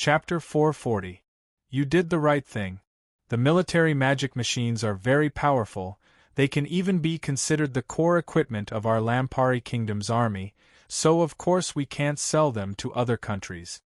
Chapter 440. You did the right thing. The military magic machines are very powerful. They can even be considered the core equipment of our Lampari Kingdom's army, so of course we can't sell them to other countries.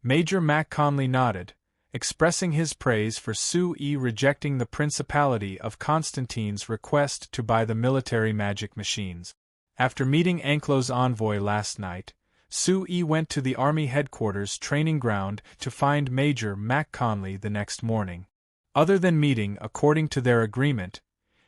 Major Mac Conley nodded, expressing his praise for Sue-Yi rejecting the Principality of Constantine's request to buy the military magic machines. After meeting Anklo's envoy last night, Sue-Yi went to the army headquarters training ground to find Major Mac Conley the next morning. Other than meeting according to their agreement,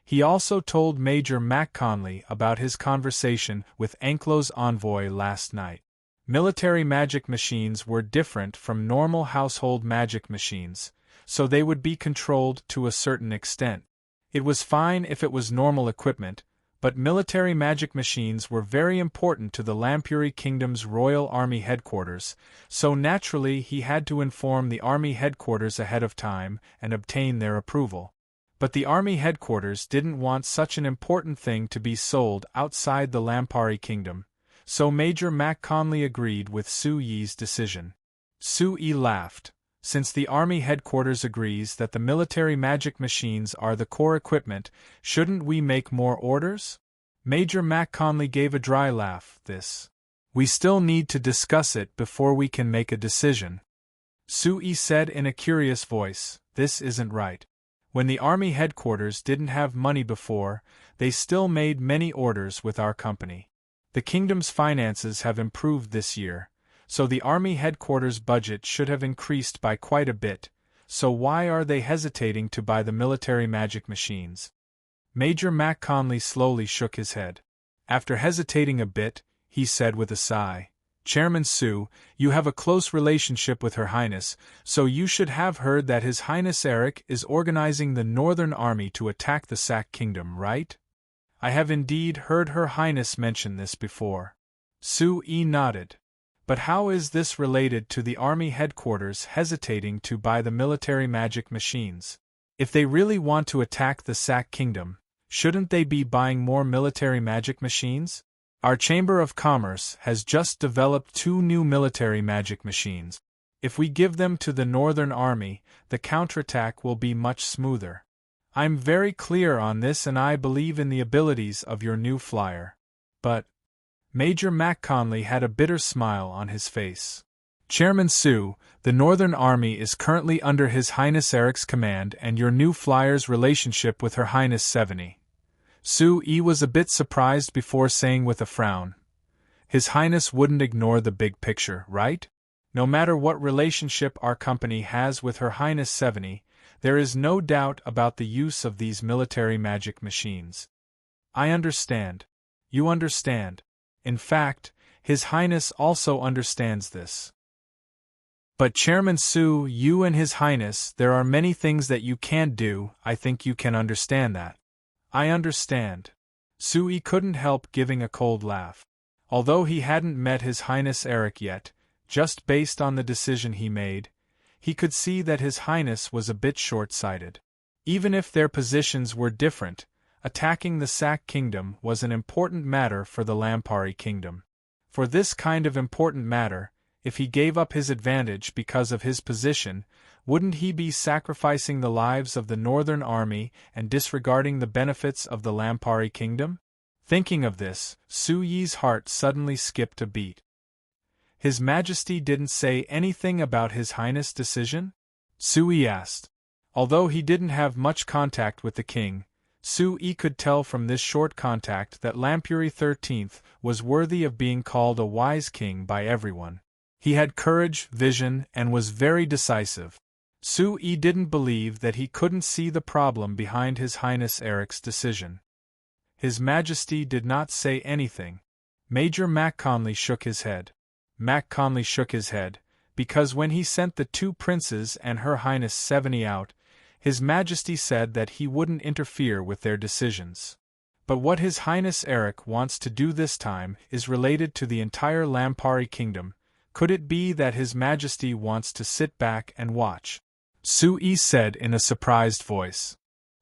he also told Major Mac Conley about his conversation with Anklo's envoy last night. Military magic machines were different from normal household magic machines, so they would be controlled to a certain extent. It was fine if it was normal equipment, but military magic machines were very important to the Lampuri Kingdom's Royal Army headquarters, so naturally he had to inform the army headquarters ahead of time and obtain their approval. But the army headquarters didn't want such an important thing to be sold outside the Lampari Kingdom, so Major Mac Conley agreed with Sue-Yi's decision. Sue-Yi laughed. Since the army headquarters agrees that the military magic machines are the core equipment, shouldn't we make more orders? Major Mac Conley gave a dry laugh. We still need to discuss it before we can make a decision. Sue-Yi said in a curious voice, this isn't right. When the army headquarters didn't have money before, they still made many orders with our company. The kingdom's finances have improved this year, so the army headquarters budget should have increased by quite a bit, so why are they hesitating to buy the military magic machines? Major Mac Conley slowly shook his head. After hesitating a bit, he said with a sigh, Chairman Sue, you have a close relationship with Her Highness, so you should have heard that His Highness Eric is organizing the Northern Army to attack the Sac Kingdom, right? I have indeed heard Her Highness mention this before. Sue-Yi nodded. But how is this related to the army headquarters hesitating to buy the military magic machines? If they really want to attack the Sac Kingdom, shouldn't they be buying more military magic machines? Our Chamber of Commerce has just developed 2 new military magic machines. If we give them to the Northern Army, the counterattack will be much smoother. I'm very clear on this and I believe in the abilities of your new flyer. But Major Mac Conley had a bitter smile on his face. Chairman Sue, the Northern Army is currently under His Highness Eric's command and your new flyer's relationship with Her Highness Seveny. Sue-Yi was a bit surprised before saying with a frown. His Highness wouldn't ignore the big picture, right? No matter what relationship our company has with Her Highness Seveny, there is no doubt about the use of these military magic machines. I understand. You understand. In fact, His Highness also understands this. But Chairman Sue, you and His Highness, there are many things that you can't do, I think you can understand that. I understand. Sue-Yi couldn't help giving a cold laugh. Although he hadn't met His Highness Eric yet, just based on the decision he made, he could see that His Highness was a bit short-sighted. Even if their positions were different, attacking the Sac Kingdom was an important matter for the Lampari Kingdom. For this kind of important matter, if he gave up his advantage because of his position, wouldn't he be sacrificing the lives of the Northern Army and disregarding the benefits of the Lampari Kingdom? Thinking of this, Sue-Yi's heart suddenly skipped a beat. His Majesty didn't say anything about His Highness' decision? Sue-Yi asked. Although he didn't have much contact with the king, Sue-Yi could tell from this short contact that Lampuri 13th was worthy of being called a wise king by everyone. He had courage, vision, and was very decisive. Sue-Yi didn't believe that he couldn't see the problem behind His Highness Eric's decision. His Majesty did not say anything. Major Mac Conley shook his head. Mac Conley shook his head, because when he sent the 2 princes and Her Highness Seveny out, His Majesty said that he wouldn't interfere with their decisions. But what His Highness Eric wants to do this time is related to the entire Lampari Kingdom. Could it be that His Majesty wants to sit back and watch? Sue-Yi said in a surprised voice.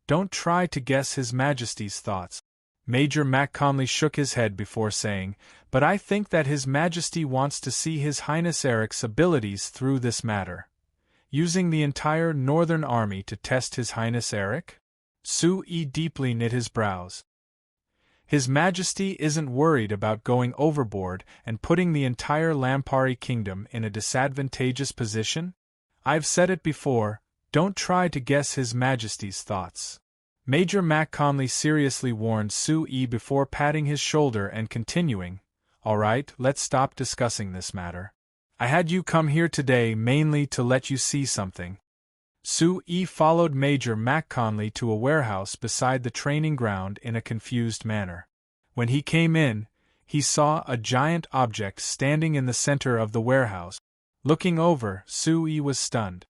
Don't try to guess His Majesty's thoughts. Major Mac Conley shook his head before saying, but I think that His Majesty wants to see His Highness Eric's abilities through this matter. Using the entire Northern Army to test His Highness Eric? Sui deeply knit his brows. His Majesty isn't worried about going overboard and putting the entire Lampari kingdom in a disadvantageous position? I've said it before, don't try to guess His Majesty's thoughts. Major Mac Conley seriously warned Sui before patting his shoulder and continuing, "All right, let's stop discussing this matter. I had you come here today mainly to let you see something." Sui followed Major Mac Conley to a warehouse beside the training ground in a confused manner. When he came in, he saw a giant object standing in the center of the warehouse. Looking over, Sui was stunned.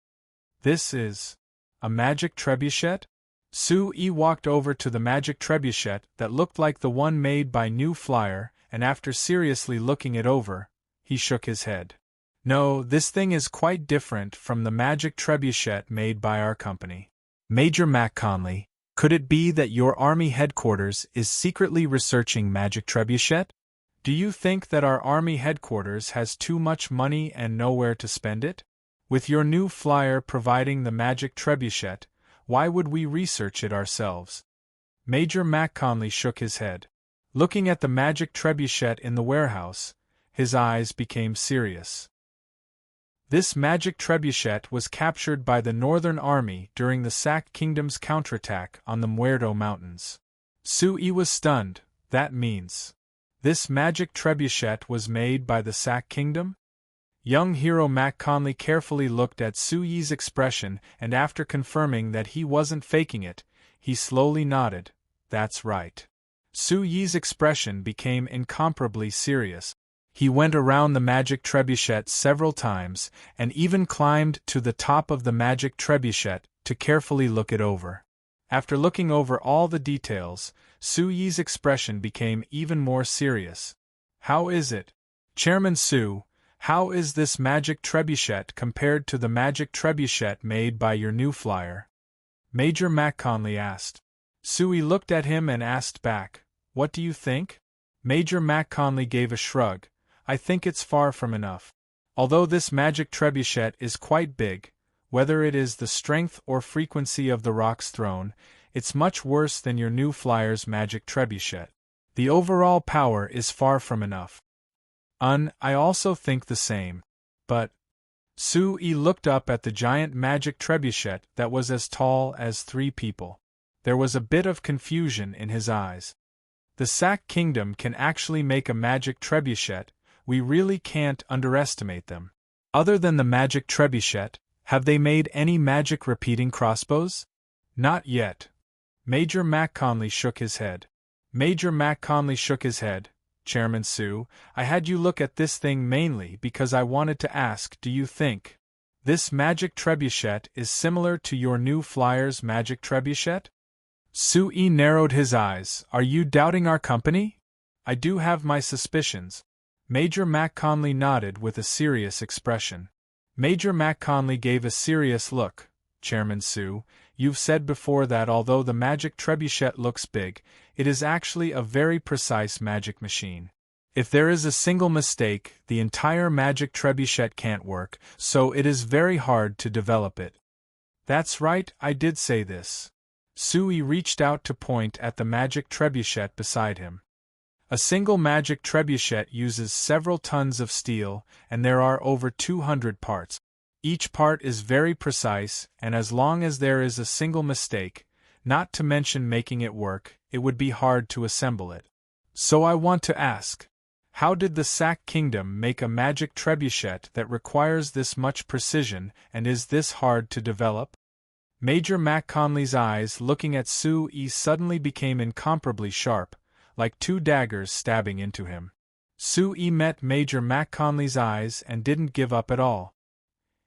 "This is a magic trebuchet?" Sui walked over to the magic trebuchet that looked like the one made by New Flyer, and after seriously looking it over, he shook his head. "No, this thing is quite different from the magic trebuchet made by our company." "Major Mac Conley, could it be that your army headquarters is secretly researching magic trebuchet? Do you think that our army headquarters has too much money and nowhere to spend it? With your New Flyer providing the magic trebuchet, why would we research it ourselves?" Major Mac Conley shook his head. Looking at the magic trebuchet in the warehouse, his eyes became serious. This magic trebuchet was captured by the Northern Army during the Sac Kingdom's counterattack on the Muerto Mountains. Sui was stunned. That means this magic trebuchet was made by the Sac Kingdom? Young hero Mac Conley carefully looked at Sui's expression, and after confirming that he wasn't faking it, he slowly nodded. "That's right." Sui's expression became incomparably serious. He went around the magic trebuchet several times, and even climbed to the top of the magic trebuchet to carefully look it over. After looking over all the details, Sui's expression became even more serious. "How is it, Chairman Su? How is this magic trebuchet compared to the magic trebuchet made by your New Flyer?" Major Mac Conley asked. Sui looked at him and asked back, "What do you think?" Major Mac Conley gave a shrug. "I think it's far from enough. Although this magic trebuchet is quite big, whether it is the strength or frequency of the rocks thrown, it's much worse than your New Flyer's magic trebuchet. The overall power is far from enough." I also think the same. But Sui looked up at the giant magic trebuchet that was as tall as 3 people. There was a bit of confusion in his eyes. The Sac Kingdom can actually make a magic trebuchet. We really can't underestimate them. Other than the magic trebuchet, have they made any magic repeating crossbows? Not yet. Major Mac Conley shook his head. Major Mac Conley shook his head. "Chairman Su, I had you look at this thing mainly because I wanted to ask, do you think this magic trebuchet is similar to your New Flyer's magic trebuchet?" Sui narrowed his eyes. "Are you doubting our company?" "I do have my suspicions." Major Mac Conley nodded with a serious expression. Major Mac Conley gave a serious look. "Chairman Su, you've said before that although the magic trebuchet looks big, it is actually a very precise magic machine. If there is a single mistake, the entire magic trebuchet can't work, so it is very hard to develop it." "That's right, I did say this." Sui reached out to point at the magic trebuchet beside him. A single magic trebuchet uses several tons of steel, and there are over 200 parts. Each part is very precise, and as long as there is a single mistake, not to mention making it work, it would be hard to assemble it. So I want to ask, how did the Sac Kingdom make a magic trebuchet that requires this much precision, and is this hard to develop? Major Mac Conley's eyes looking at Sui suddenly became incomparably sharp, like 2 daggers stabbing into him. Sui met Major Mac Conley's eyes and didn't give up at all.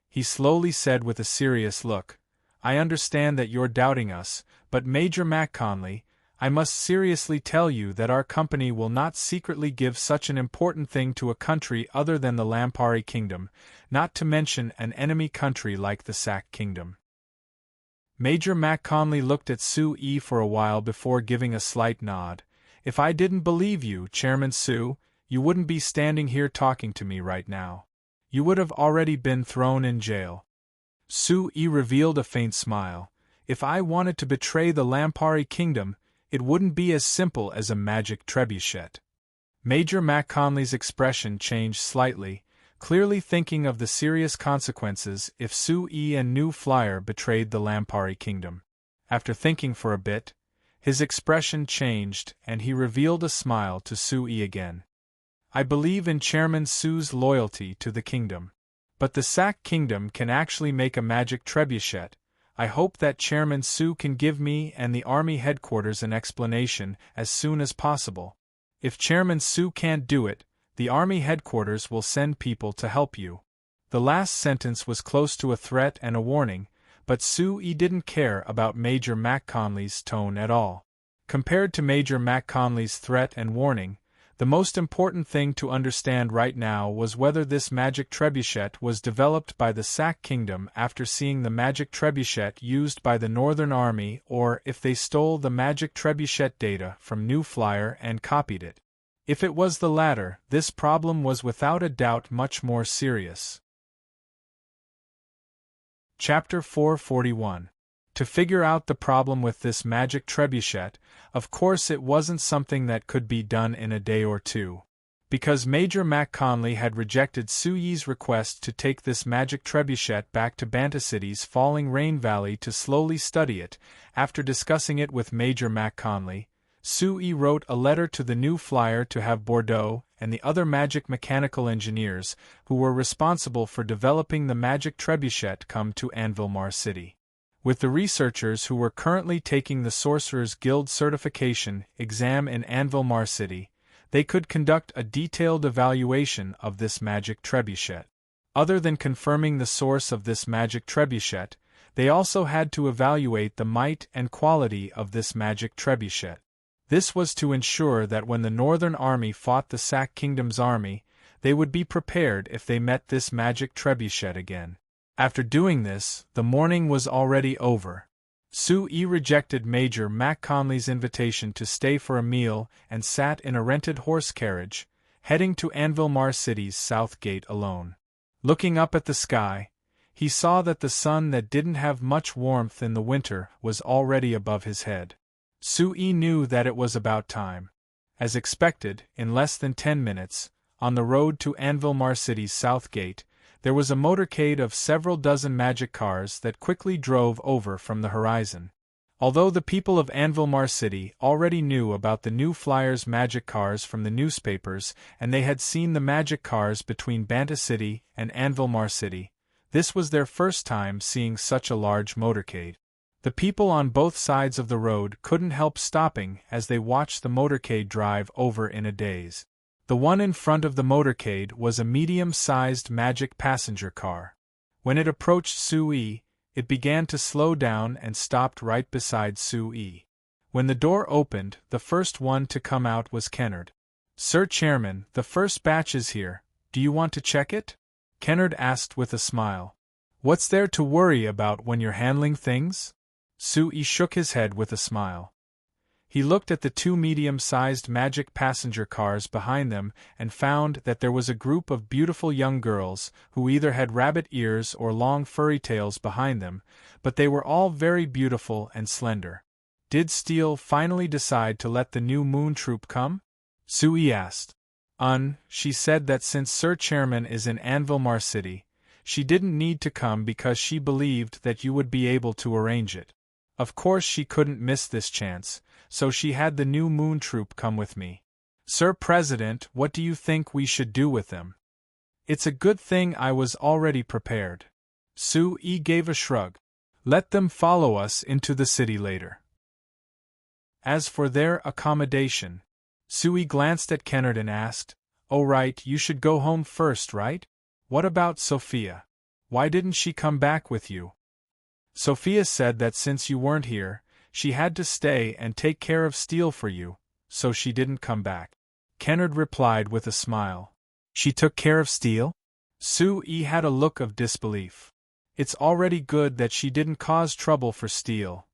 He slowly said with a serious look, "I understand that you're doubting us, but Major Mac Conley, I must seriously tell you that our company will not secretly give such an important thing to a country other than the Lampari Kingdom, not to mention an enemy country like the Sac Kingdom." Major Mac Conley looked at Sui for a while before giving a slight nod. "If I didn't believe you, Chairman Su, you wouldn't be standing here talking to me right now. You would have already been thrown in jail. Sue-yi revealed a faint smile. If I wanted to betray the Lampari kingdom, it wouldn't be as simple as a magic trebuchet. Major McConley's expression changed slightly, clearly thinking of the serious consequences if Sue-yi and New Flyer betrayed the Lampari kingdom. After thinking for a bit, his expression changed and he revealed a smile to Sue-yi again. I believe in Chairman Su's loyalty to the kingdom. But the Sac Kingdom can actually make a magic trebuchet. I hope that Chairman Su can give me and the army headquarters an explanation as soon as possible. If Chairman Su can't do it, the army headquarters will send people to help you. The last sentence was close to a threat and a warning, but Sue-yi didn't care about Major McConley's tone at all. Compared to Major McConley's threat and warning, the most important thing to understand right now was whether this magic trebuchet was developed by the Sac Kingdom after seeing the magic trebuchet used by the Northern Army or if they stole the magic trebuchet data from New Flyer and copied it. If it was the latter, this problem was without a doubt much more serious. Chapter 441. To figure out the problem with this magic trebuchet, of course it wasn't something that could be done in a day or two. Because Major McConley had rejected Sue-yi's request to take this magic trebuchet back to Banta City's Falling Rain Valley to slowly study it, after discussing it with Major McConley, Sue-yi wrote a letter to the New Flyer to have Bordeaux and the other magic mechanical engineers who were responsible for developing the magic trebuchet come to Anvilmar City. With the researchers who were currently taking the Sorcerers Guild certification exam in Anvilmar City, they could conduct a detailed evaluation of this magic trebuchet. Other than confirming the source of this magic trebuchet, they also had to evaluate the might and quality of this magic trebuchet. This was to ensure that when the Northern Army fought the Sac Kingdom's army, they would be prepared if they met this magic trebuchet again. After doing this, the morning was already over. Sue-yi rejected Major McConley's invitation to stay for a meal and sat in a rented horse carriage, heading to Anvilmar City's south gate alone. Looking up at the sky, he saw that the sun that didn't have much warmth in the winter was already above his head. Sue-yi knew that it was about time. As expected, in less than 10 minutes, on the road to Anvilmar City's south gate, there was a motorcade of several dozen magic cars that quickly drove over from the horizon. Although the people of Anvilmar City already knew about the New Flyer's magic cars from the newspapers and they had seen the magic cars between Banta City and Anvilmar City, this was their first time seeing such a large motorcade. The people on both sides of the road couldn't help stopping as they watched the motorcade drive over in a daze. The one in front of the motorcade was a medium-sized magic passenger car. When it approached Sue-yi, it began to slow down and stopped right beside Sue-yi. When the door opened, the first one to come out was Kennard. "Sir Chairman, the first batch is here. Do you want to check it?" Kennard asked with a smile. "What's there to worry about when you're handling things?" Sue-yi shook his head with a smile. He looked at the two medium-sized magic passenger cars behind them and found that there was a group of beautiful young girls who either had rabbit ears or long furry tails behind them, but they were all very beautiful and slender. "Did Steele finally decide to let the new moon troop come?" Sue-yi asked. She said that since Sir Chairman is in Anvilmar City, she didn't need to come because she believed that you would be able to arrange it. Of course she couldn't miss this chance, so she had the new moon troop come with me. "Sir President, what do you think we should do with them?" "It's a good thing I was already prepared." Sue-yi gave a shrug. "Let them follow us into the city later. As for their accommodation," Sue-yi glanced at Kennard and asked, "Oh right, you should go home first, right? What about Sophia? Why didn't she come back with you?" "Sophia said that since you weren't here, she had to stay and take care of Steele for you, so she didn't come back," Kennard replied with a smile. "She took care of Steele?" Sue-yi had a look of disbelief. "It's already good that she didn't cause trouble for Steele,"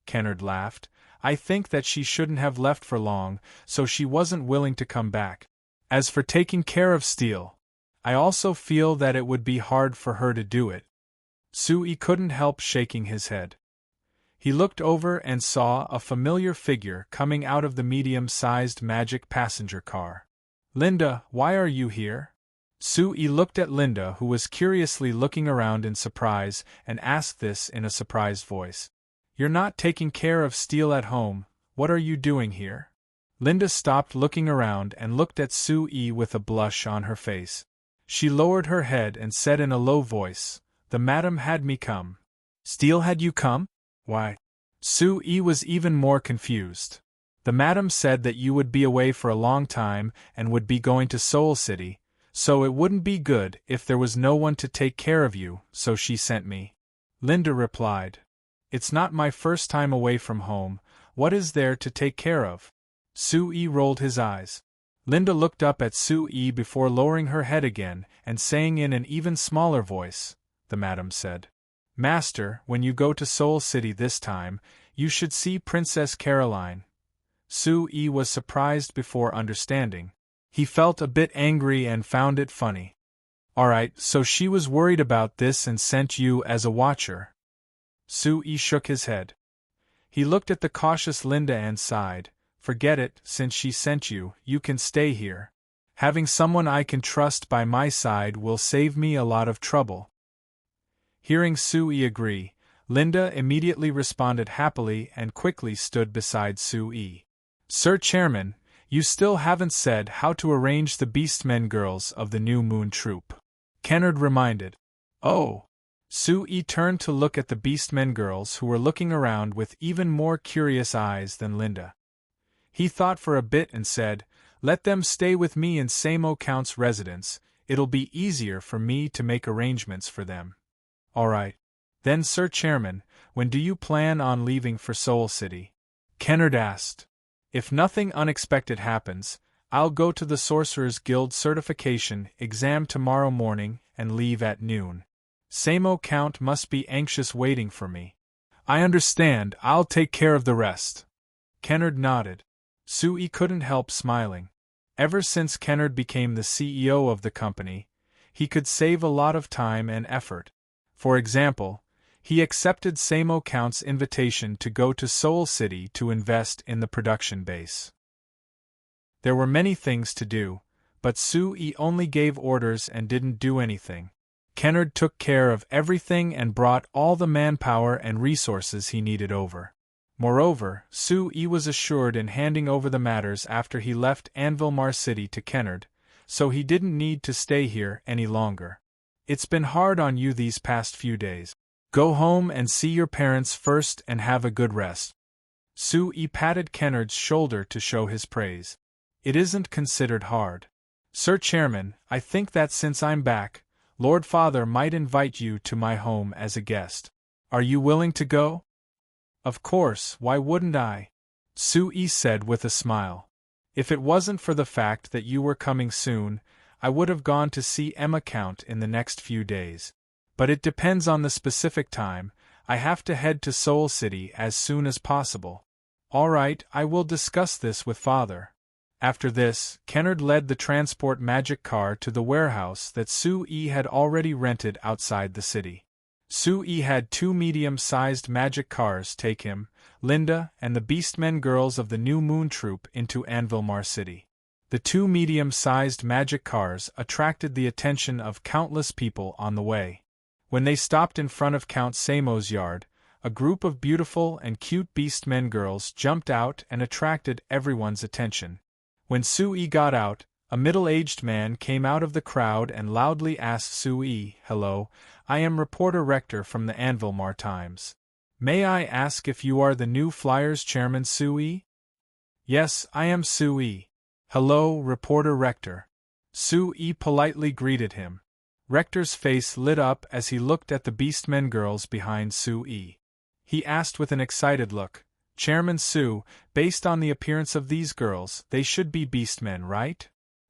Kennard laughed. "I think that she shouldn't have left for long, so she wasn't willing to come back." As for taking care of Steel, I also feel that it would be hard for her to do it. Sui couldn't help shaking his head. He looked over and saw a familiar figure coming out of the medium-sized magic passenger car. Linda, why are you here? Sui looked at Linda, who was curiously looking around in surprise, and asked this in a surprised voice. You're not taking care of Steel at home, what are you doing here? Linda stopped looking around and looked at Sui with a blush on her face. She lowered her head and said in a low voice, The madam had me come. Steel had you come? Why? Sui was even more confused. The madam said that you would be away for a long time and would be going to Soul City, so it wouldn't be good if there was no one to take care of you, so she sent me. Linda replied. It's not my first time away from home, what is there to take care of? Sui rolled his eyes. Linda looked up at Sui before lowering her head again and saying in an even smaller voice, the madam said. Master, when you go to Soul City this time, you should see Princess Caroline. Sui was surprised before understanding. He felt a bit angry and found it funny. Alright, so she was worried about this and sent you as a watcher. Sui shook his head. He looked at the cautious Linda and sighed. Forget it, since she sent you, you can stay here. Having someone I can trust by my side will save me a lot of trouble. Hearing Sui agree, Linda immediately responded happily and quickly stood beside Sui. Sir Chairman, you still haven't said how to arrange the Beastmen girls of the New Moon Troupe. Kennard reminded. Oh. Sui turned to look at the Beastmen girls who were looking around with even more curious eyes than Linda. He thought for a bit and said, Let them stay with me in Samo Count's residence, it'll be easier for me to make arrangements for them. Alright. Then Sir Chairman, when do you plan on leaving for Soul City? Kennard asked. If nothing unexpected happens, I'll go to the Sorcerers Guild certification exam tomorrow morning and leave at noon. Samo Count must be anxious waiting for me. I understand, I'll take care of the rest. Kennard nodded. Sui couldn't help smiling. Ever since Kennard became the CEO of the company, he could save a lot of time and effort. For example, he accepted Samo Count's invitation to go to Soul City to invest in the production base. There were many things to do, but Sui only gave orders and didn't do anything. Kennard took care of everything and brought all the manpower and resources he needed over. Moreover, Sui was assured in handing over the matters after he left Anvilmar City to Kennard, so he didn't need to stay here any longer. It's been hard on you these past few days. Go home and see your parents first and have a good rest. Sui patted Kennard's shoulder to show his praise. It isn't considered hard. Sir Chairman, I think that since I'm back, Lord Father might invite you to my home as a guest. Are you willing to go? Of course, why wouldn't I? Sui said with a smile. If it wasn't for the fact that you were coming soon, I would have gone to see Emma Count in the next few days. But it depends on the specific time, I have to head to Soul City as soon as possible. All right, I will discuss this with Father. After this, Kennard led the transport magic car to the warehouse that Sui had already rented outside the city. Sui had 2 medium-sized magic cars take him, Linda, and the Beastmen girls of the New Moon Troupe into Anvilmar City. The 2 medium-sized magic cars attracted the attention of countless people on the way. When they stopped in front of Count Samo's yard, a group of beautiful and cute Beastmen girls jumped out and attracted everyone's attention. When Sui got out, a middle-aged man came out of the crowd and loudly asked Sui, Hello, I am reporter Rector from the Anvilmar Times. May I ask if you are the new Flyers chairman Sui? Yes, I am Sui. Hello, reporter Rector. Sui politely greeted him. Rector's face lit up as he looked at the Beastmen girls behind Sui. He asked with an excited look, Chairman Su, based on the appearance of these girls, they should be Beastmen, right?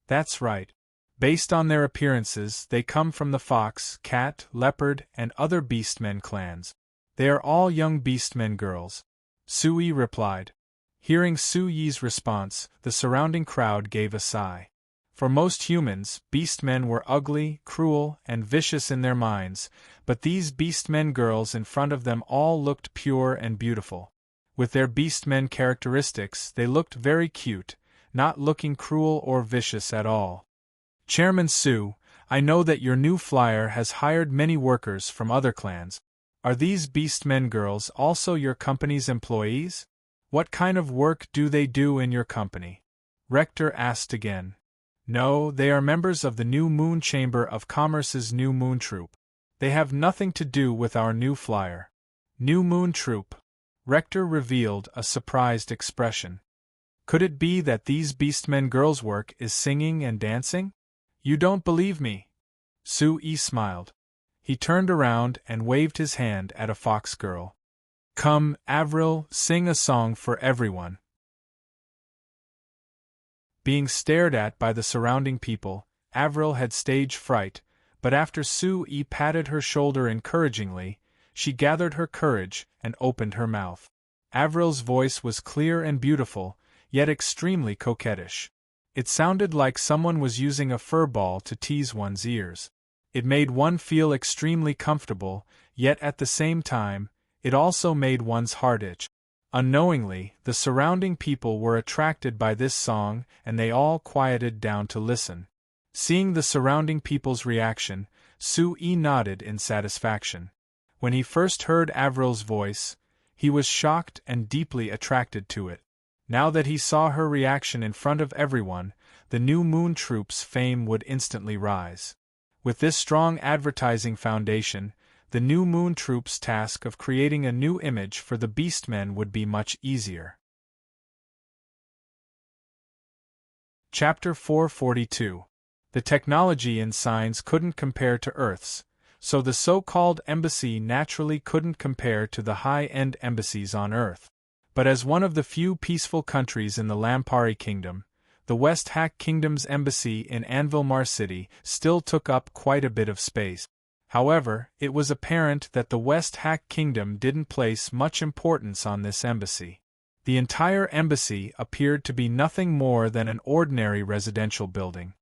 That's right. Based on their appearances, they come from the Fox, Cat, Leopard, and other Beastmen clans. They are all young Beastmen girls. Sui replied. Hearing Sui's response, the surrounding crowd gave a sigh. For most humans, beastmen were ugly, cruel, and vicious in their minds, but these beastmen girls in front of them all looked pure and beautiful. With their beastmen characteristics, they looked very cute, not looking cruel or vicious at all. Chairman Su, I know that your new flyer has hired many workers from other clans. Are these beastmen girls also your company's employees? What kind of work do they do in your company? Rector asked again. No, they are members of the New Moon Chamber of Commerce's New Moon Troop. They have nothing to do with our new flyer. New Moon Troop. Rector revealed a surprised expression. Could it be that these beastmen girls' work is singing and dancing? You don't believe me? Su-yi smiled. He turned around and waved his hand at a fox girl. Come, Avril, sing a song for everyone. Being stared at by the surrounding people, Avril had stage fright, but after Su-yi patted her shoulder encouragingly, she gathered her courage and opened her mouth. Avril's voice was clear and beautiful, yet extremely coquettish. It sounded like someone was using a fur ball to tease one's ears. It made one feel extremely comfortable, yet at the same time, it also made one's heart itch. Unknowingly, the surrounding people were attracted by this song and they all quieted down to listen. Seeing the surrounding people's reaction, Su-yi nodded in satisfaction. When he first heard Avril's voice, he was shocked and deeply attracted to it. Now that he saw her reaction in front of everyone, the New Moon Troop's fame would instantly rise. With this strong advertising foundation, the New Moon Troop's task of creating a new image for the Beastmen would be much easier. Chapter 442. The technology in Signs couldn't compare to Earth's, so the so-called embassy naturally couldn't compare to the high-end embassies on Earth. But as one of the few peaceful countries in the Lampari Kingdom, the West Hack Kingdom's embassy in Anvil City still took up quite a bit of space. However, it was apparent that the West Hack Kingdom didn't place much importance on this embassy. The entire embassy appeared to be nothing more than an ordinary residential building.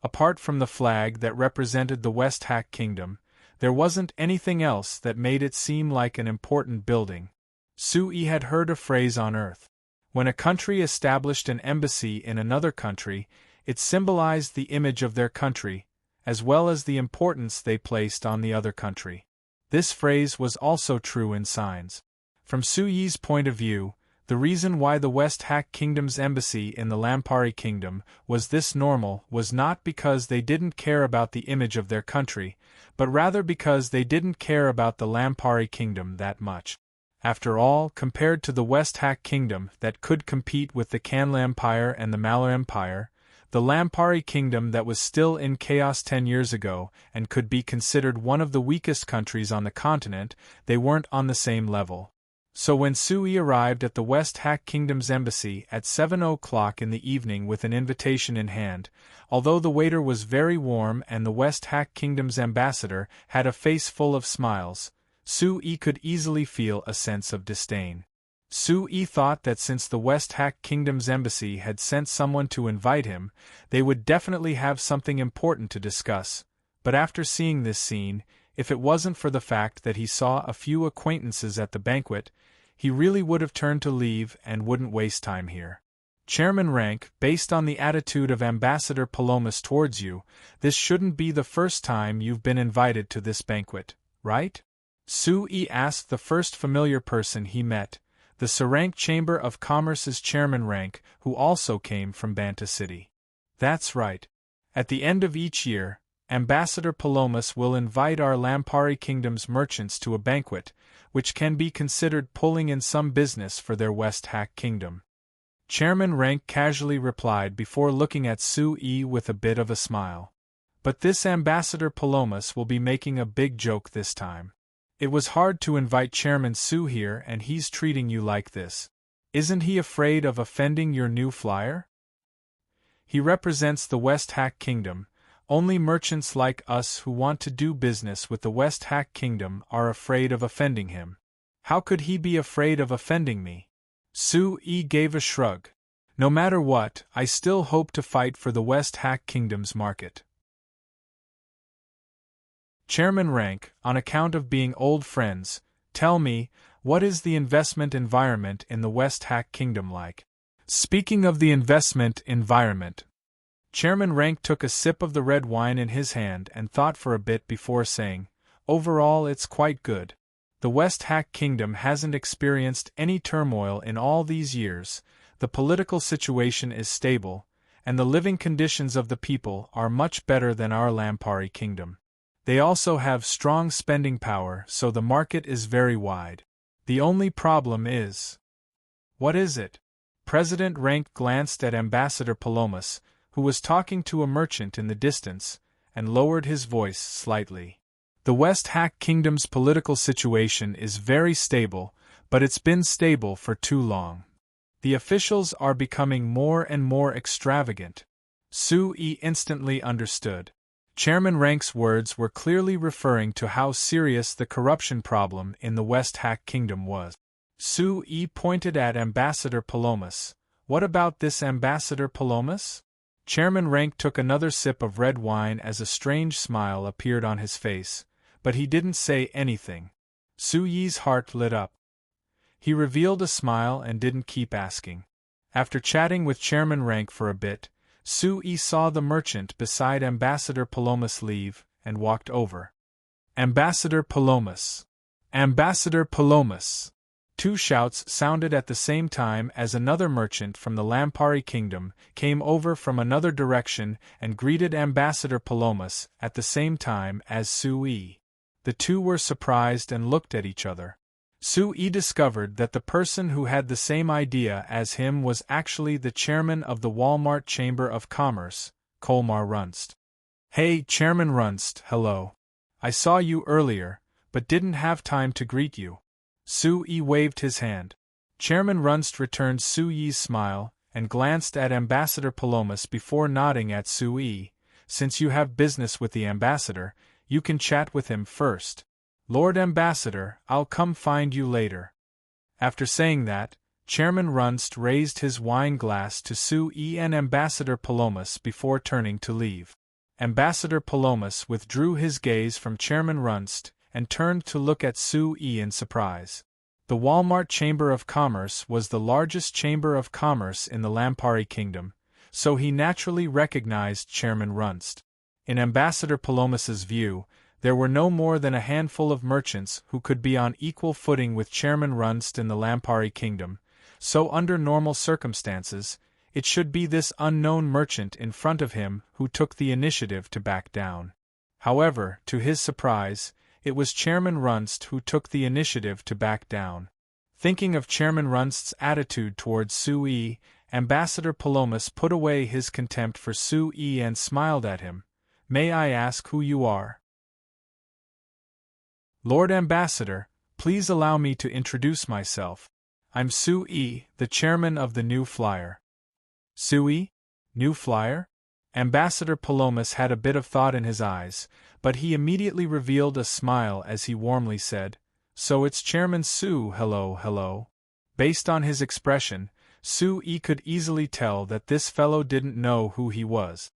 Apart from the flag that represented the West Hack Kingdom, there wasn't anything else that made it seem like an important building. Su-yi had heard a phrase on Earth. When a country established an embassy in another country, it symbolized the image of their country, as well as the importance they placed on the other country. This phrase was also true in Signs. From Su-yi's point of view, the reason why the West Hack Kingdom's embassy in the Lampari Kingdom was this normal was not because they didn't care about the image of their country, but rather because they didn't care about the Lampari Kingdom that much. After all, compared to the West Hack Kingdom that could compete with the Kanla Empire and the Malar Empire, the Lampari Kingdom that was still in chaos 10 years ago and could be considered one of the weakest countries on the continent, they weren't on the same level. So when Su-yi arrived at the West Hack Kingdom's embassy at 7 o'clock in the evening with an invitation in hand, although the waiter was very warm and the West Hack Kingdom's ambassador had a face full of smiles, Su-yi could easily feel a sense of disdain. Su-yi thought that since the West Hack Kingdom's embassy had sent someone to invite him, they would definitely have something important to discuss, but after seeing this scene, if it wasn't for the fact that he saw a few acquaintances at the banquet, he really would have turned to leave and wouldn't waste time here. Chairman Rank, based on the attitude of Ambassador Palomas towards you, this shouldn't be the first time you've been invited to this banquet, right? Su-yi asked the first familiar person he met, the Serene Chamber of Commerce's Chairman Rank, who also came from Banta City. That's right. At the end of each year, Ambassador Palomas will invite our Lampari Kingdom's merchants to a banquet, which can be considered pulling in some business for their West Hack Kingdom. Chairman Rank casually replied before looking at Su-yi with a bit of a smile. But this Ambassador Palomas will be making a big joke this time. It was hard to invite Chairman Su here and he's treating you like this. Isn't he afraid of offending your new flyer? He represents the West Hack Kingdom. Only merchants like us who want to do business with the West Hack Kingdom are afraid of offending him. How could he be afraid of offending me? Su-yi gave a shrug. No matter what, I still hope to fight for the West Hack Kingdom's market. Chairman Rank, on account of being old friends, tell me, what is the investment environment in the West Hack Kingdom like? Speaking of the investment environment. Chairman Rank took a sip of the red wine in his hand and thought for a bit before saying, overall it's quite good. The West Hack Kingdom hasn't experienced any turmoil in all these years, the political situation is stable, and the living conditions of the people are much better than our Lampari Kingdom. They also have strong spending power, so the market is very wide. The only problem is... What is it? President Rank glanced at Ambassador Palomas, who was talking to a merchant in the distance, and lowered his voice slightly. The West Hack Kingdom's political situation is very stable, but it's been stable for too long. The officials are becoming more and more extravagant. Sui instantly understood. Chairman Rank's words were clearly referring to how serious the corruption problem in the West Hack Kingdom was. Sui pointed at Ambassador Palomas. What about this Ambassador Palomas? Chairman Rank took another sip of red wine as a strange smile appeared on his face, but he didn't say anything. Suyi's heart lit up. He revealed a smile and didn't keep asking. After chatting with Chairman Rank for a bit, Sui saw the merchant beside Ambassador Palomas leave and walked over. Ambassador Palomas! Ambassador Palomas! Two shouts sounded at the same time as another merchant from the Lampari Kingdom came over from another direction and greeted Ambassador Palomas at the same time as Sui. The two were surprised and looked at each other. Sui discovered that the person who had the same idea as him was actually the chairman of the Walmart Chamber of Commerce, Colmar Runst. Hey, Chairman Runst, hello. I saw you earlier, but didn't have time to greet you. Sui waved his hand. Chairman Runst returned Sui's smile and glanced at Ambassador Palomas before nodding at Sui. Since you have business with the ambassador, you can chat with him first. Lord Ambassador, I'll come find you later. After saying that, Chairman Runst raised his wine glass to Sui and Ambassador Palomas before turning to leave. Ambassador Palomas withdrew his gaze from Chairman Runst and turned to look at Sui in surprise. The Walmart Chamber of Commerce was the largest chamber of commerce in the Lampari Kingdom, so he naturally recognized Chairman Runst. In Ambassador Palomas's view, there were no more than a handful of merchants who could be on equal footing with Chairman Runst in the Lampari Kingdom, so under normal circumstances, it should be this unknown merchant in front of him who took the initiative to back down. However, to his surprise, it was Chairman Runst who took the initiative to back down. Thinking of Chairman Runst's attitude towards Sui, Ambassador Palomas put away his contempt for Sui and smiled at him. May I ask who you are? Lord Ambassador, please allow me to introduce myself. I'm Sui, the chairman of the New Flyer. Sui? New Flyer? Ambassador Palomas had a bit of thought in his eyes, but he immediately revealed a smile as he warmly said, So it's Chairman Su, hello. Based on his expression, Sui could easily tell that this fellow didn't know who he was.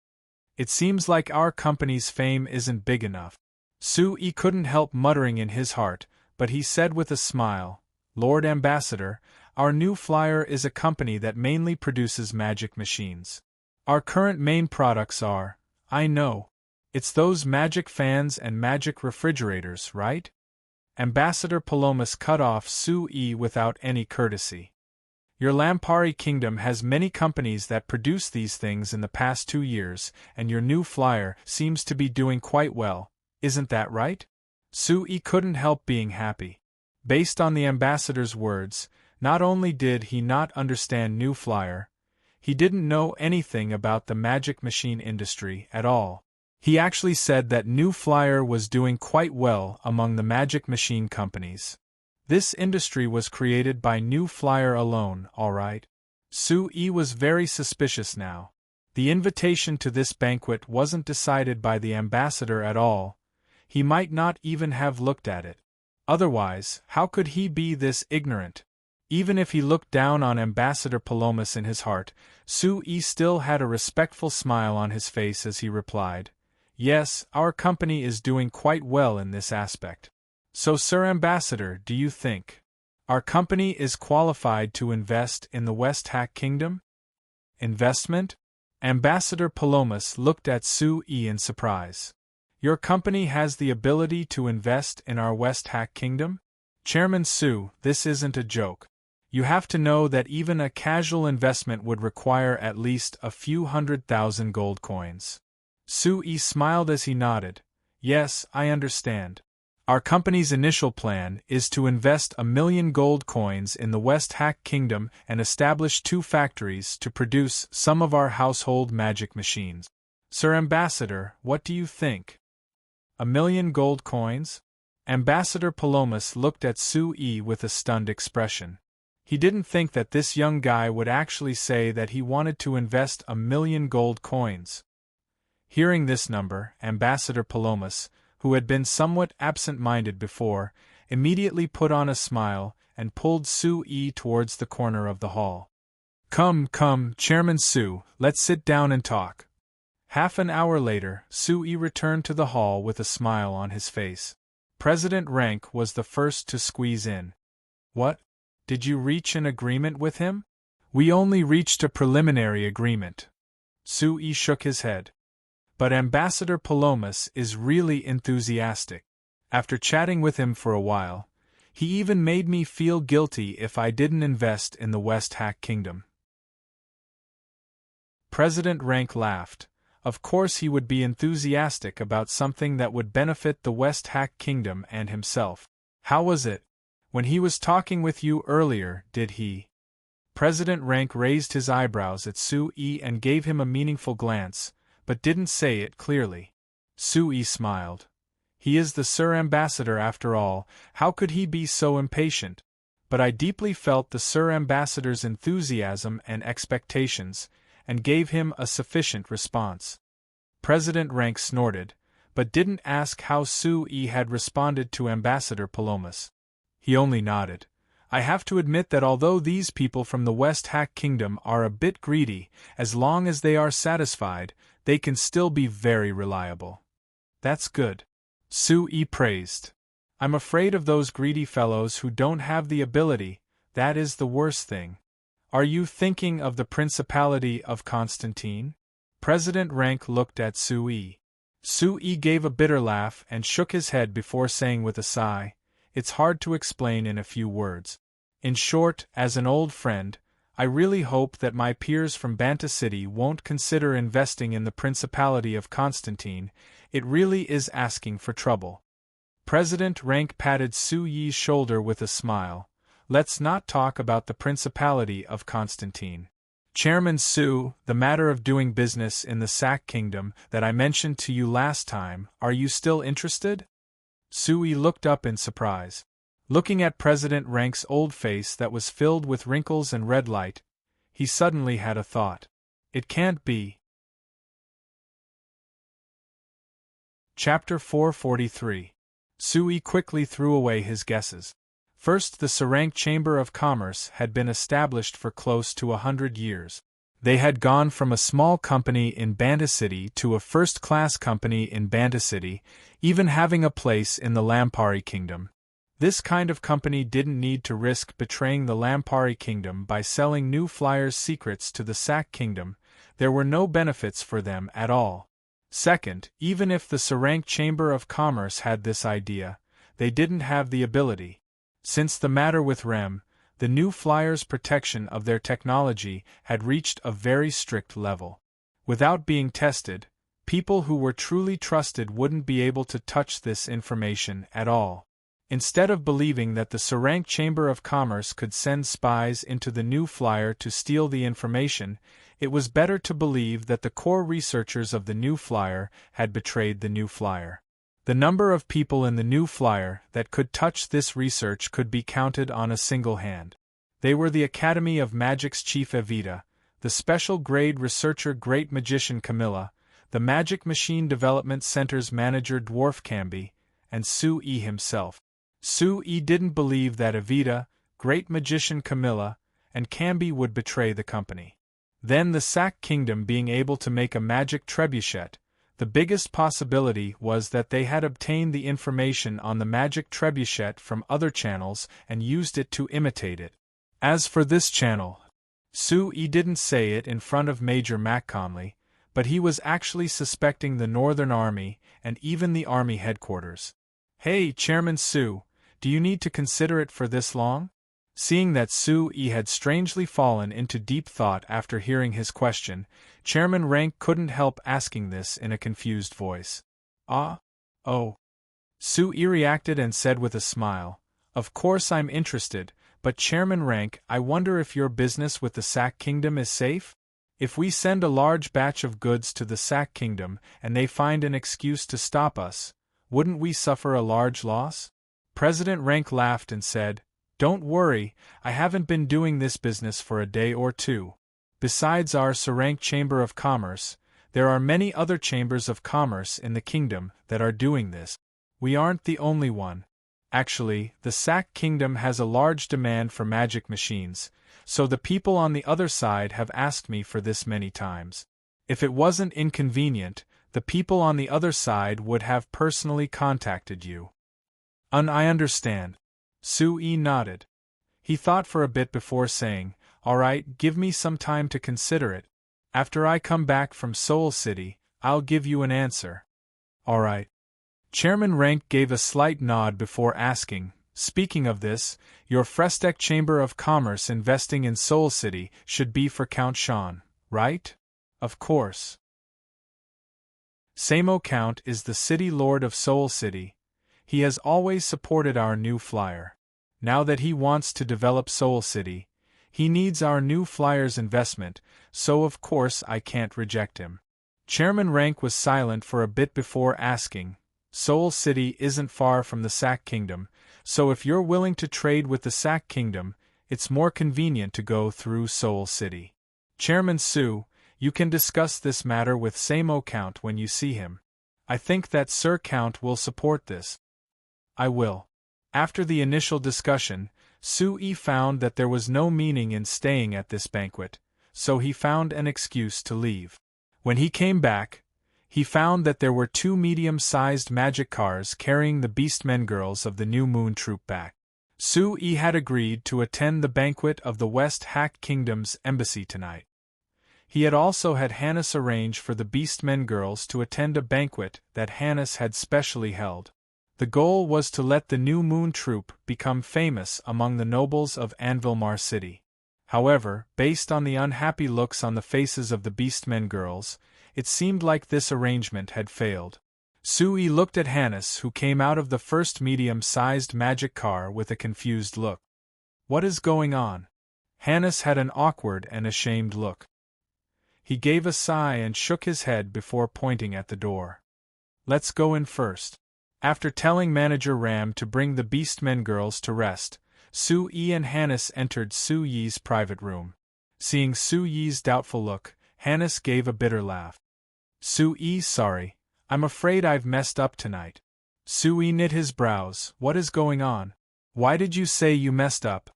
It seems like our company's fame isn't big enough. Sui couldn't help muttering in his heart, but he said with a smile, Lord Ambassador, our New Flyer is a company that mainly produces magic machines. Our current main products are, I know. It's those magic fans and magic refrigerators, right? Ambassador Palomas cut off Sui without any courtesy. Your Lampari Kingdom has many companies that produce these things in the past 2 years, and your New Flyer seems to be doing quite well. Isn't that right? Sui couldn't help being happy. Based on the ambassador's words, not only did he not understand New Flyer, he didn't know anything about the magic machine industry at all. He actually said that New Flyer was doing quite well among the magic machine companies. This industry was created by New Flyer alone, all right? Sui was very suspicious now. The invitation to this banquet wasn't decided by the ambassador at all. He might not even have looked at it. Otherwise, how could he be this ignorant? Even if he looked down on Ambassador Palomas in his heart, Sue still had a respectful smile on his face as he replied, "Yes, our company is doing quite well in this aspect. So, Sir Ambassador, do you think our company is qualified to invest in the West Hack Kingdom?" Investment? Ambassador Palomas looked at Sue in surprise. "Your company has the ability to invest in our West Hack Kingdom? Chairman Sue, this isn't a joke. You have to know that even a casual investment would require at least a few 100,000 gold coins." Sue smiled as he nodded. "Yes, I understand. Our company's initial plan is to invest 1,000,000 gold coins in the West Hack Kingdom and establish 2 factories to produce some of our household magic machines. Sir Ambassador, what do you think? 1,000,000 gold coins?" Ambassador Palomas looked at Sue with a stunned expression. He didn't think that this young guy would actually say that he wanted to invest 1,000,000 gold coins. Hearing this number, Ambassador Palomas, who had been somewhat absent-minded before, immediately put on a smile and pulled Sue towards the corner of the hall. Come, Chairman Sue, let's sit down and talk." Half an hour later, Sue returned to the hall with a smile on his face. President Rank was the first to squeeze in. "What? Did you reach an agreement with him?" "We only reached a preliminary agreement." Sue shook his head. "But Ambassador Palomas is really enthusiastic. After chatting with him for a while, he even made me feel guilty if I didn't invest in the West Hack Kingdom." President Rank laughed. Of course he would be enthusiastic about something that would benefit the West Hack Kingdom and himself. "How was it? When he was talking with you earlier, did he?" President Rank raised his eyebrows at Sue and gave him a meaningful glance, but didn't say it clearly. Sue smiled. "He is the Sir Ambassador after all, how could he be so impatient? But I deeply felt the Sir Ambassador's enthusiasm and expectations, and gave him a sufficient response." President Rank snorted, but didn't ask how Sue had responded to Ambassador Palomas. He only nodded. "I have to admit that although these people from the West Hack Kingdom are a bit greedy, as long as they are satisfied, they can still be very reliable." "That's good," Sue praised. "I'm afraid of those greedy fellows who don't have the ability, that is the worst thing. Are you thinking of the Principality of Constantine?" President Rank looked at Sue. Sue gave a bitter laugh and shook his head before saying with a sigh, "It's hard to explain in a few words. In short, as an old friend, I really hope that my peers from Banta City won't consider investing in the Principality of Constantine. It really is asking for trouble." President Rank patted Sue shoulder with a smile. "Let's not talk about the Principality of Constantine. Chairman Sue, the matter of doing business in the Sack Kingdom that I mentioned to you last time, are you still interested?" Sue looked up in surprise. Looking at President Rank's old face that was filled with wrinkles and red light, he suddenly had a thought. "It can't be." Chapter 443. Sue quickly threw away his guesses. First, the serene Chamber of Commerce had been established for close to 100 years. They had gone from a small company in Banta City to a first-class company in Banta City, even having a place in the Lampari Kingdom. This kind of company didn't need to risk betraying the Lampari Kingdom by selling new flyers' secrets to the Sack Kingdom. There were no benefits for them at all. Second, even if the serene Chamber of Commerce had this idea, they didn't have the ability. Since the matter with Rem, the new flyers' protection of their technology had reached a very strict level. Without being tested, people who were truly trusted wouldn't be able to touch this information at all. Instead of believing that the serene Chamber of Commerce could send spies into the new flyer to steal the information, it was better to believe that the core researchers of the new flyer had betrayed the new flyer. The number of people in the new flyer that could touch this research could be counted on a single hand. They were the Academy of Magic's chief Evita, the special grade researcher Great Magician Camilla, the Magic Machine Development Center's manager Dwarf Camby, and Sue himself. Sue didn't believe that Evita, great magician Camilla, and Camby would betray the company. Then the Sack Kingdom being able to make a magic trebuchet, the biggest possibility was that they had obtained the information on the magic trebuchet from other channels and used it to imitate it. As for this channel, Sue-E didn't say it in front of Major McConley, but he was actually suspecting the Northern Army and even the Army headquarters. "Hey, Chairman Sue, do you need to consider it for this long?" Seeing that Sue-E had strangely fallen into deep thought after hearing his question, Chairman Rank couldn't help asking this in a confused voice. Oh. Sue-E reacted and said with a smile, "Of course I'm interested, but Chairman Rank, I wonder if your business with the Sack Kingdom is safe? If we send a large batch of goods to the Sack Kingdom and they find an excuse to stop us, wouldn't we suffer a large loss?" President Rank laughed and said, "Don't worry, I haven't been doing this business for a day or two. Besides our Serene Chamber of Commerce, there are many other chambers of commerce in the kingdom that are doing this. We aren't the only one. Actually, the Sack Kingdom has a large demand for magic machines, so the people on the other side have asked me for this many times. If it wasn't inconvenient, the people on the other side would have personally contacted you." I understand." Sue-E nodded. He thought for a bit before saying, "All right, give me some time to consider it. After I come back from Soul City, I'll give you an answer." "All right." Chairman Rank gave a slight nod before asking, "Speaking of this, your Frestek Chamber of Commerce investing in Soul City should be for Count Sean, right?" "Of course." Samo Count is the city lord of Soul City. He has always supported our new flyer. Now that he wants to develop Soul City, he needs our new flyer's investment, so of course I can't reject him. Chairman Rank was silent for a bit before asking, "Soul City isn't far from the Sack Kingdom, so if you're willing to trade with the Sack Kingdom, it's more convenient to go through Soul City. Chairman Sue, you can discuss this matter with Samo Count when you see him. I think that Sir Count will support this." "I will." After the initial discussion, Sue-E found that there was no meaning in staying at this banquet, so he found an excuse to leave. When he came back, he found that there were 2 medium-sized magic cars carrying the Beastmen girls of the New Moon Troop back. Sue-E had agreed to attend the banquet of the West Hack Kingdom's embassy tonight. He had also had Hannes arrange for the Beastmen girls to attend a banquet that Hannes had specially held. The goal was to let the New Moon Troop become famous among the nobles of Anvilmar City. However, based on the unhappy looks on the faces of the Beastmen girls, it seemed like this arrangement had failed. Sue-E looked at Hannes, who came out of the first medium-sized magic car with a confused look. "What is going on?" Hannes had an awkward and ashamed look. He gave a sigh and shook his head before pointing at the door. "Let's go in first." After telling Manager Ram to bring the Beastmen girls to rest, Sue-E and Hannes entered Sue-Ye's private room. Seeing Sue-Ye's doubtful look, Hannes gave a bitter laugh. "Sue-E, sorry, I'm afraid I've messed up tonight." Sue-E knit his brows. "What is going on? Why did you say you messed up?"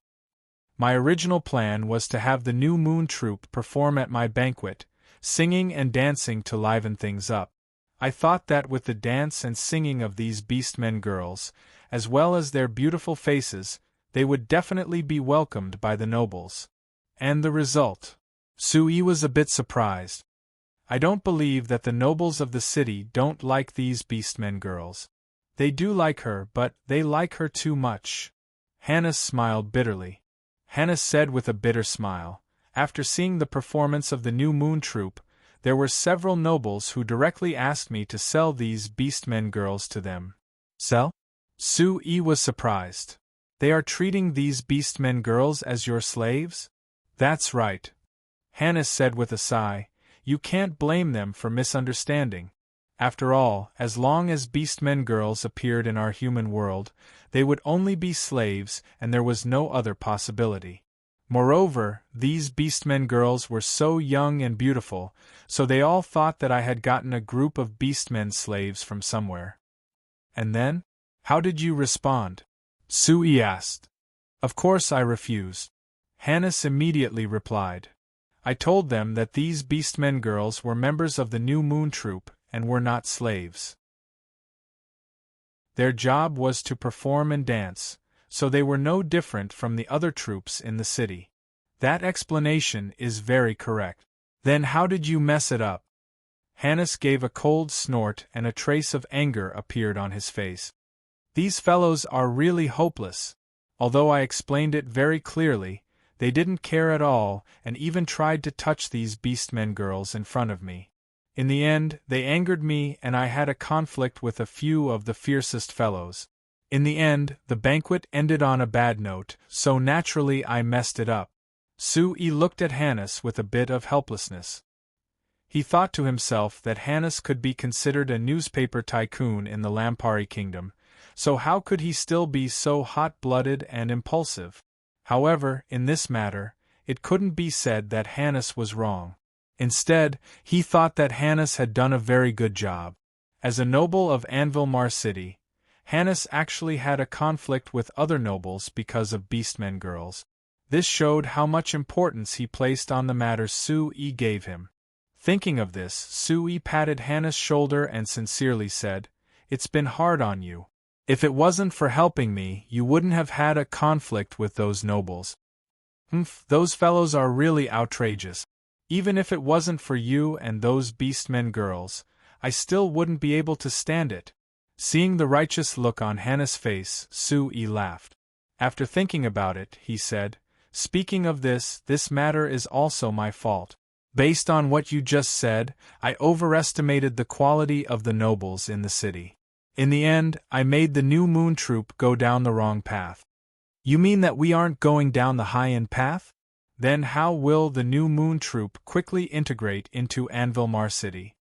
"My original plan was to have the New Moon Troop perform at my banquet, singing and dancing to liven things up. I thought that with the dance and singing of these Beastmen girls, as well as their beautiful faces, they would definitely be welcomed by the nobles. And the result?" Sue-E was a bit surprised. "I don't believe that the nobles of the city don't like these Beastmen girls. They do like her, but they like her too much." Hannes smiled bitterly. Hannes said with a bitter smile, "After seeing the performance of the New Moon Troop, there were several nobles who directly asked me to sell these Beastmen girls to them." "Sell?" Sue-E was surprised. "They are treating these Beastmen girls as your slaves?" "That's right." Hannes said with a sigh, "You can't blame them for misunderstanding. After all, as long as Beastmen girls appeared in our human world, they would only be slaves and there was no other possibility. Moreover, these Beastmen girls were so young and beautiful, so they all thought that I had gotten a group of Beastmen slaves from somewhere." "And then? How did you respond?" Sue-E asked. Of course I refused. Hannes immediately replied. I told them that these Beastmen girls were members of the New Moon Troupe and were not slaves. Their job was to perform and dance, so they were no different from the other troops in the city. That explanation is very correct. Then how did you mess it up? Hannes gave a cold snort and a trace of anger appeared on his face. These fellows are really hopeless. Although I explained it very clearly, they didn't care at all and even tried to touch these Beastmen girls in front of me. In the end, they angered me and I had a conflict with a few of the fiercest fellows. In the end, the banquet ended on a bad note, so naturally I messed it up. Sui looked at Hannes with a bit of helplessness. He thought to himself that Hannes could be considered a newspaper tycoon in the Lampari kingdom, so how could he still be so hot-blooded and impulsive? However, in this matter, it couldn't be said that Hannes was wrong. Instead, he thought that Hannes had done a very good job. As a noble of Anvilmar City, Hannes actually had a conflict with other nobles because of Beastmen girls. This showed how much importance he placed on the matter Sui gave him. Thinking of this, Sui patted Hannes' shoulder and sincerely said, "It's been hard on you. If it wasn't for helping me, you wouldn't have had a conflict with those nobles. Those fellows are really outrageous. Even if it wasn't for you and those Beastmen girls, I still wouldn't be able to stand it." Seeing the righteous look on Hannes' face, Sui laughed. After thinking about it, he said, "Speaking of this matter is also my fault. Based on what you just said, I overestimated the quality of the nobles in the city. In the end, I made the New Moon Troupe go down the wrong path." "You mean that we aren't going down the high-end path? Then how will the New Moon Troupe quickly integrate into Anvilmar City?"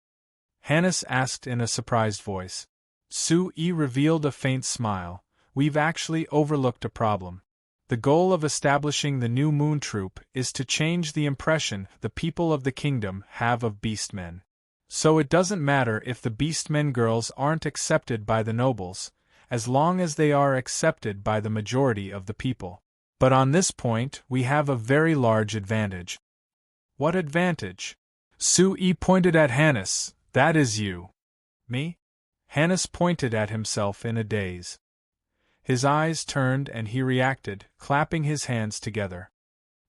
Hannes asked in a surprised voice. Sui revealed a faint smile. "We've actually overlooked a problem. The goal of establishing the New Moon Troupe is to change the impression the people of the kingdom have of Beastmen. So it doesn't matter if the Beastmen girls aren't accepted by the nobles, as long as they are accepted by the majority of the people. But on this point, we have a very large advantage." "What advantage?" Sui pointed at Hannes. "That is you." "Me?" Hannes pointed at himself in a daze. His eyes turned and he reacted, clapping his hands together.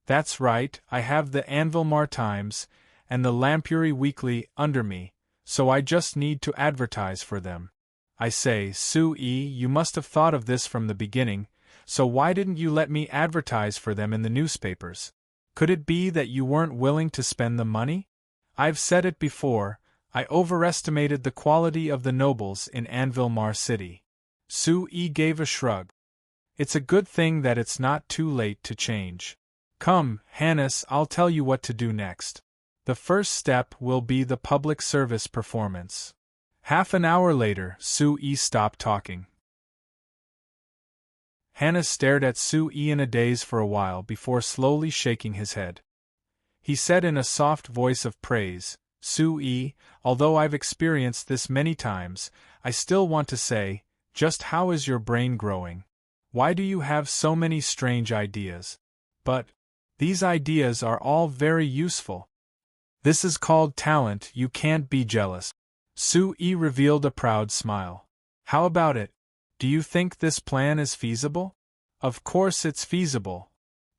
"That's right, I have the Anvilmar Times and the Lampuri Weekly under me, so I just need to advertise for them. I say, Sui, you must have thought of this from the beginning, so why didn't you let me advertise for them in the newspapers? Could it be that you weren't willing to spend the money? I've said it before, I overestimated the quality of the nobles in Anvilmar City." Sui gave a shrug. "It's a good thing that it's not too late to change. Come, Hannes, I'll tell you what to do next. The first step will be the public service performance." Half an hour later, Sui stopped talking. Hannes stared at Sui in a daze for a while before slowly shaking his head. He said in a soft voice of praise, "Sui, although I've experienced this many times, I still want to say, just how is your brain growing? Why do you have so many strange ideas? But these ideas are all very useful. This is called talent, you can't be jealous." Sui revealed a proud smile. "How about it? Do you think this plan is feasible?" "Of course it's feasible."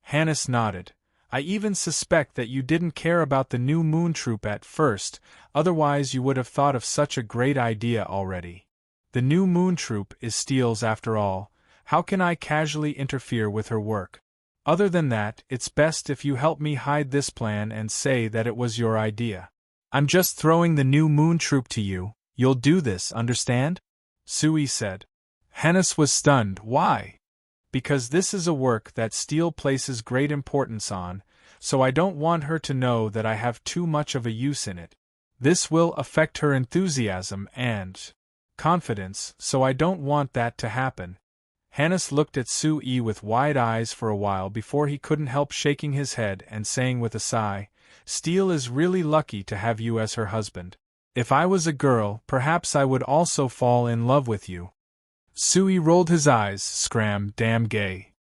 Hannes nodded. "I even suspect that you didn't care about the New Moon Troupe at first, otherwise you would have thought of such a great idea already. The New Moon Troupe is Steele's after all, how can I casually interfere with her work? Other than that, it's best if you help me hide this plan and say that it was your idea. I'm just throwing the New Moon Troupe to you, you'll do this, understand?" Sui said. Hannes was stunned. "Why?" "Because this is a work that Steele places great importance on, so I don't want her to know that I have too much of a use in it. This will affect her enthusiasm and confidence, so I don't want that to happen." Hannes looked at Sui with wide eyes for a while before he couldn't help shaking his head and saying with a sigh, "Steele is really lucky to have you as her husband. If I was a girl, perhaps I would also fall in love with you." Sui rolled his eyes, scram, damn gay.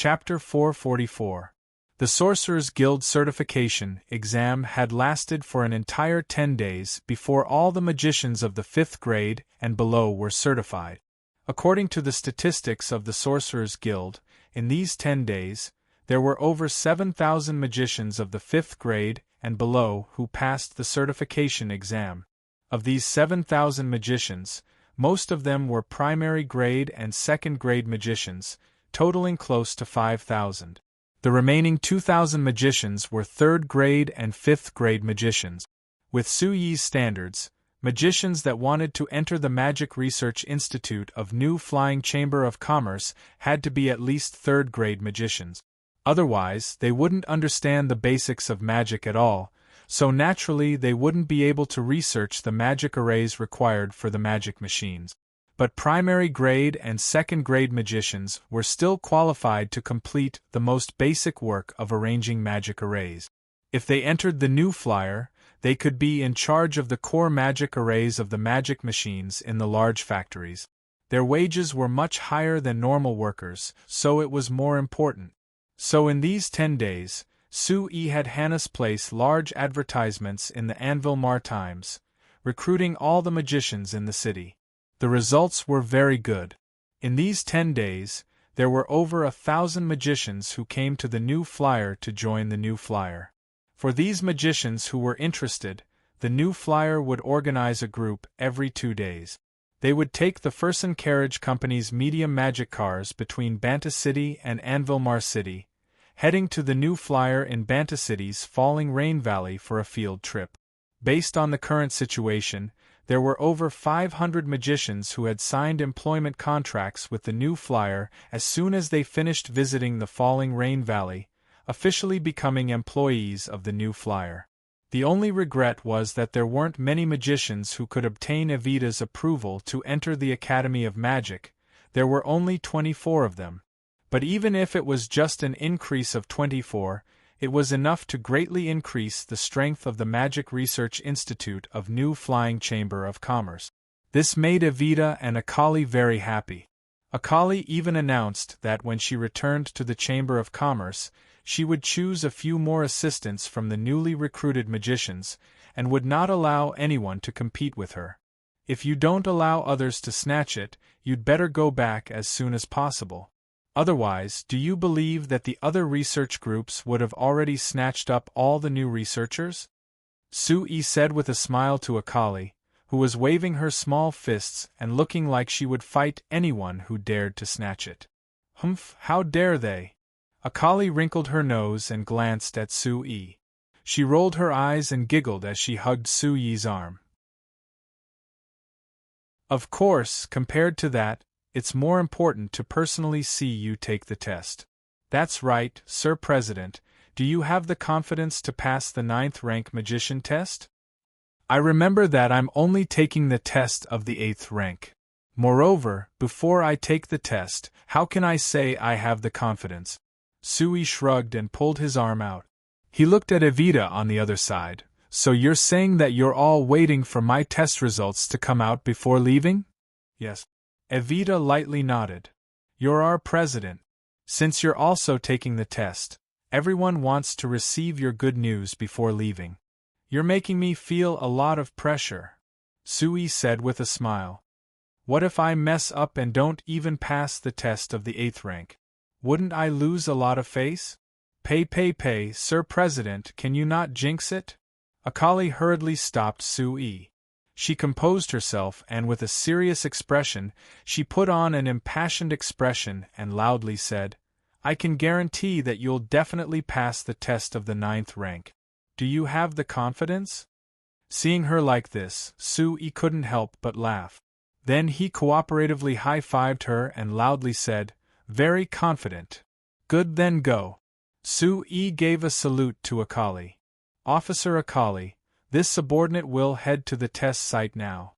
Chapter 444. The Sorcerer's Guild certification exam had lasted for an entire 10 days before all the magicians of the 5th grade and below were certified. According to the statistics of the Sorcerer's Guild, in these 10 days, there were over 7,000 magicians of the 5th grade and below who passed the certification exam. Of these 7,000 magicians, most of them were primary grade and 2nd grade magicians, totaling close to 5,000. The remaining 2,000 magicians were 3rd grade and 5th grade magicians. With Su Yi's standards, magicians that wanted to enter the Magic Research Institute of New Flying Chamber of Commerce had to be at least 3rd grade magicians. Otherwise, they wouldn't understand the basics of magic at all, so naturally they wouldn't be able to research the magic arrays required for the magic machines. But primary grade and 2nd grade magicians were still qualified to complete the most basic work of arranging magic arrays. If they entered the new flyer, they could be in charge of the core magic arrays of the magic machines in the large factories. Their wages were much higher than normal workers, so it was more important. So in these 10 days, Su Yi had Hannah's place large advertisements in the Anvil Times, recruiting all the magicians in the city. The results were very good. In these 10 days, there were over 1,000 magicians who came to the new flyer to join the new flyer. For these magicians who were interested, the new flyer would organize a group every 2 days. They would take the Furson Carriage Company's medium magic cars between Banta City and Anvilmar City, heading to the new flyer in Banta City's Falling Rain Valley for a field trip. Based on the current situation, there were over 500 magicians who had signed employment contracts with the new flyer as soon as they finished visiting the Falling Rain Valley, officially becoming employees of the new flyer. The only regret was that there weren't many magicians who could obtain Evita's approval to enter the Academy of Magic. There were only 24 of them. But even if it was just an increase of 24, it was enough to greatly increase the strength of the Magic Research Institute of New Flying Chamber of Commerce. This made Evita and Akali very happy. Akali even announced that when she returned to the Chamber of Commerce, she would choose a few more assistants from the newly recruited magicians, and would not allow anyone to compete with her. If you don't allow others to snatch it, you'd better go back as soon as possible. Otherwise, do you believe that the other research groups would have already snatched up all the new researchers? Su Yi said with a smile to Akali, who was waving her small fists and looking like she would fight anyone who dared to snatch it. Humph, how dare they? Akali wrinkled her nose and glanced at Su Yi. She rolled her eyes and giggled as she hugged Su Yi's arm. Of course, compared to that, it's more important to personally see you take the test. That's right, Sir President. Do you have the confidence to pass the 9th rank magician test? I remember that I'm only taking the test of the 8th rank. Moreover, before I take the test, how can I say I have the confidence? Su Yi shrugged and pulled his arm out. He looked at Evita on the other side. So you're saying that you're all waiting for my test results to come out before leaving? Yes. Evita lightly nodded. You're our president. Since you're also taking the test, everyone wants to receive your good news before leaving. You're making me feel a lot of pressure, Su Yi said with a smile. What if I mess up and don't even pass the test of the 8th rank? Wouldn't I lose a lot of face? Pay, Sir President, can you not jinx it? Akali hurriedly stopped Su Yi. She composed herself and with a serious expression, she put on an impassioned expression and loudly said, I can guarantee that you'll definitely pass the test of the 9th rank. Do you have the confidence? Seeing her like this, Su Yi couldn't help but laugh. Then he cooperatively high-fived her and loudly said, Very confident. Good, then go. Su Yi gave a salute to Akali. Officer Akali, this subordinate will head to the test site now.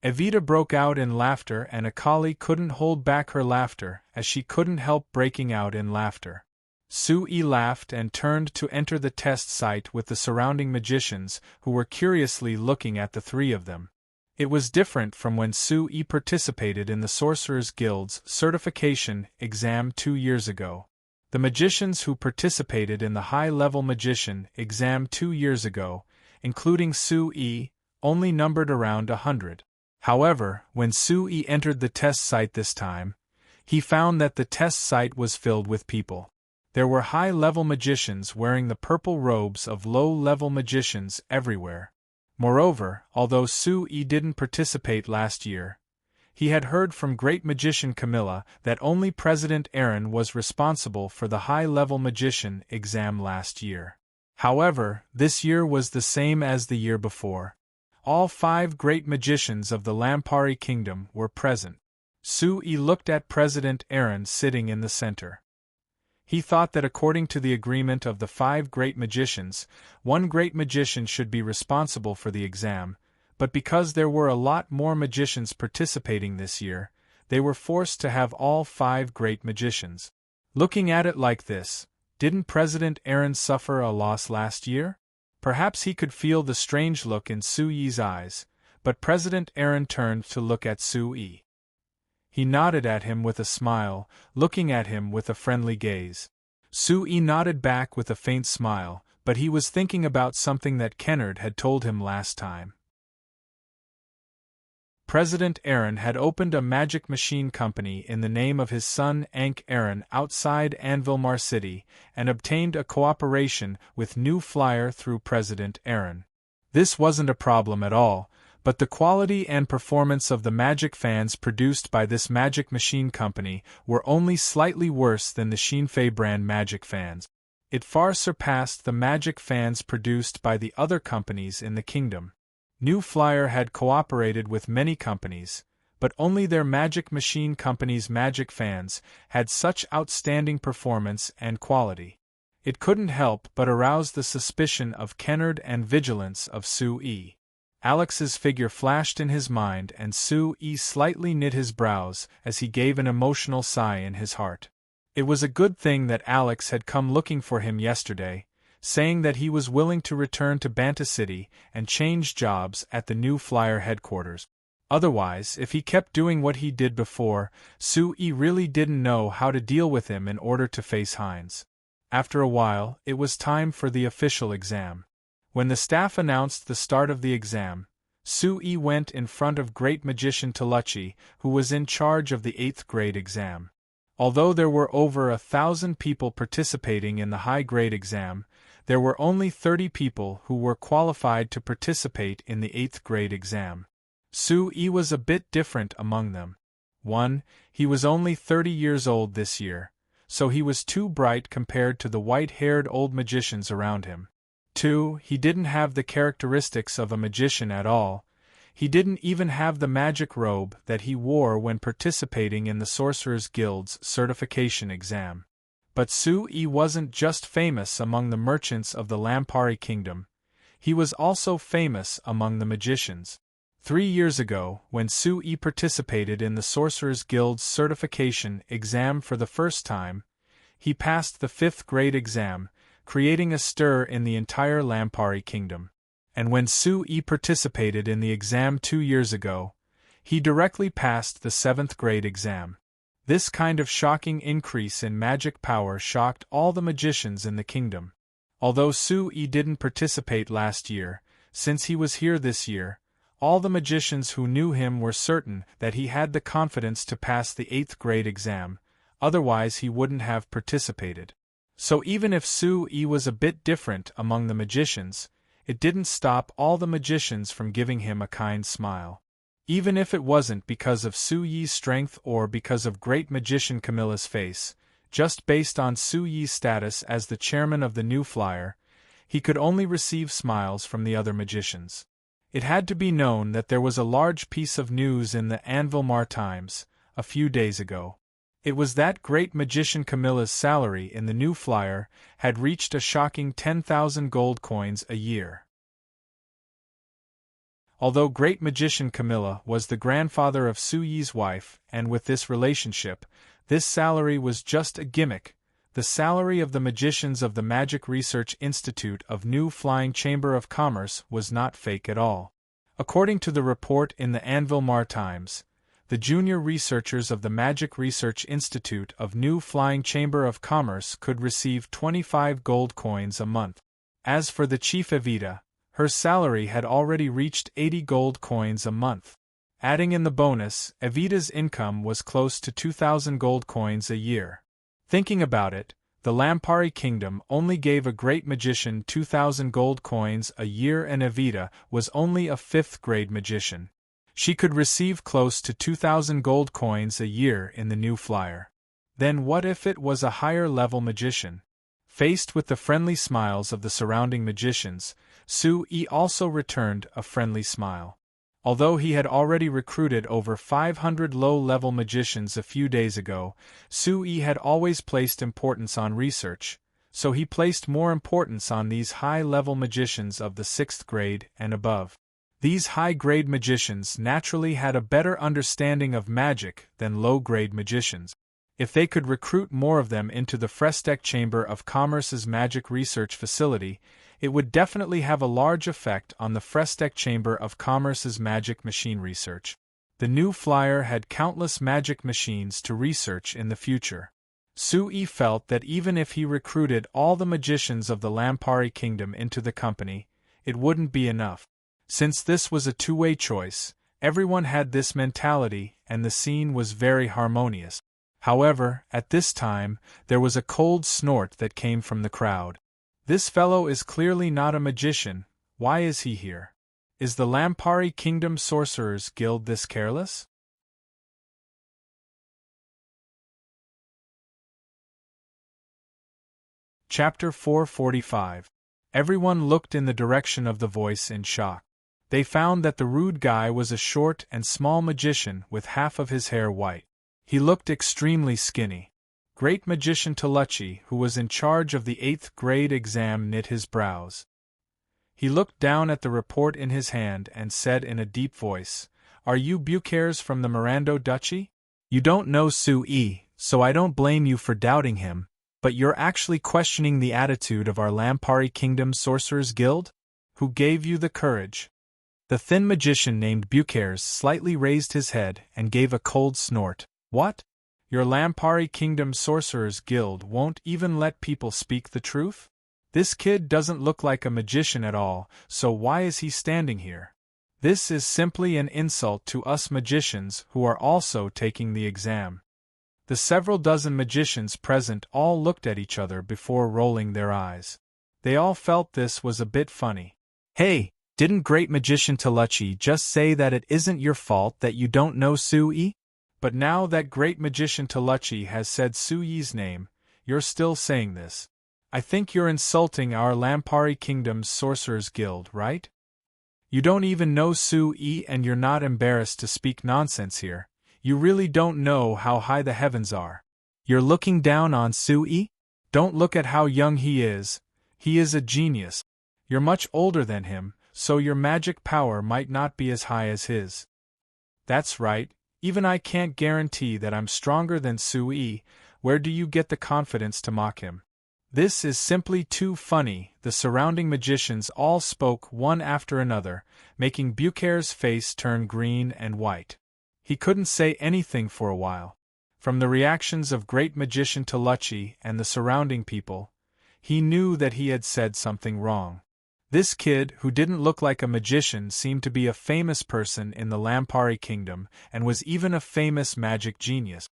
Evita broke out in laughter and Akali couldn't hold back her laughter as she couldn't help breaking out in laughter. Su Yi laughed and turned to enter the test site with the surrounding magicians who were curiously looking at the 3 of them. It was different from when Su Yi participated in the Sorcerer's Guild's certification exam 2 years ago. The magicians who participated in the high-level magician exam 2 years ago, including Su-yi, only numbered around 100. However, when Su-yi entered the test site this time, he found that the test site was filled with people. There were high-level magicians wearing the purple robes of low-level magicians everywhere. Moreover, although Su-yi didn't participate last year, he had heard from great magician Camilla that only President Aaron was responsible for the high-level magician exam last year. However, this year was the same as the year before. All 5 great magicians of the Lampari Kingdom were present. Su-yi looked at President Aaron sitting in the center. He thought that according to the agreement of the 5 great magicians, 1 great magician should be responsible for the exam, but because there were a lot more magicians participating this year, they were forced to have all 5 great magicians. Looking at it like this, didn't President Aaron suffer a loss last year? Perhaps he could feel the strange look in Su-yi's eyes, but President Aaron turned to look at Su-yi. He nodded at him with a smile, looking at him with a friendly gaze. Su-yi nodded back with a faint smile, but he was thinking about something that Kennard had told him last time. President Aaron had opened a magic machine company in the name of his son Ankh Aaron outside Anvilmar City and obtained a cooperation with New Flyer through President Aaron. This wasn't a problem at all, but the quality and performance of the magic fans produced by this magic machine company were only slightly worse than the Shinfei brand magic fans. It far surpassed the magic fans produced by the other companies in the kingdom. New Flyer had cooperated with many companies, but only their magic machine company's magic fans had such outstanding performance and quality. It couldn't help but arouse the suspicion of Kennard and vigilance of Su-yi. Alex's figure flashed in his mind and Su-yi slightly knit his brows as he gave an emotional sigh in his heart. It was a good thing that Alex had come looking for him yesterday, saying that he was willing to return to Banta City and change jobs at the New Flyer headquarters. Otherwise, if he kept doing what he did before, Su-yi really didn't know how to deal with him in order to face Hines. After a while, it was time for the official exam. When the staff announced the start of the exam, Su-yi went in front of Great Magician Taluchi, who was in charge of the 8th grade exam. Although there were over 1,000 people participating in the high-grade exam, there were only 30 people who were qualified to participate in the 8th grade exam. Su-yi was a bit different among them. 1. He was only 30 years old this year, so he was too bright compared to the white-haired old magicians around him. 2. He didn't have the characteristics of a magician at all. He didn't even have the magic robe that he wore when participating in the Sorcerers Guild's certification exam. But Su-yi wasn't just famous among the merchants of the Lampari Kingdom, he was also famous among the magicians. 3 years ago, when Su-yi participated in the Sorcerers Guild's certification exam for the first time, he passed the 5th grade exam, creating a stir in the entire Lampari Kingdom. And when Su-yi participated in the exam 2 years ago, he directly passed the 7th grade exam. This kind of shocking increase in magic power shocked all the magicians in the kingdom. Although Su-yi didn't participate last year, since he was here this year, all the magicians who knew him were certain that he had the confidence to pass the 8th grade exam, otherwise he wouldn't have participated. So even if Su-yi was a bit different among the magicians, it didn't stop all the magicians from giving him a kind smile. Even if it wasn't because of Su-yi's strength or because of great magician Camilla's face, just based on Su-yi's status as the chairman of the New Flyer, he could only receive smiles from the other magicians. It had to be known that there was a large piece of news in the Anvilmar Times, a few days ago. It was that great magician Camilla's salary in the New Flyer had reached a shocking 10,000 gold coins a year. Although great magician Camilla was the grandfather of Su-yi's wife, and with this relationship, this salary was just a gimmick. The salary of the magicians of the Magic Research Institute of New Flying Chamber of Commerce was not fake at all. According to the report in the Anvilmar Times, the junior researchers of the Magic Research Institute of New Flying Chamber of Commerce could receive 25 gold coins a month. As for the chief Evita, her salary had already reached 80 gold coins a month. Adding in the bonus, Evita's income was close to 2,000 gold coins a year. Thinking about it, the Lampari Kingdom only gave a great magician 2,000 gold coins a year, and Evita was only a 5th-grade magician. She could receive close to 2,000 gold coins a year in the new flyer. Then what if it was a higher-level magician? Faced with the friendly smiles of the surrounding magicians, Su-Yi also returned a friendly smile. Although he had already recruited over 500 low-level magicians a few days ago, Su-Yi had always placed importance on research, so he placed more importance on these high-level magicians of the 6th grade and above. These high-grade magicians naturally had a better understanding of magic than low-grade magicians. If they could recruit more of them into the Frestek Chamber of Commerce's magic research facility, it would definitely have a large effect on the Frestek Chamber of Commerce's magic machine research. The new flyer had countless magic machines to research in the future. Su-Yi felt that even if he recruited all the magicians of the Lampari Kingdom into the company, it wouldn't be enough. Since this was a two-way choice, everyone had this mentality and the scene was very harmonious. However, at this time, there was a cold snort that came from the crowd. This fellow is clearly not a magician. Why is he here? Is the Lampari Kingdom Sorcerers Guild this careless? Chapter 445. Everyone looked in the direction of the voice in shock. They found that the rude guy was a short and small magician with half of his hair white. He looked extremely skinny. Great Magician Toluchi, who was in charge of the 8th grade exam, knit his brows. He looked down at the report in his hand and said in a deep voice, "Are you Bucares from the Mirando Duchy? You don't know Su-Yi, so I don't blame you for doubting him, but you're actually questioning the attitude of our Lampari Kingdom Sorcerers Guild? Who gave you the courage?" The thin magician named Bucares slightly raised his head and gave a cold snort. "What? Your Lampari Kingdom Sorcerers Guild won't even let people speak the truth? This kid doesn't look like a magician at all, so why is he standing here? This is simply an insult to us magicians who are also taking the exam." The several dozen magicians present all looked at each other before rolling their eyes. They all felt this was a bit funny. "Hey, didn't Great Magician Toluchi just say that it isn't your fault that you don't know Su-Yi? But now that Great Magician Toluchi has said Su-Yi's name, you're still saying this. I think you're insulting our Lampari Kingdom's Sorcerers Guild, right? You don't even know Su-Yi and you're not embarrassed to speak nonsense here. You really don't know how high the heavens are. You're looking down on Su-Yi? Don't look at how young he is. He is a genius. You're much older than him, so your magic power might not be as high as his." "That's right. Even I can't guarantee that I'm stronger than Su-Yi. Where do you get the confidence to mock him?" This is simply too funny. The surrounding magicians all spoke one after another, making Bucare's face turn green and white. He couldn't say anything for a while. From the reactions of Great Magician Toluchi and the surrounding people, he knew that he had said something wrong. This kid, who didn't look like a magician, seemed to be a famous person in the Lampari Kingdom and was even a famous magic genius.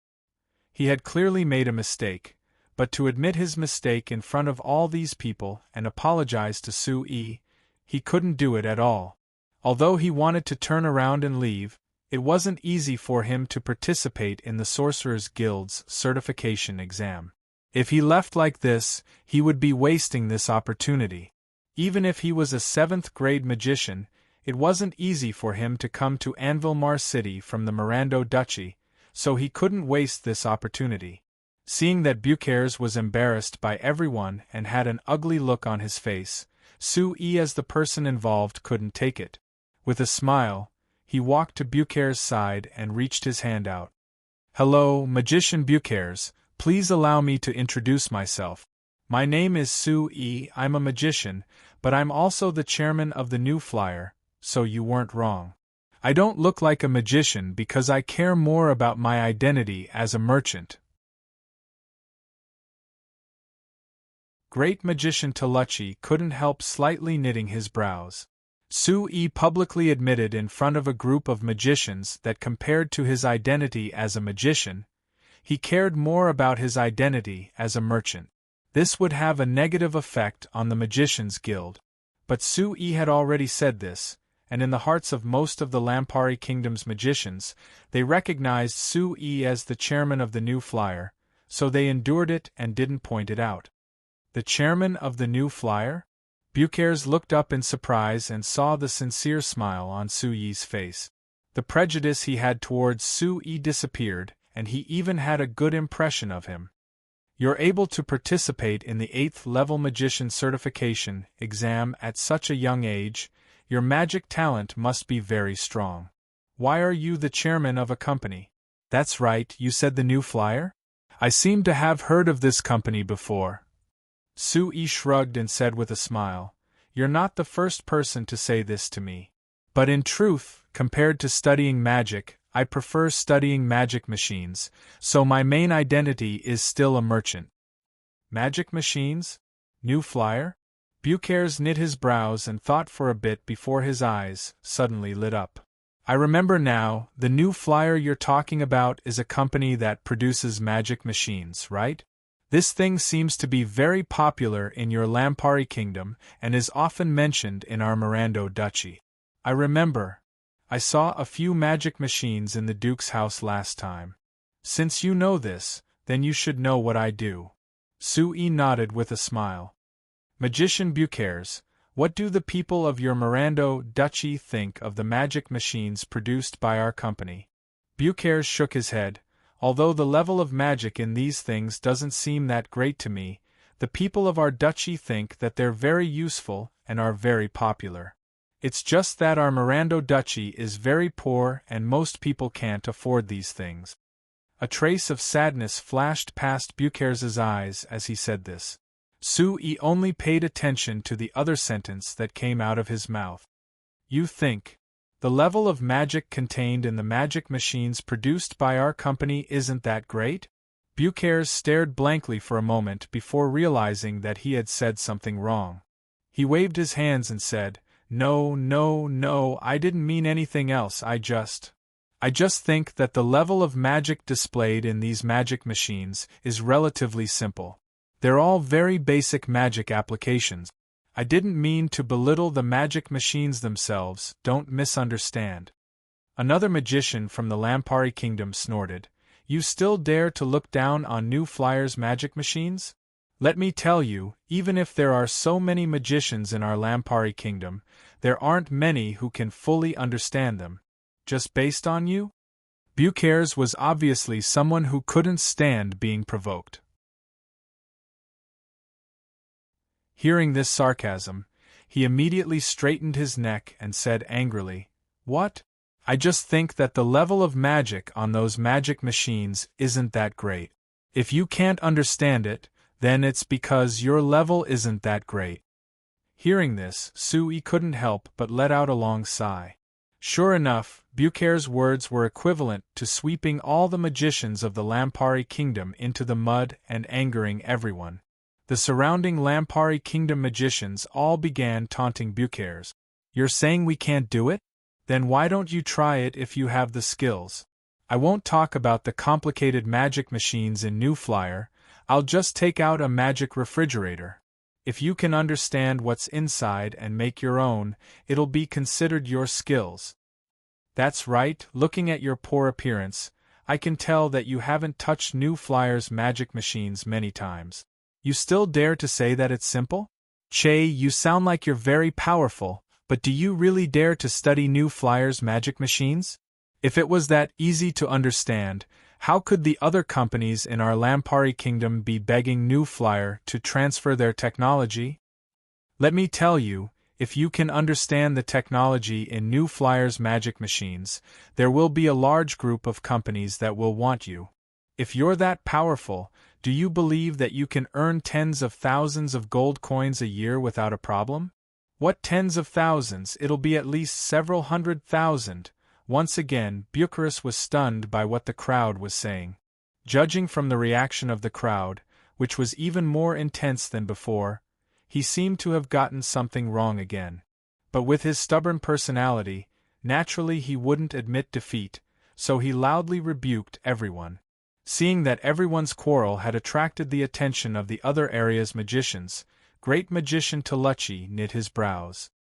He had clearly made a mistake, but to admit his mistake in front of all these people and apologize to Su-Yi, he couldn't do it at all. Although he wanted to turn around and leave, it wasn't easy for him to participate in the Sorcerers Guild's certification exam. If he left like this, he would be wasting this opportunity. Even if he was a 7th-grade magician, it wasn't easy for him to come to Anvilmar City from the Mirando Duchy, so he couldn't waste this opportunity. Seeing that Bucares was embarrassed by everyone and had an ugly look on his face, Su-Yi as the person involved couldn't take it. With a smile, he walked to Bucares' side and reached his hand out. "Hello, Magician Bucares, please allow me to introduce myself. My name is Su-Yi, I'm a magician, but I'm also the chairman of the New Flyer, so you weren't wrong. I don't look like a magician because I care more about my identity as a merchant. Great Magician Taluchi couldn't help slightly knitting his brows. Sui publicly admitted in front of a group of magicians that compared to his identity as a magician, he cared more about his identity as a merchant. This would have a negative effect on the Magicians Guild. But Sui had already said this, and in the hearts of most of the Lampari Kingdom's magicians, they recognized Sui as the chairman of the New Flyer, so they endured it and didn't point it out. The chairman of the New Flyer? Bucares looked up in surprise and saw the sincere smile on Sui's face. The prejudice he had towards Sui disappeared, and he even had a good impression of him. You're able to participate in the 8th level magician certification exam at such a young age. Your magic talent must be very strong. Why are you the chairman of a company? That's right, you said the New Flyer? I seem to have heard of this company before. Sui shrugged and said with a smile, You're not the first person to say this to me. But in truth, compared to studying magic, I prefer studying magic machines, so my main identity is still a merchant. Magic machines? New Flyer? Bucares knit his brows and thought for a bit before his eyes suddenly lit up. I remember now, the New Flyer you're talking about is a company that produces magic machines, right? This thing seems to be very popular in your Lampari Kingdom and is often mentioned in our Mirando Duchy. I remember. I saw a few magic machines in the Duke's house last time. Since you know this, then you should know what I do. Sui nodded with a smile. Magician Bucares, what do the people of your Mirando Duchy think of the magic machines produced by our company? Bucares shook his head. Although the level of magic in these things doesn't seem that great to me, the people of our duchy think that they're very useful and are very popular. It's just that our Mirando Duchy is very poor and most people can't afford these things. A trace of sadness flashed past Bucares' eyes as he said this. Sui only paid attention to the other sentence that came out of his mouth. You think the level of magic contained in the magic machines produced by our company isn't that great? Bucares stared blankly for a moment before realizing that he had said something wrong. He waved his hands and said, No, I didn't mean anything else, I just think that the level of magic displayed in these magic machines is relatively simple. They're all very basic magic applications. I didn't mean to belittle the magic machines themselves, don't misunderstand. Another magician from the Lampari Kingdom snorted, You still dare to look down on New Flyer's magic machines? Let me tell you, even if there are so many magicians in our Lampari Kingdom, there aren't many who can fully understand them. Just based on you? Bucares was obviously someone who couldn't stand being provoked. Hearing this sarcasm, he immediately straightened his neck and said angrily, What? I just think that the level of magic on those magic machines isn't that great. If you can't understand it, then it's because your level isn't that great. Hearing this, Sui couldn't help but let out a long sigh. Sure enough, Bucares' words were equivalent to sweeping all the magicians of the Lampari Kingdom into the mud and angering everyone. The surrounding Lampari Kingdom magicians all began taunting Bucares. You're saying we can't do it? Then why don't you try it if you have the skills? I won't talk about the complicated magic machines in New Flyer, I'll just take out a magic refrigerator. If you can understand what's inside and make your own, it'll be considered your skills. That's right, looking at your poor appearance, I can tell that you haven't touched New Flyer's magic machines many times. You still dare to say that it's simple? Che, you sound like you're very powerful, but do you really dare to study New Flyer's magic machines? If it was that easy to understand, how could the other companies in our Lampari Kingdom be begging New Flyer to transfer their technology? Let me tell you, if you can understand the technology in New Flyer's magic machines, there will be a large group of companies that will want you. If you're that powerful, do you believe that you can earn tens of thousands of gold coins a year without a problem? What tens of thousands? It'll be at least several 100,000. Once again, Bucharest was stunned by what the crowd was saying. Judging from the reaction of the crowd, which was even more intense than before, he seemed to have gotten something wrong again. But with his stubborn personality, naturally he wouldn't admit defeat, so he loudly rebuked everyone. Seeing that everyone's quarrel had attracted the attention of the other area's magicians, Great Magician Toluchi knit his brows.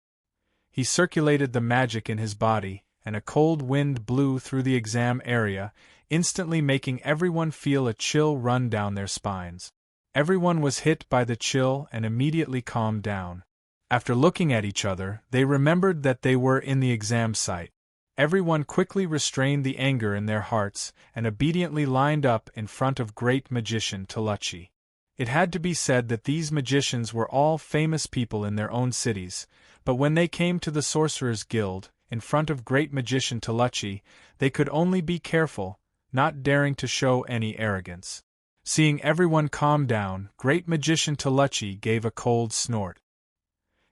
He circulated the magic in his body, and a cold wind blew through the exam area, instantly making everyone feel a chill run down their spines. Everyone was hit by the chill and immediately calmed down. After looking at each other, they remembered that they were in the exam site. Everyone quickly restrained the anger in their hearts and obediently lined up in front of Great Magician Toluchi. It had to be said that these magicians were all famous people in their own cities, but when they came to the Sorcerers' Guild, in front of Great Magician Toluchi, they could only be careful, not daring to show any arrogance. Seeing everyone calm down, Great Magician Toluchi gave a cold snort.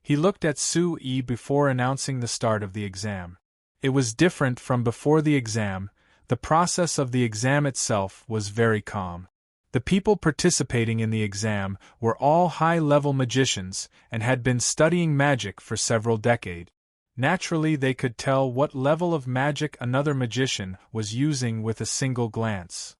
He looked at Su-yi before announcing the start of the exam. It was different from before the exam. The process of the exam itself was very calm. The people participating in the exam were all high-level magicians and had been studying magic for several decades. Naturally, they could tell what level of magic another magician was using with a single glance.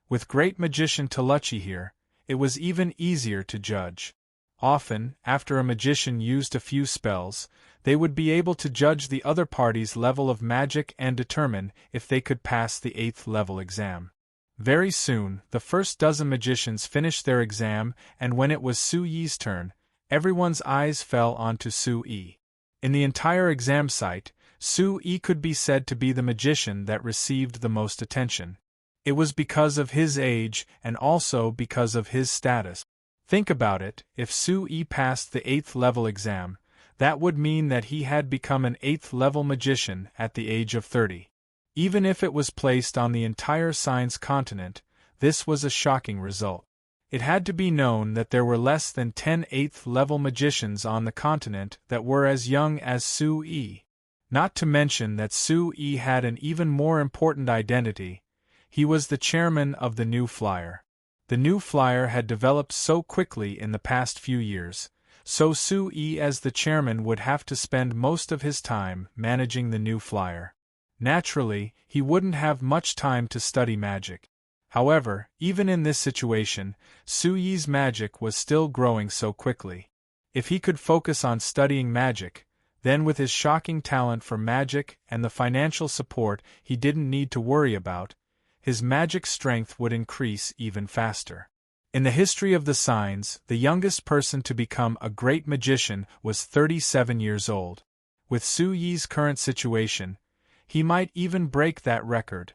With Great Magician Toluchi here, it was even easier to judge. Often, after a magician used a few spells, they would be able to judge the other party's level of magic and determine if they could pass the 8th level exam. Very soon, the first dozen magicians finished their exam, and when it was Su-yi's turn, everyone's eyes fell onto Su-yi. In the entire exam site, Su-yi could be said to be the magician that received the most attention. It was because of his age and also because of his status. Think about it, if Su-yi passed the 8th level exam, that would mean that he had become an 8th level magician at the age of 30. Even if it was placed on the entire Science continent, this was a shocking result. It had to be known that there were less than 10 8th level magicians on the continent that were as young as Su-yi. Not to mention that Su-yi had an even more important identity. He was the chairman of the New Flyer. The New Flyer had developed so quickly in the past few years, so Su-yi as the chairman would have to spend most of his time managing the New Flyer. Naturally, he wouldn't have much time to study magic. However, even in this situation, Su-yi's magic was still growing so quickly. If he could focus on studying magic, then with his shocking talent for magic and the financial support he didn't need to worry about, his magic strength would increase even faster. In the history of the signs, the youngest person to become a great magician was 37 years old. With Su-yi's current situation, he might even break that record.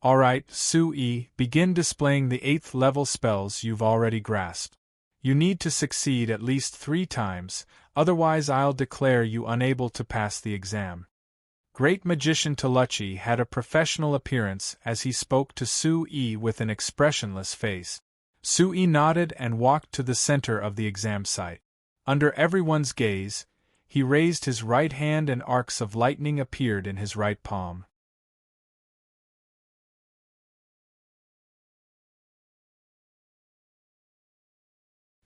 Alright, Su-yi, begin displaying the 8th level spells you've already grasped. You need to succeed at least 3 times, otherwise I'll declare you unable to pass the exam. Great Magician Toluchi had a professional appearance as he spoke to Su-yi with an expressionless face. Su-yi nodded and walked to the center of the exam site. Under everyone's gaze, he raised his right hand and arcs of lightning appeared in his right palm.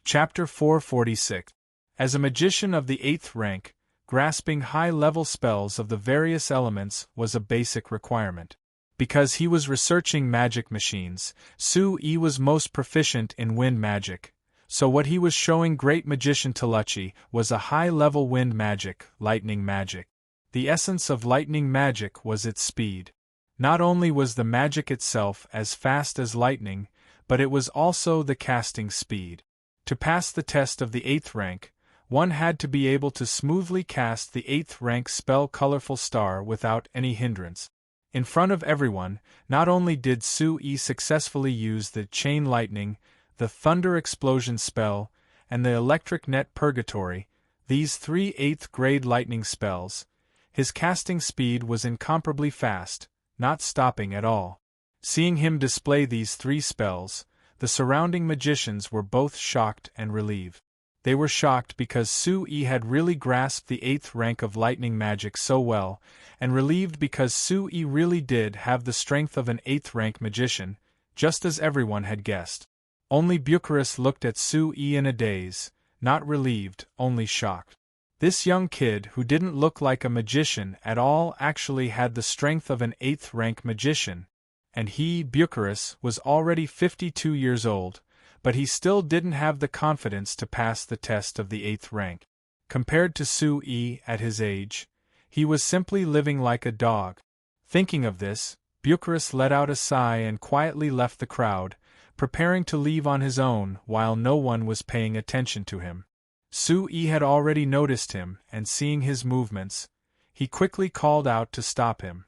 Chapter 446. As a magician of the 8th rank, grasping high-level spells of the various elements was a basic requirement. Because he was researching magic machines, Su-yi was most proficient in wind magic, so what he was showing Great Magician Toluchi was a high-level wind magic, lightning magic. The essence of lightning magic was its speed. Not only was the magic itself as fast as lightning, but it was also the casting speed. To pass the test of the 8th rank, one had to be able to smoothly cast the 8th rank spell Colorful Star without any hindrance. In front of everyone, not only did Su-yi successfully use the Chain Lightning, the Thunder Explosion spell, and the Electric Net Purgatory, these 3 8th grade lightning spells, his casting speed was incomparably fast, not stopping at all. Seeing him display these 3 spells, the surrounding magicians were both shocked and relieved. They were shocked because Sui had really grasped the 8th rank of lightning magic so well, and relieved because Sui really did have the strength of an 8th rank magician, just as everyone had guessed. Only Bucharest looked at Sui in a daze, not relieved, only shocked. This young kid who didn't look like a magician at all actually had the strength of an 8th rank magician, and he, Bucharest, was already 52 years old, but he still didn't have the confidence to pass the test of the 8th rank. Compared to Sui at his age, he was simply living like a dog. Thinking of this, Bucharest let out a sigh and quietly left the crowd, preparing to leave on his own while no one was paying attention to him. Sui had already noticed him, and seeing his movements, he quickly called out to stop him.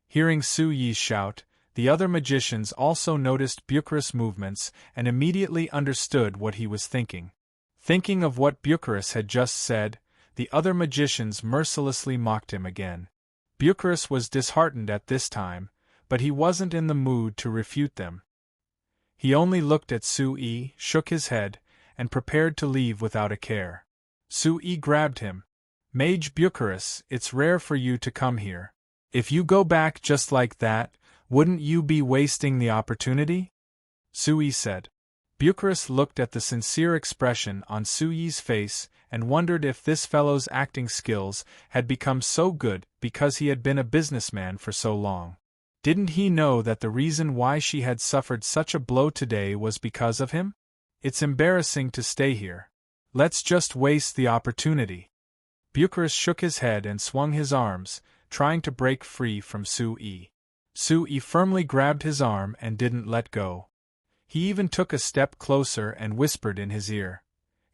Hearing Sui's shout, the other magicians also noticed Bucharest's movements and immediately understood what he was thinking. Thinking of what Bucharest had just said, the other magicians mercilessly mocked him again. Bucharest was disheartened at this time, but he wasn't in the mood to refute them. He only looked at Sui, shook his head, and prepared to leave without a care. Sui grabbed him. "Mage Bucharest, it's rare for you to come here. If you go back just like that, wouldn't you be wasting the opportunity?" Sui said. Bucharest looked at the sincere expression on Sui's face and wondered if this fellow's acting skills had become so good because he had been a businessman for so long. Didn't he know that the reason why she had suffered such a blow today was because of him? It's embarrassing to stay here. Let's just waste the opportunity. Bucharest shook his head and swung his arms, trying to break free from Sui. Sui firmly grabbed his arm and didn't let go. He even took a step closer and whispered in his ear,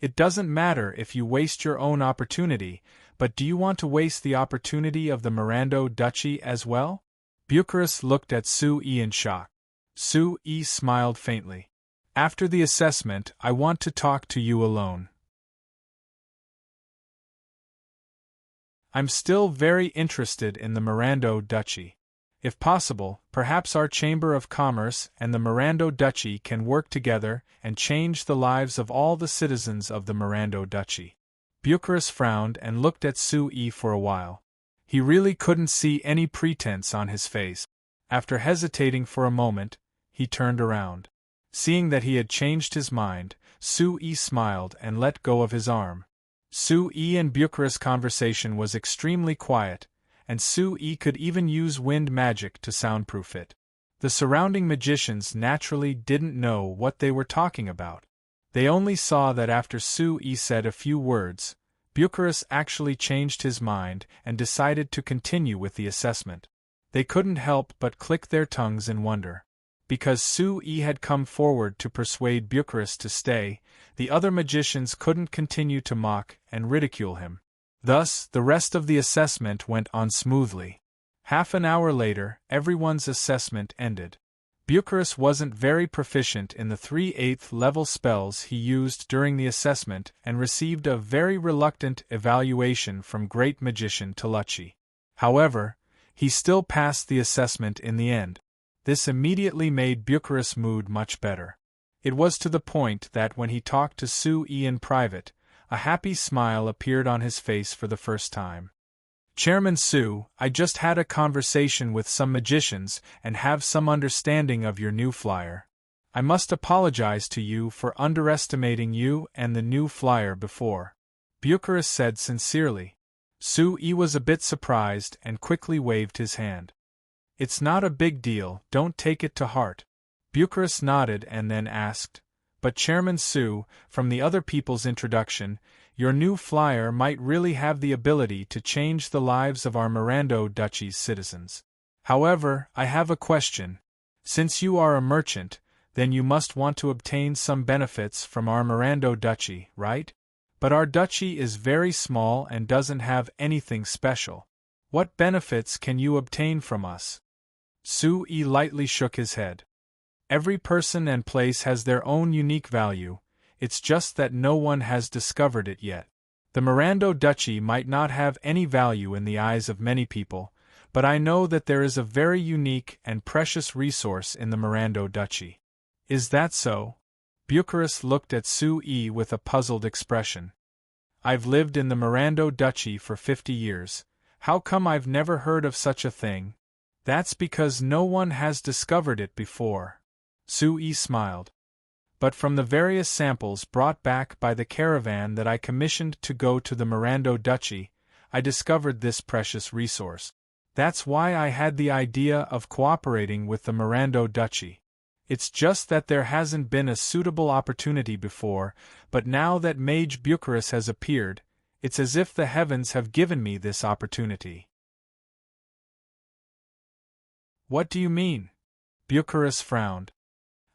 "It doesn't matter if you waste your own opportunity, but do you want to waste the opportunity of the Mirando Duchy as well?" Bucharest looked at Sui in shock. Sui smiled faintly. "After the assessment, I want to talk to you alone. I'm still very interested in the Mirando Duchy. If possible, perhaps our Chamber of Commerce and the Mirando Duchy can work together and change the lives of all the citizens of the Mirando Duchy." Bucharest frowned and looked at Sui for a while. He really couldn't see any pretense on his face. After hesitating for a moment, he turned around. Seeing that he had changed his mind, Sui smiled and let go of his arm. Sui and Bucharest's conversation was extremely quiet, and Sui could even use wind magic to soundproof it. The surrounding magicians naturally didn't know what they were talking about. They only saw that after Sui said a few words, Bucharest actually changed his mind and decided to continue with the assessment. They couldn't help but click their tongues in wonder. Because Sui had come forward to persuade Bucharest to stay, the other magicians couldn't continue to mock and ridicule him. Thus, the rest of the assessment went on smoothly. Half an hour later, everyone's assessment ended. Bucharest wasn't very proficient in the 3/8 level spells he used during the assessment and received a very reluctant evaluation from Great Magician Tolucci. However, he still passed the assessment in the end. This immediately made Bucharest's mood much better. It was to the point that when he talked to Sui in private, a happy smile appeared on his face for the first time. "Chairman Su, I just had a conversation with some magicians and have some understanding of your new flyer. I must apologize to you for underestimating you and the new flyer before," Bucharest said sincerely. Sui was a bit surprised and quickly waved his hand. "It's not a big deal, don't take it to heart." Bucharest nodded and then asked, "But Chairman Su, from the other people's introduction, your new flyer might really have the ability to change the lives of our Mirando Duchy's citizens. However, I have a question. Since you are a merchant, then you must want to obtain some benefits from our Mirando Duchy, right? But our duchy is very small and doesn't have anything special. What benefits can you obtain from us?" Sui lightly shook his head. "Every person and place has their own unique value, it's just that no one has discovered it yet. The Mirando Duchy might not have any value in the eyes of many people, but I know that there is a very unique and precious resource in the Mirando Duchy." "Is that so?" Bucharest looked at Sui with a puzzled expression. I've lived in the Mirando Duchy for 50 years. How come I've never heard of such a thing? That's because no one has discovered it before. Sui smiled. But from the various samples brought back by the caravan that I commissioned to go to the Mirando Duchy, I discovered this precious resource. That's why I had the idea of cooperating with the Mirando Duchy. It's just that there hasn't been a suitable opportunity before, but now that Mage Bucharest has appeared, it's as if the heavens have given me this opportunity. What do you mean? Bucharest frowned.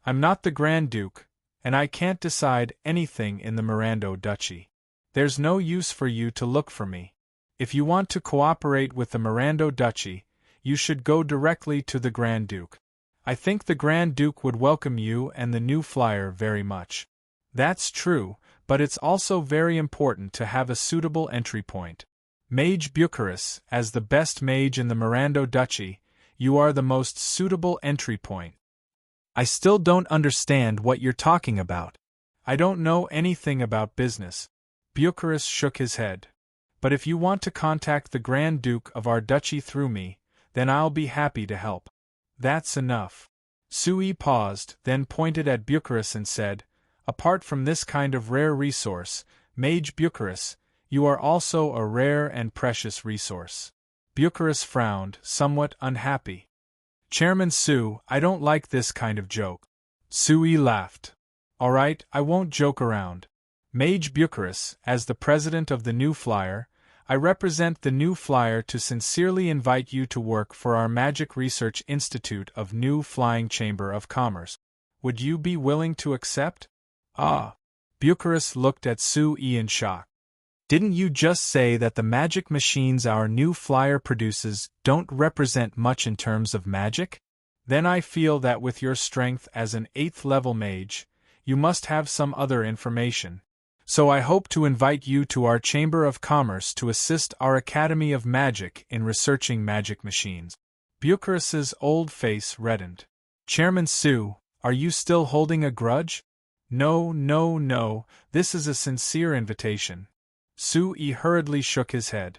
I'm not the Grand Duke, and I can't decide anything in the Mirando Duchy. There's no use for you to look for me. If you want to cooperate with the Mirando Duchy, you should go directly to the Grand Duke. I think the Grand Duke would welcome you and the new flyer very much. That's true, but it's also very important to have a suitable entry point. Mage Bucharest, as the best mage in the Mirando Duchy, you are the most suitable entry point. I still don't understand what you're talking about. I don't know anything about business. Bucharest shook his head. But if you want to contact the Grand Duke of our duchy through me, then I'll be happy to help. That's enough. Sui paused, then pointed at Bucharest and said, apart from this kind of rare resource, Mage Bucharest, you are also a rare and precious resource. Bucharest frowned, somewhat unhappy. Chairman Su, I don't like this kind of joke. Sui laughed. All right, I won't joke around. Mage Bucharest, as the president of the New Flyer, I represent the New Flyer to sincerely invite you to work for our Magic Research Institute of New Flying Chamber of Commerce. Would you be willing to accept? Ah! Bucharest looked at Sui in shock. Didn't you just say that the magic machines our New Flyer produces don't represent much in terms of magic? Then I feel that with your strength as an 8th level mage, you must have some other information. So I hope to invite you to our Chamber of Commerce to assist our Academy of Magic in researching magic machines. Bucharest's old face reddened. Chairman Su, are you still holding a grudge? No, this is a sincere invitation. Sui hurriedly shook his head.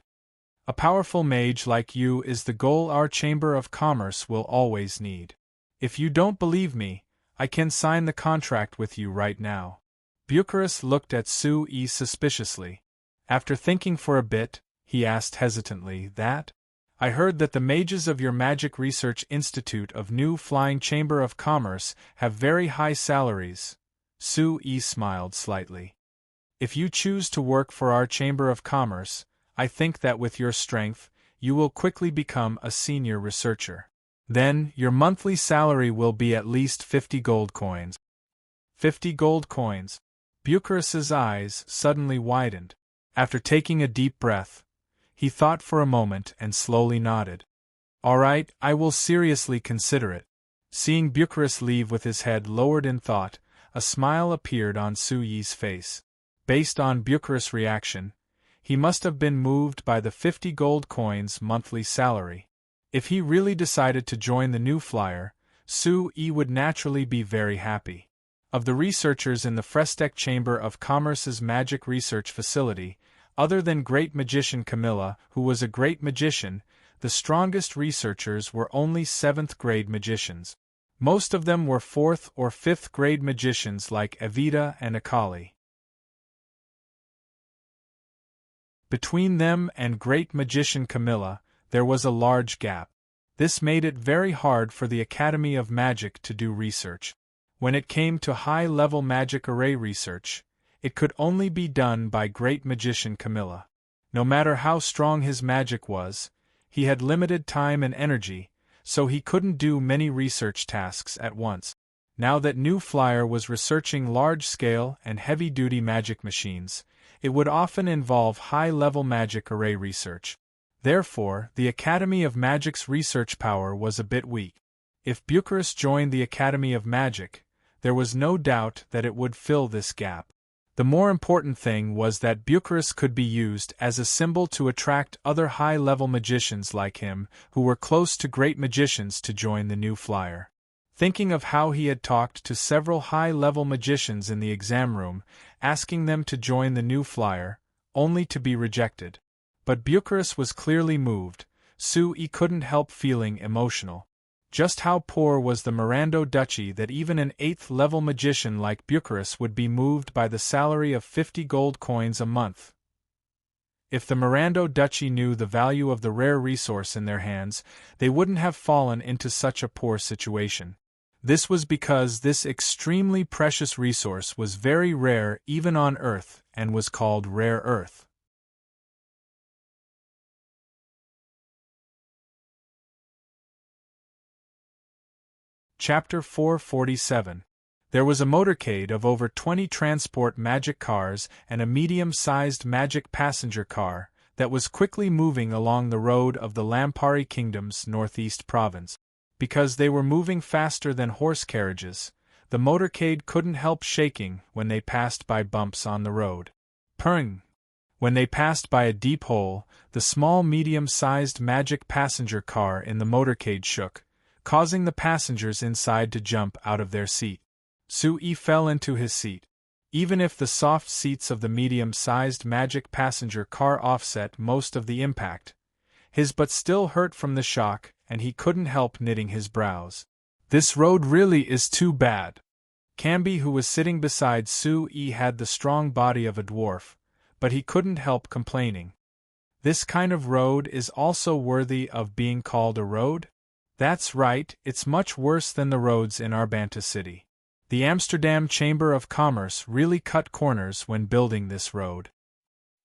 A powerful mage like you is the goal our Chamber of Commerce will always need. If you don't believe me, I can sign the contract with you right now. Bucharest looked at Sui suspiciously. After thinking for a bit, he asked hesitantly, that? I heard that the mages of your Magic Research Institute of New Flying Chamber of Commerce have very high salaries. Sui smiled slightly. If you choose to work for our Chamber of Commerce, I think that with your strength, you will quickly become a senior researcher. Then, your monthly salary will be at least 50 gold coins. 50 gold coins. Bucharest's eyes suddenly widened. After taking a deep breath, he thought for a moment and slowly nodded. All right, I will seriously consider it. Seeing Bucharest leave with his head lowered in thought, a smile appeared on Sui's face. Based on Bucharest's reaction, he must have been moved by the 50 gold coins monthly salary. If he really decided to join the New Flyer, Sui would naturally be very happy. Of the researchers in the Frestek Chamber of Commerce's magic research facility, other than Great Magician Camilla, who was a great magician, the strongest researchers were only 7th-grade magicians. Most of them were 4th or 5th-grade magicians like Evita and Akali. Between them and Great Magician Camilla, there was a large gap. This made it very hard for the Academy of Magic to do research. When it came to high-level magic array research, it could only be done by Great Magician Camilla. No matter how strong his magic was, he had limited time and energy, so he couldn't do many research tasks at once. Now that New Flyer was researching large-scale and heavy-duty magic machines, it would often involve high-level magic array research. Therefore, the Academy of Magic's research power was a bit weak. If Bucharest joined the Academy of Magic, there was no doubt that it would fill this gap. The more important thing was that Bucharest could be used as a symbol to attract other high-level magicians like him who were close to great magicians to join the New Flyer. thinking of how he had talked to several high-level magicians in the exam room, asking them to join the new flyer, only to be rejected. But Bucharest was clearly moved. Sui couldn't help feeling emotional. Just how poor was the Mirando Duchy that even an 8th-level magician like Bucharest would be moved by the salary of 50 gold coins a month? If the Mirando Duchy knew the value of the rare resource in their hands, they wouldn't have fallen into such a poor situation. This was because this extremely precious resource was very rare even on Earth and was called rare earth. Chapter 447. There was a motorcade of over 20 transport magic cars and a medium-sized magic passenger car that was quickly moving along the road of the Lampari Kingdom's northeast province. Because they were moving faster than horse carriages, the motorcade couldn't help shaking when they passed by bumps on the road. Purring! When they passed by a deep hole, the small medium-sized magic passenger car in the motorcade shook, causing the passengers inside to jump out of their seat. Sui fell into his seat. Even if the soft seats of the medium-sized magic passenger car offset most of the impact, his butt still hurt from the shock, and he couldn't help knitting his brows. This road really is too bad. Camby, who was sitting beside Sui, had the strong body of a dwarf, but he couldn't help complaining. This kind of road is also worthy of being called a road? That's right, it's much worse than the roads in Arbanta City. The Amsterdam Chamber of Commerce really cut corners when building this road.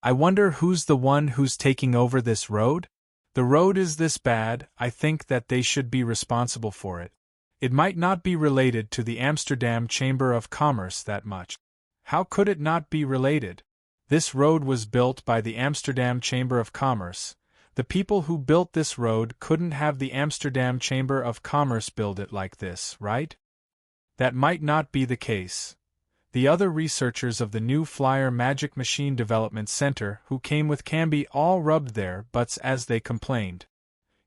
I wonder who's the one who's taking over this road? The road is this bad, I think that they should be responsible for it. It might not be related to the Amsterdam Chamber of Commerce that much. How could it not be related? This road was built by the Amsterdam Chamber of Commerce. The people who built this road couldn't have the Amsterdam Chamber of Commerce build it like this, right? That might not be the case. The other researchers of the New Flyer Magic Machine Development Center who came with Camby all rubbed their butts as they complained.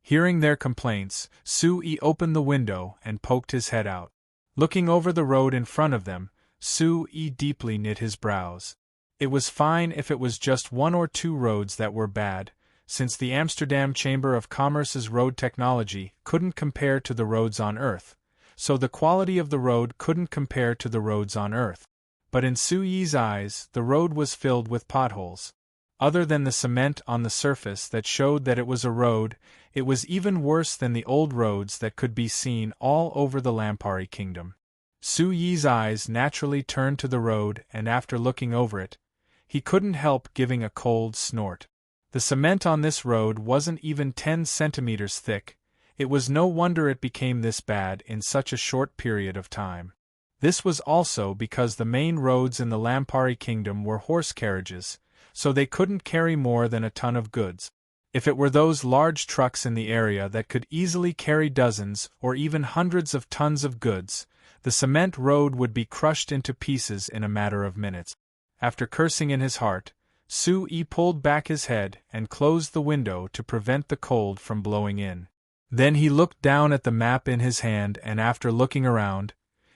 Hearing their complaints, Sui opened the window and poked his head out. Looking over the road in front of them, Sui deeply knit his brows. It was fine if it was just one or two roads that were bad, since the Amsterdam Chamber of Commerce's road technology couldn't compare to the roads on Earth, so the quality of the road couldn't compare to the roads on Earth. But in Sui's eyes, the road was filled with potholes. Other than the cement on the surface that showed that it was a road, it was even worse than the old roads that could be seen all over the Lampari Kingdom. Sui's eyes naturally turned to the road, and after looking over it, he couldn't help giving a cold snort. The cement on this road wasn't even 10 centimeters thick. It was no wonder it became this bad in such a short period of time. This was also because the main roads in the Lampari Kingdom were horse carriages, so they couldn't carry more than a ton of goods. If it were those large trucks in the area that could easily carry dozens or even hundreds of tons of goods, the cement road would be crushed into pieces in a matter of minutes. After cursing in his heart, Sui pulled back his head and closed the window to prevent the cold from blowing in. Then he looked down at the map in his hand, and after looking around,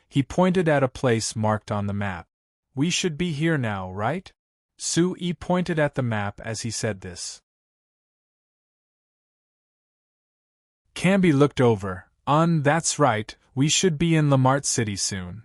he pointed at a place marked on the map. We should be here now, right? Sui pointed at the map as he said this. Camby looked over. That's right, we should be in Lamart City soon.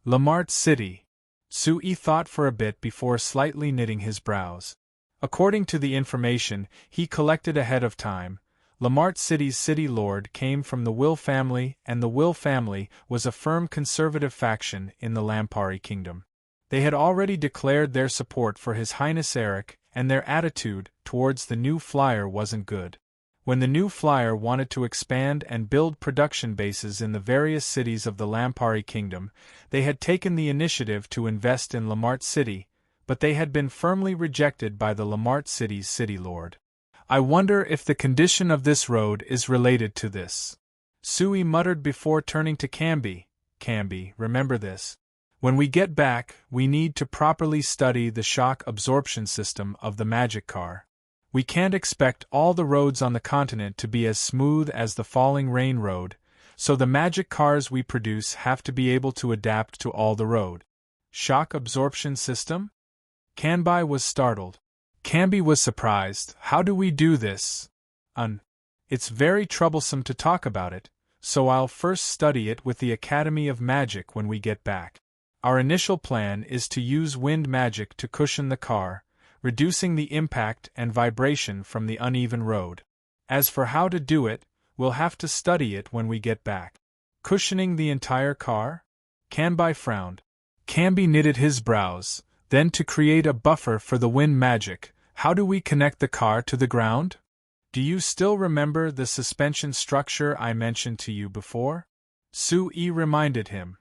Lamart City. Sui thought for a bit before slightly knitting his brows. According to the information he collected ahead of time, Lamart City's city lord came from the Will family, and the Will family was a firm conservative faction in the Lampari Kingdom. They had already declared their support for His Highness Eric, and their attitude towards the new flyer wasn't good. When the new flyer wanted to expand and build production bases in the various cities of the Lampari Kingdom, they had taken the initiative to invest in Lamart City, but they had been firmly rejected by the Lamart City's city lord. I wonder if the condition of this road is related to this. Sui muttered before turning to Camby. Camby, remember this. When we get back, we need to properly study the shock absorption system of the magic car. We can't expect all the roads on the continent to be as smooth as the falling rain road, so the magic cars we produce have to be able to adapt to all the road. Shock absorption system? Kanbai was startled. Camby was surprised. How do we do this? It's very troublesome to talk about it, so I'll first study it with the Academy of Magic when we get back. Our initial plan is to use wind magic to cushion the car, reducing the impact and vibration from the uneven road. As for how to do it, we'll have to study it when we get back. Cushioning the entire car? Kanbai frowned. Camby knitted his brows. Then to create a buffer for the wind magic, how do we connect the car to the ground? Do you still remember the suspension structure I mentioned to you before? Su-Yi reminded him.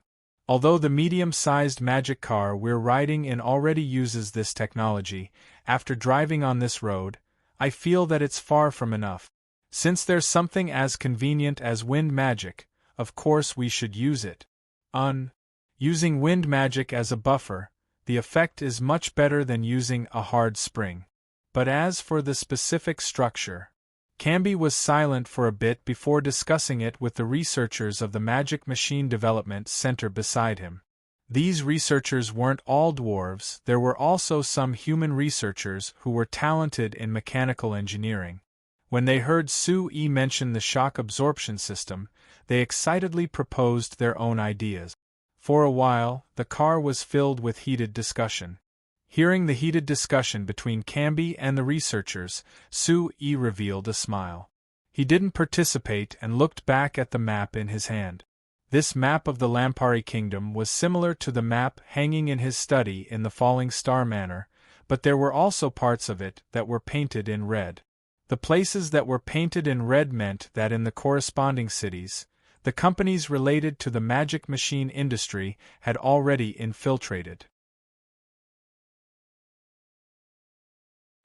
Although the medium-sized magic car we're riding in already uses this technology, after driving on this road, I feel that it's far from enough. Since there's something as convenient as wind magic, of course we should use it. Using wind magic as a buffer, the effect is much better than using a hard spring. But as for the specific structure, Camby was silent for a bit before discussing it with the researchers of the Magic Machine Development Center beside him. These researchers weren't all dwarves, there were also some human researchers who were talented in mechanical engineering. When they heard Su-Yi mention the shock absorption system, they excitedly proposed their own ideas. For a while, the car was filled with heated discussion. Hearing the heated discussion between Camby and the researchers, Su-Yi revealed a smile. He didn't participate and looked back at the map in his hand. This map of the Lampari Kingdom was similar to the map hanging in his study in the Falling Star Manor, but there were also parts of it that were painted in red. The places that were painted in red meant that in the corresponding cities, the companies related to the magic machine industry had already infiltrated.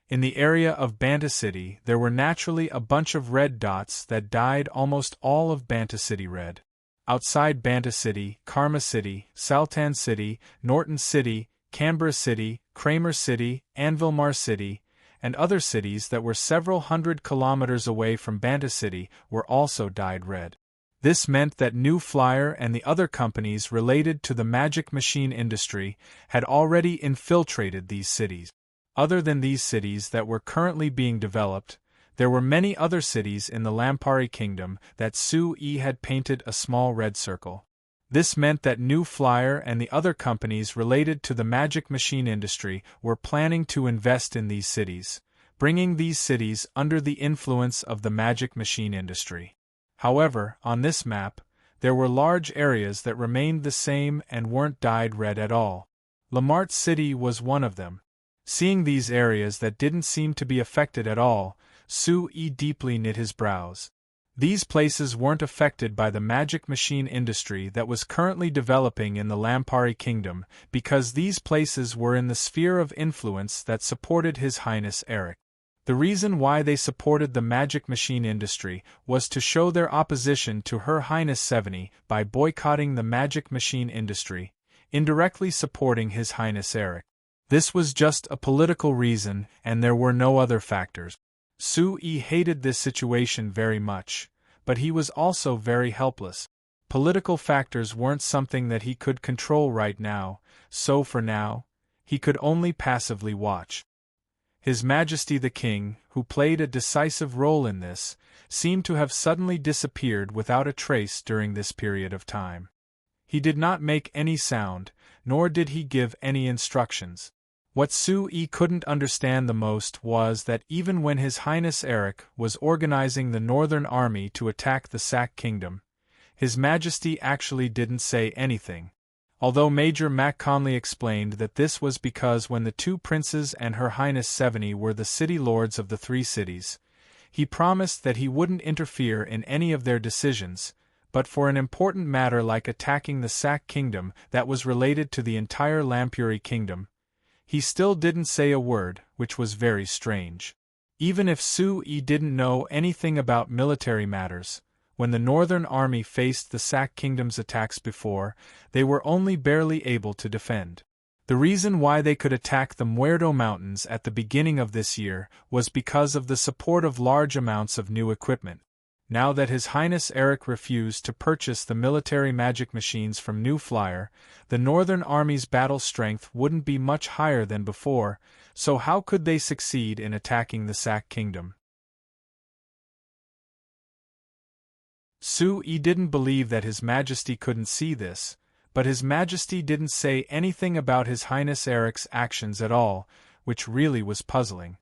In the area of Banta City, there were naturally a bunch of red dots that dyed almost all of Banta City red. Outside Banta City, Karma City, Saltan City, Norton City, Canberra City, Kramer City, Anvilmar City, and other cities that were several hundred kilometers away from Banta City were also dyed red. This meant that New Flyer and the other companies related to the magic machine industry had already infiltrated these cities. Other than these cities that were currently being developed, there were many other cities in the Lampari Kingdom that Su-Yi had painted a small red circle. This meant that New Flyer and the other companies related to the magic machine industry were planning to invest in these cities, bringing these cities under the influence of the magic machine industry. However, on this map, there were large areas that remained the same and weren't dyed red at all. Lamart City was one of them. Seeing these areas that didn't seem to be affected at all, Su-Yi deeply knit his brows. These places weren't affected by the magic machine industry that was currently developing in the Lampari Kingdom because these places were in the sphere of influence that supported His Highness Eric. The reason why they supported the magic machine industry was to show their opposition to Her Highness Seveni by boycotting the magic machine industry, indirectly supporting His Highness Eric. This was just a political reason, and there were no other factors. Su-Yi hated this situation very much, but he was also very helpless. Political factors weren't something that he could control right now, so for now, he could only passively watch. His Majesty the King, who played a decisive role in this, seemed to have suddenly disappeared without a trace during this period of time. He did not make any sound, nor did he give any instructions. What Su-Yi couldn't understand the most was that even when His Highness Eric was organizing the Northern Army to attack the Sac Kingdom, His Majesty actually didn't say anything. Although Major Mac Conley explained that this was because when the two princes and Her Highness Seveni were the city lords of the three cities, he promised that he wouldn't interfere in any of their decisions, but for an important matter like attacking the Sac Kingdom that was related to the entire Lampuri Kingdom, he still didn't say a word, which was very strange. Even if Su-Yi didn't know anything about military matters, when the Northern Army faced the Sac Kingdom's attacks before, they were only barely able to defend. The reason why they could attack the Muerto Mountains at the beginning of this year was because of the support of large amounts of new equipment. Now that His Highness Eric refused to purchase the military magic machines from New Flyer, the Northern Army's battle strength wouldn't be much higher than before, so how could they succeed in attacking the Sac Kingdom? Sui didn't believe that His Majesty couldn't see this, but His Majesty didn't say anything about His Highness Eric's actions at all, which really was puzzling.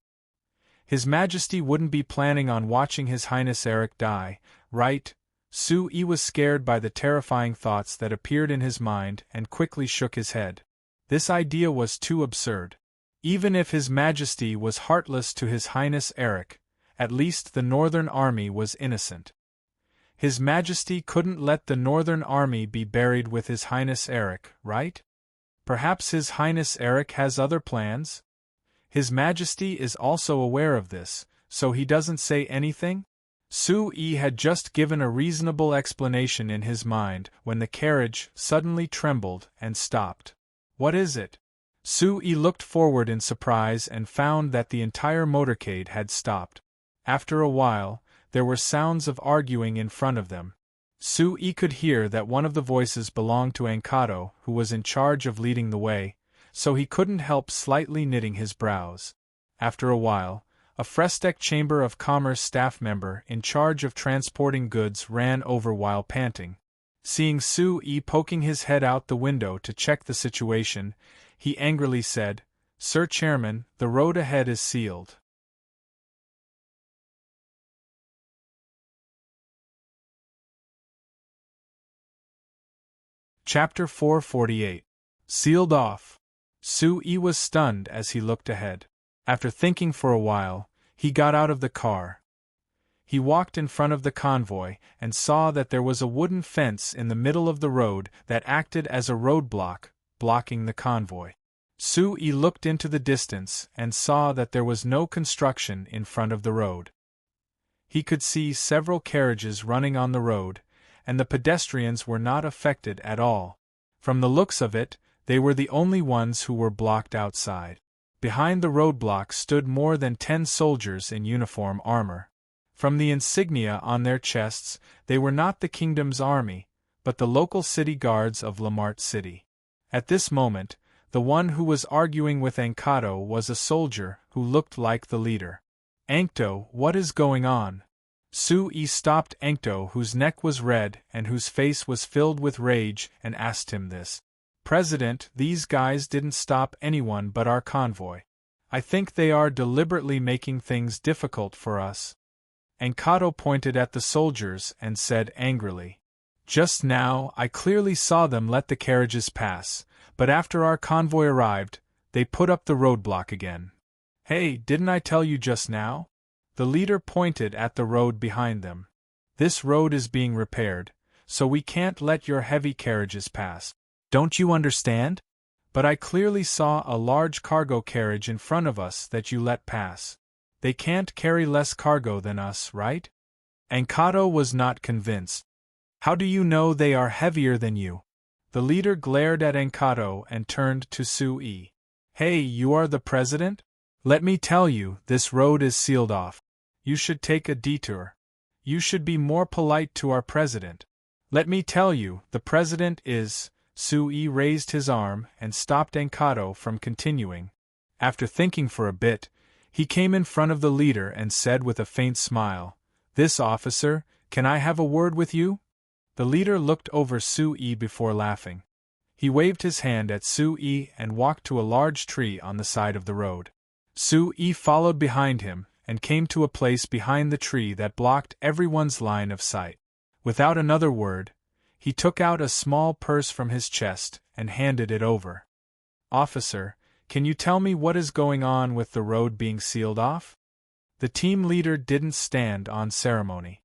His Majesty wouldn't be planning on watching His Highness Eric die, right? Sui was scared by the terrifying thoughts that appeared in his mind and quickly shook his head. This idea was too absurd. Even if His Majesty was heartless to His Highness Eric, at least the Northern Army was innocent. His Majesty couldn't let the Northern Army be buried with His Highness Eric, right? Perhaps His Highness Eric has other plans? His Majesty is also aware of this, so he doesn't say anything? Sui had just given a reasonable explanation in his mind when the carriage suddenly trembled and stopped. What is it? Sui looked forward in surprise and found that the entire motorcade had stopped. After a while, there were sounds of arguing in front of them. Sui could hear that one of the voices belonged to Ankado, who was in charge of leading the way, so he couldn't help slightly knitting his brows. After a while, a Frestec Chamber of Commerce staff member in charge of transporting goods ran over while panting. Seeing Sui poking his head out the window to check the situation, he angrily said, "Sir Chairman, the road ahead is sealed." Chapter 448. Sealed off. Sui was stunned as he looked ahead. After thinking for a while, he got out of the car. He walked in front of the convoy and saw that there was a wooden fence in the middle of the road that acted as a roadblock, blocking the convoy. Sui looked into the distance and saw that there was no construction in front of the road. He could see several carriages running on the road, and the pedestrians were not affected at all. From the looks of it, they were the only ones who were blocked outside. Behind the roadblock stood more than 10 soldiers in uniform armor. From the insignia on their chests, they were not the kingdom's army, but the local city guards of Lamart City. At this moment, the one who was arguing with Ankado was a soldier who looked like the leader. "Ankto, what is going on?" Sui stopped Ankto, whose neck was red and whose face was filled with rage, and asked him this. "President, these guys didn't stop anyone but our convoy. I think they are deliberately making things difficult for us." Ankado pointed at the soldiers and said angrily, "Just now I clearly saw them let the carriages pass, but after our convoy arrived, they put up the roadblock again." "Hey, didn't I tell you just now?" The leader pointed at the road behind them. "This road is being repaired, so we can't let your heavy carriages pass. Don't you understand? But I clearly saw a large cargo carriage in front of us that you let pass. They can't carry less cargo than us, right?" Ankado was not convinced. "How do you know they are heavier than you?" The leader glared at Ankado and turned to Sui. "Hey, you are the president? Let me tell you, this road is sealed off. You should take a detour. You should be more polite to our president. Let me tell you, the president is..." Sui raised his arm and stopped Ankado from continuing. After thinking for a bit, he came in front of the leader and said with a faint smile, "This officer, can I have a word with you?" The leader looked over Sui before laughing. He waved his hand at Sui and walked to a large tree on the side of the road. Sui followed behind him and came to a place behind the tree that blocked everyone's line of sight. Without another word, he took out a small purse from his chest and handed it over. "Officer, can you tell me what is going on with the road being sealed off?" The team leader didn't stand on ceremony.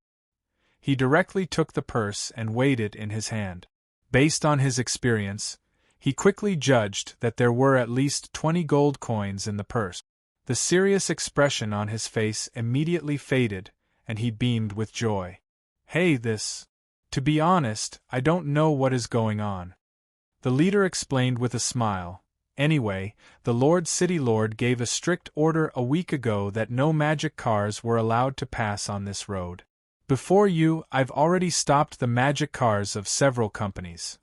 He directly took the purse and weighed it in his hand. Based on his experience, he quickly judged that there were at least 20 gold coins in the purse. The serious expression on his face immediately faded, and he beamed with joy. "Hey, to be honest, I don't know what is going on." The leader explained with a smile. "Anyway, the Lord City Lord gave a strict order a week ago that no magic cars were allowed to pass on this road. Before you, I've already stopped the magic cars of several companies.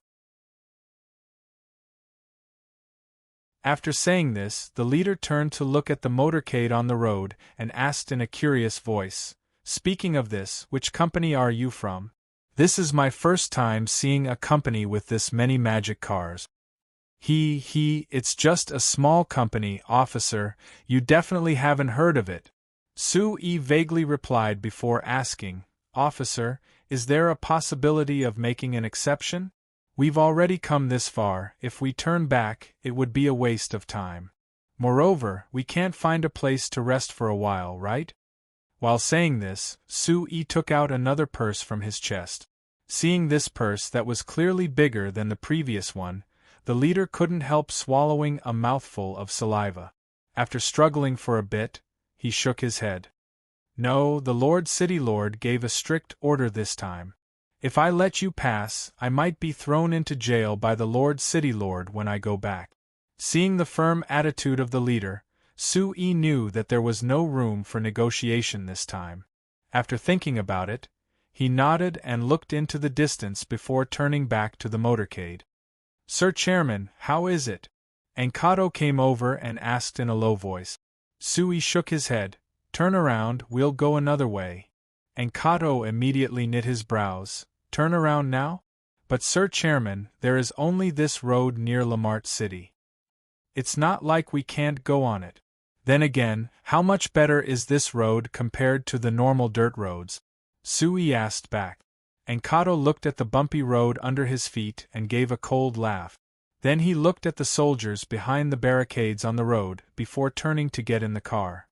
After saying this, the leader turned to look at the motorcade on the road and asked in a curious voice, "Speaking of this, which company are you from? This is my first time seeing a company with this many magic cars." It's just a small company, officer, you definitely haven't heard of it. Sui vaguely replied before asking, "Officer, is there a possibility of making an exception? We've already come this far, if we turn back, it would be a waste of time. Moreover, we can't find a place to rest for a while, right?" While saying this, Sui took out another purse from his chest. Seeing this purse that was clearly bigger than the previous one, the leader couldn't help swallowing a mouthful of saliva. After struggling for a bit, he shook his head. "No, the Lord City Lord gave a strict order this time. If I let you pass, I might be thrown into jail by the Lord City Lord when I go back." Seeing the firm attitude of the leader, Sui knew that there was no room for negotiation this time. After thinking about it, he nodded and looked into the distance before turning back to the motorcade. "Sir Chairman, how is it?" Enkato came over and asked in a low voice. Sui shook his head. "Turn around, we'll go another way." Enkato immediately knit his brows. "Turn around now? But Sir Chairman, there is only this road near Lamart City. It's not like we can't go on it. Then again, how much better is this road compared to the normal dirt roads?" Sui asked back. Enkato looked at the bumpy road under his feet and gave a cold laugh. Then he looked at the soldiers behind the barricades on the road before turning to get in the car.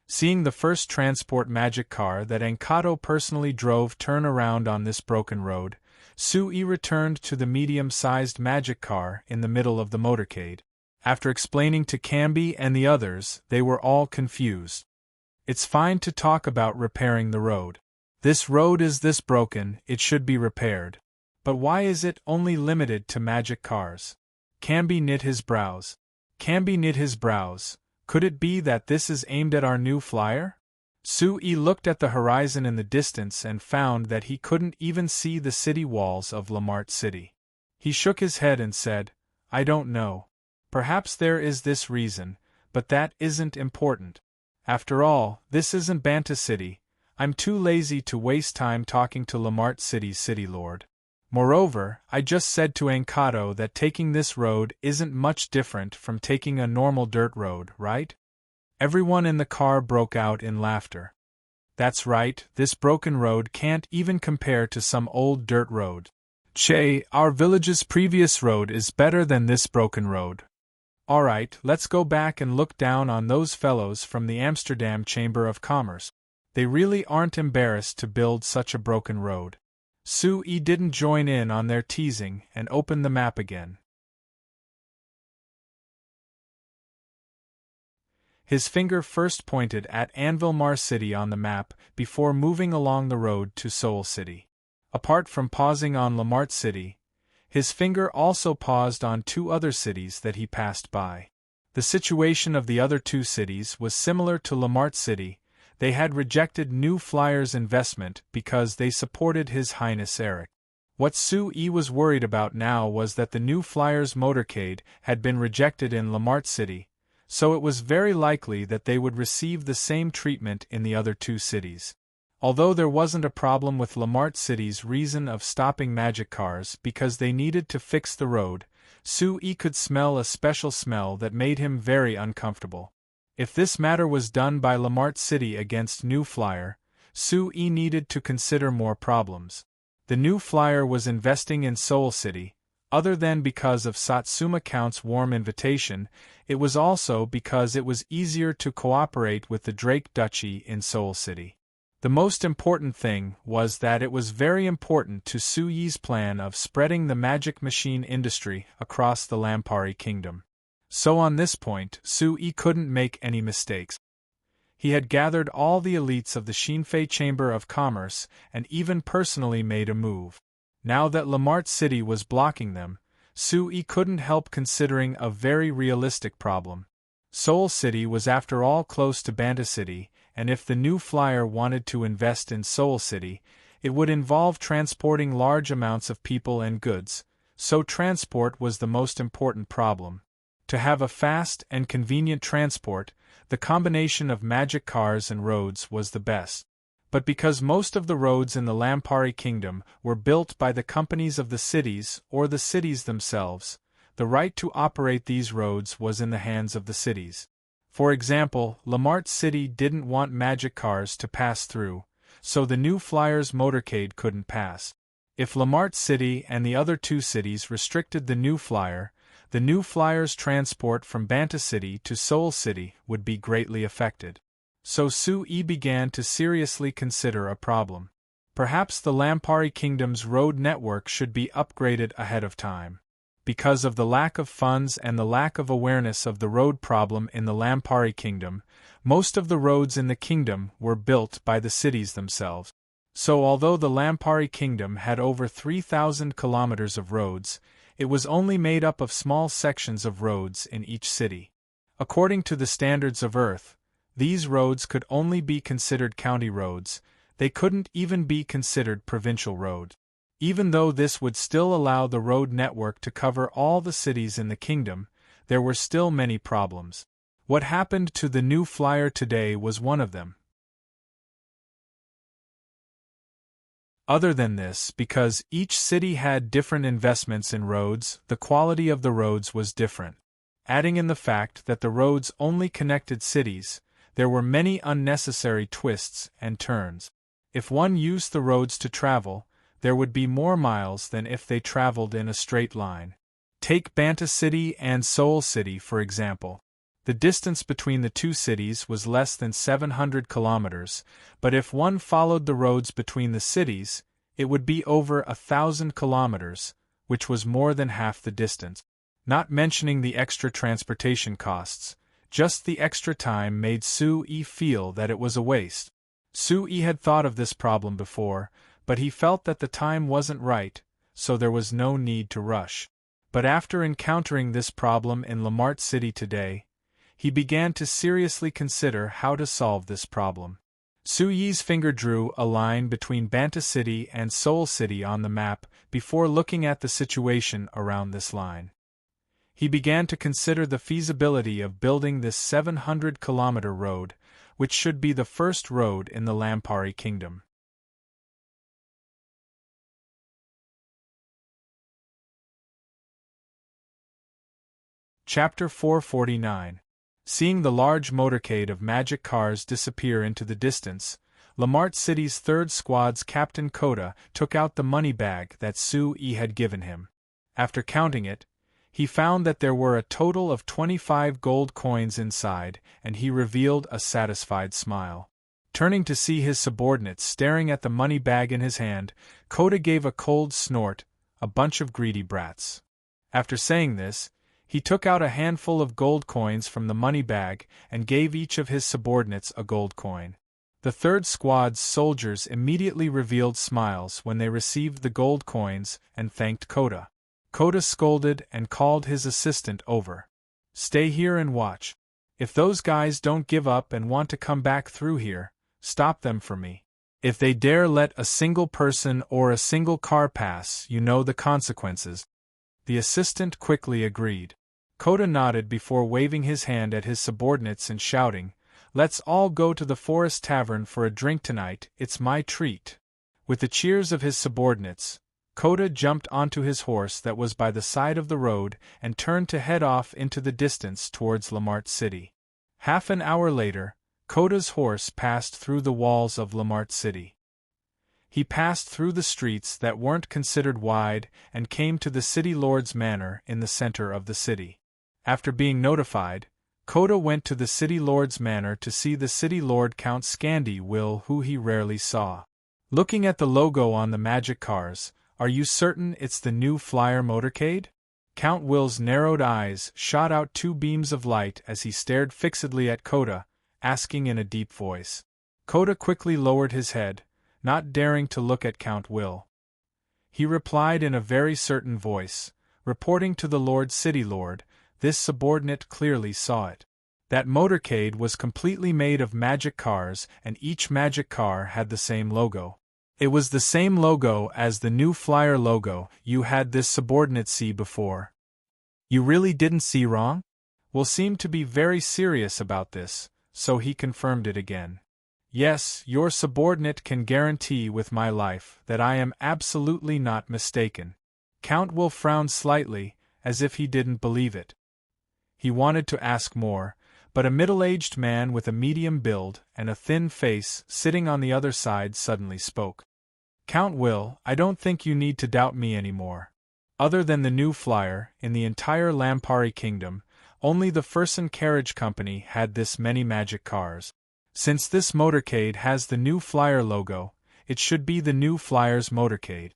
Seeing the first transport magic car that Enkato personally drove turn around on this broken road, Sui returned to the medium-sized magic car in the middle of the motorcade. After explaining to Camby and the others, they were all confused. "It's fine to talk about repairing the road. This road is this broken, it should be repaired. But why is it only limited to magic cars?" Camby knit his brows. Could it be that this is aimed at our new flyer? Sui looked at the horizon in the distance and found that he couldn't even see the city walls of Lamart City. He shook his head and said, "I don't know. Perhaps there is this reason, but that isn't important. After all, this isn't Banta City. I'm too lazy to waste time talking to Lamart City's city lord. Moreover, I just said to Enkato that taking this road isn't much different from taking a normal dirt road, right?" Everyone in the car broke out in laughter. "That's right, this broken road can't even compare to some old dirt road. Che, our village's previous road is better than this broken road. Alright, let's go back and look down on those fellows from the Amsterdam Chamber of Commerce. They really aren't embarrassed to build such a broken road." Sui didn't join in on their teasing and opened the map again. His finger first pointed at Anvilmar City on the map before moving along the road to Seoul City. Apart from pausing on Lamart City, his finger also paused on two other cities that he passed by. The situation of the other two cities was similar to Lamart City. They had rejected New Flyer's investment because they supported His Highness Eric. What Sui was worried about now was that the New Flyer's motorcade had been rejected in Lamart City, so it was very likely that they would receive the same treatment in the other two cities. Although there wasn't a problem with Lamart City's reason of stopping magic cars because they needed to fix the road, Sui could smell a special smell that made him very uncomfortable. If this matter was done by Lamart City against New Flyer, Sui needed to consider more problems. The New Flyer was investing in Seoul City. Other than because of Satsuma Count's warm invitation, it was also because it was easier to cooperate with the Drake Duchy in Seoul City. The most important thing was that it was very important to Sui's plan of spreading the magic machine industry across the Lampari Kingdom. So on this point, Sui couldn't make any mistakes. He had gathered all the elites of the Shinfei Chamber of Commerce and even personally made a move. Now that Lamart City was blocking them, Sui couldn't help considering a very realistic problem. Seoul City was after all close to Banta City, and if the New Flyer wanted to invest in Seoul City, It would involve transporting large amounts of people and goods, so transport was the most important problem. To have a fast and convenient transport, the combination of magic cars and roads was the best. But because most of the roads in the Lampari Kingdom were built by the companies of the cities or the cities themselves, the right to operate these roads was in the hands of the cities. For example, Lamart City didn't want magic cars to pass through, so the New Flyers motorcade couldn't pass. If Lamart City and the other two cities restricted the New Flyers' transport from Banta City to Seoul City would be greatly affected. So Soo-ee began to seriously consider a problem. Perhaps the Lampari Kingdom's road network should be upgraded ahead of time. Because of the lack of funds and the lack of awareness of the road problem in the Lampari Kingdom, most of the roads in the kingdom were built by the cities themselves. So although the Lampari Kingdom had over 3,000 kilometers of roads, it was only made up of small sections of roads in each city. According to the standards of Earth, these roads could only be considered county roads, they couldn't even be considered provincial roads. Even though this would still allow the road network to cover all the cities in the kingdom, there were still many problems. What happened to the New Flyer today was one of them. Other than this, because each city had different investments in roads, the quality of the roads was different. Adding in the fact that the roads only connected cities, there were many unnecessary twists and turns. If one used the roads to travel, there would be more miles than if they traveled in a straight line. Take Banta City and Seoul City for example. The distance between the two cities was less than 700 kilometers, but if one followed the roads between the cities, it would be over 1,000 kilometers, which was more than half the distance. Not mentioning the extra transportation costs, just the extra time made Soo-ee feel that it was a waste. Soo-ee had thought of this problem before, but he felt that the time wasn't right, so there was no need to rush. But after encountering this problem in Lamart City today, he began to seriously consider how to solve this problem. Soo-yee's finger drew a line between Banta City and Seoul City on the map before looking at the situation around this line. He began to consider the feasibility of building this 700-kilometer road, which should be the first road in the Lampari Kingdom. Chapter 449. Seeing the large motorcade of magic cars disappear into the distance, Lamart City's 3rd Squad's Captain Koda took out the money bag that Soo-ee had given him. After counting it, he found that there were a total of 25 gold coins inside, and he revealed a satisfied smile. Turning to see his subordinates staring at the money bag in his hand, Koda gave a cold snort, a bunch of greedy brats. After saying this, he took out a handful of gold coins from the money bag and gave each of his subordinates a gold coin. The 3rd Squad's soldiers immediately revealed smiles when they received the gold coins and thanked Koda. Koda scolded and called his assistant over. "Stay here and watch. If those guys don't give up and want to come back through here, stop them for me. If they dare let a single person or a single car pass, you know the consequences." The assistant quickly agreed. Koda nodded before waving his hand at his subordinates and shouting, "Let's all go to the Forest Tavern for a drink tonight, it's my treat." With the cheers of his subordinates, Koda jumped onto his horse that was by the side of the road and turned to head off into the distance towards Lamart City. Half an hour later, Koda's horse passed through the walls of Lamart City. He passed through the streets that weren't considered wide and came to the city lord's manor in the center of the city. After being notified, Koda went to the city lord's manor to see the city lord Count Scandy Will, who he rarely saw. Looking at the logo on the magic cars, "Are you certain it's the New Flyer motorcade?" Count Will's narrowed eyes shot out 2 beams of light as he stared fixedly at Koda, asking in a deep voice. Koda quickly lowered his head, not daring to look at Count Will. He replied in a very certain voice, reporting to the City Lord. This subordinate clearly saw it. That motorcade was completely made of magic cars and each magic car had the same logo. It was the same logo as the new flyer logo you had this subordinate see before. You really didn't see wrong? Will seem to be very serious about this, so he confirmed it again. Yes, your subordinate can guarantee with my life that I am absolutely not mistaken. Count Will frowned slightly, as if he didn't believe it. He wanted to ask more, but a middle-aged man with a medium build and a thin face sitting on the other side suddenly spoke. Count Will, I don't think you need to doubt me anymore. Other than the new flyer, in the entire Lampari kingdom, only the Furson Carriage Company had this many magic cars. Since this motorcade has the new flyer logo, it should be the new flyer's motorcade.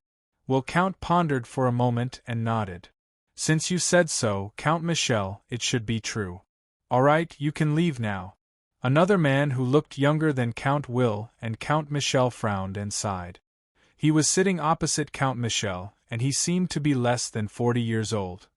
Will Count pondered for a moment and nodded. Since you said so, Count Michel, it should be true. All right, you can leave now. Another man who looked younger than Count Will and Count Michel frowned and sighed. He was sitting opposite Count Michel, and he seemed to be less than 40 years old.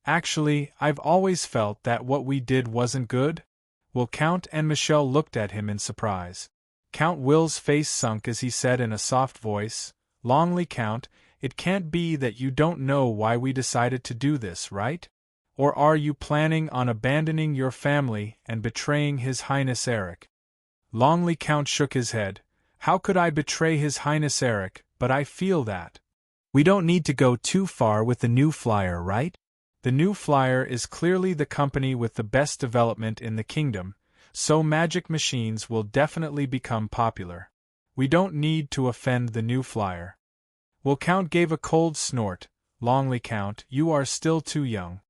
Actually, I've always felt that what we did wasn't good. Will Count and Michel looked at him in surprise. Count Will's face sunk as he said in a soft voice, Longley Count, it can't be that you don't know why we decided to do this, right? Or are you planning on abandoning your family and betraying His Highness Eric? Longley Count shook his head. How could I betray His Highness Eric, but I feel that. We don't need to go too far with the new flyer, right? The new flyer is clearly the company with the best development in the kingdom, so magic machines will definitely become popular. We don't need to offend the new flyer. Will Count gave a cold snort. Longley Count, you are still too young.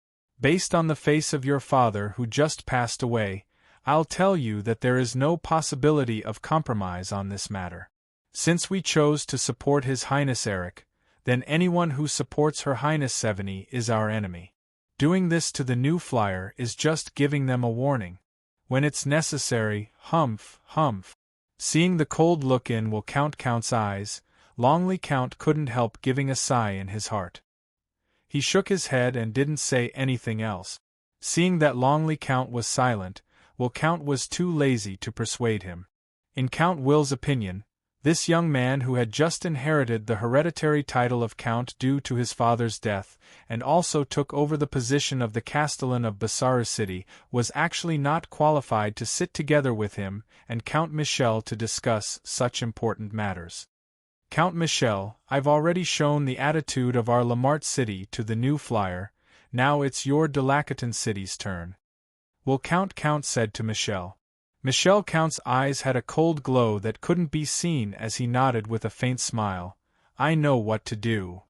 Based on the face of your father who just passed away, I'll tell you that there is no possibility of compromise on this matter. Since we chose to support His Highness Eric, then anyone who supports Her Highness Seveny is our enemy. Doing this to the new flyer is just giving them a warning. When it's necessary, humph, humph. Seeing the cold look in Will Count's eyes, Longley Count couldn't help giving a sigh in his heart. He shook his head and didn't say anything else. Seeing that Longley Count was silent, Will Count was too lazy to persuade him. In Count Will's opinion, this young man who had just inherited the hereditary title of Count due to his father's death, and also took over the position of the Castellan of Bassaru City, was actually not qualified to sit together with him and Count Michel to discuss such important matters. Count Michel, I've already shown the attitude of our Lamart City to the new flyer, now it's your Delacaton City's turn. Will Count said to Michel. Michel Count's eyes had a cold glow that couldn't be seen as he nodded with a faint smile. I know what to do.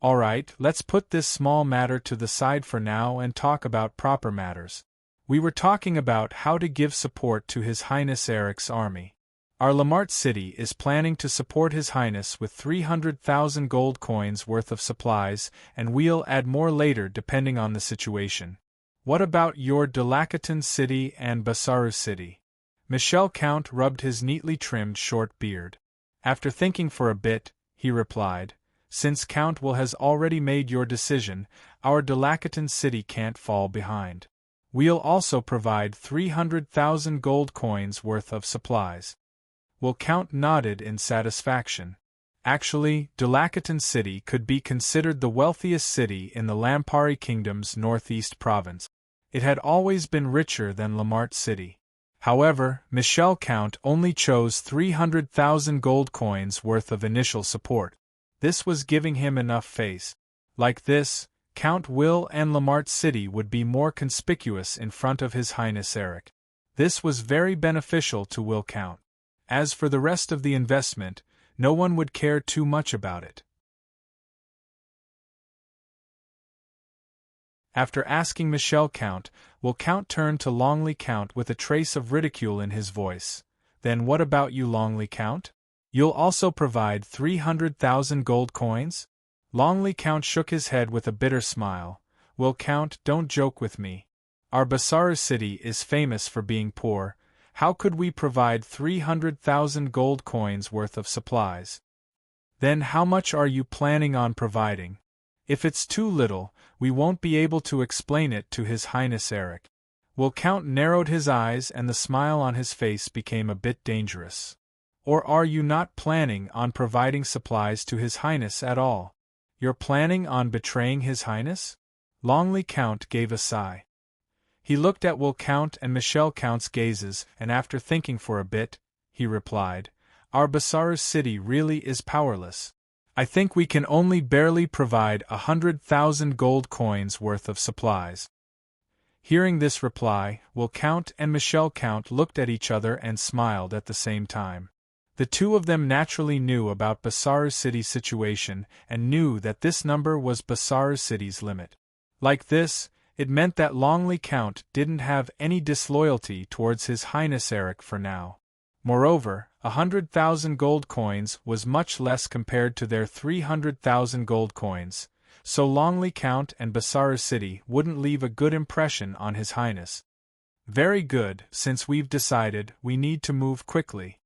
All right, let's put this small matter to the side for now and talk about proper matters. We were talking about how to give support to His Highness Eric's army. Our Lamart City is planning to support His Highness with 300,000 gold coins worth of supplies, and we'll add more later depending on the situation. What about your Delacaton City and Bassaru City? Michel Count rubbed his neatly trimmed short beard. After thinking for a bit, he replied, Since Count Will has already made your decision, our Delacaton City can't fall behind. We'll also provide 300,000 gold coins worth of supplies. Will Count nodded in satisfaction. Actually, Delacaton City could be considered the wealthiest city in the Lampari Kingdom's northeast province. It had always been richer than Lamart City. However, Michel Count only chose 300,000 gold coins worth of initial support. This was giving him enough face. Like this, Count Will and Lamart City would be more conspicuous in front of His Highness Eric. This was very beneficial to Will Count. As for the rest of the investment, no one would care too much about it. After asking Michel Count, Will Count turned to Longley Count with a trace of ridicule in his voice. Then what about you, Longley Count? You'll also provide 300,000 gold coins? Longley Count shook his head with a bitter smile. Will Count, don't joke with me. Our Bassaru City is famous for being poor. How could we provide 300,000 gold coins worth of supplies? Then how much are you planning on providing? If it's too little, we won't be able to explain it to His Highness Eric. Will Count narrowed his eyes and the smile on his face became a bit dangerous. Or are you not planning on providing supplies to His Highness at all? You're planning on betraying His Highness? Longley Count gave a sigh. He looked at Will Count and Michelle Count's gazes, and after thinking for a bit, he replied, Our Basara's city really is powerless. I think we can only barely provide 100,000 gold coins worth of supplies. Hearing this reply, Will Count and Michelle Count looked at each other and smiled at the same time. The two of them naturally knew about Basara's city's situation and knew that this number was Basara's city's limit. Like this, it meant that Longley Count didn't have any disloyalty towards His Highness Eric for now. Moreover, 100,000 gold coins was much less compared to their 300,000 gold coins, so Longley Count and Basara's city wouldn't leave a good impression on His Highness. Very good, since we've decided, we need to move quickly,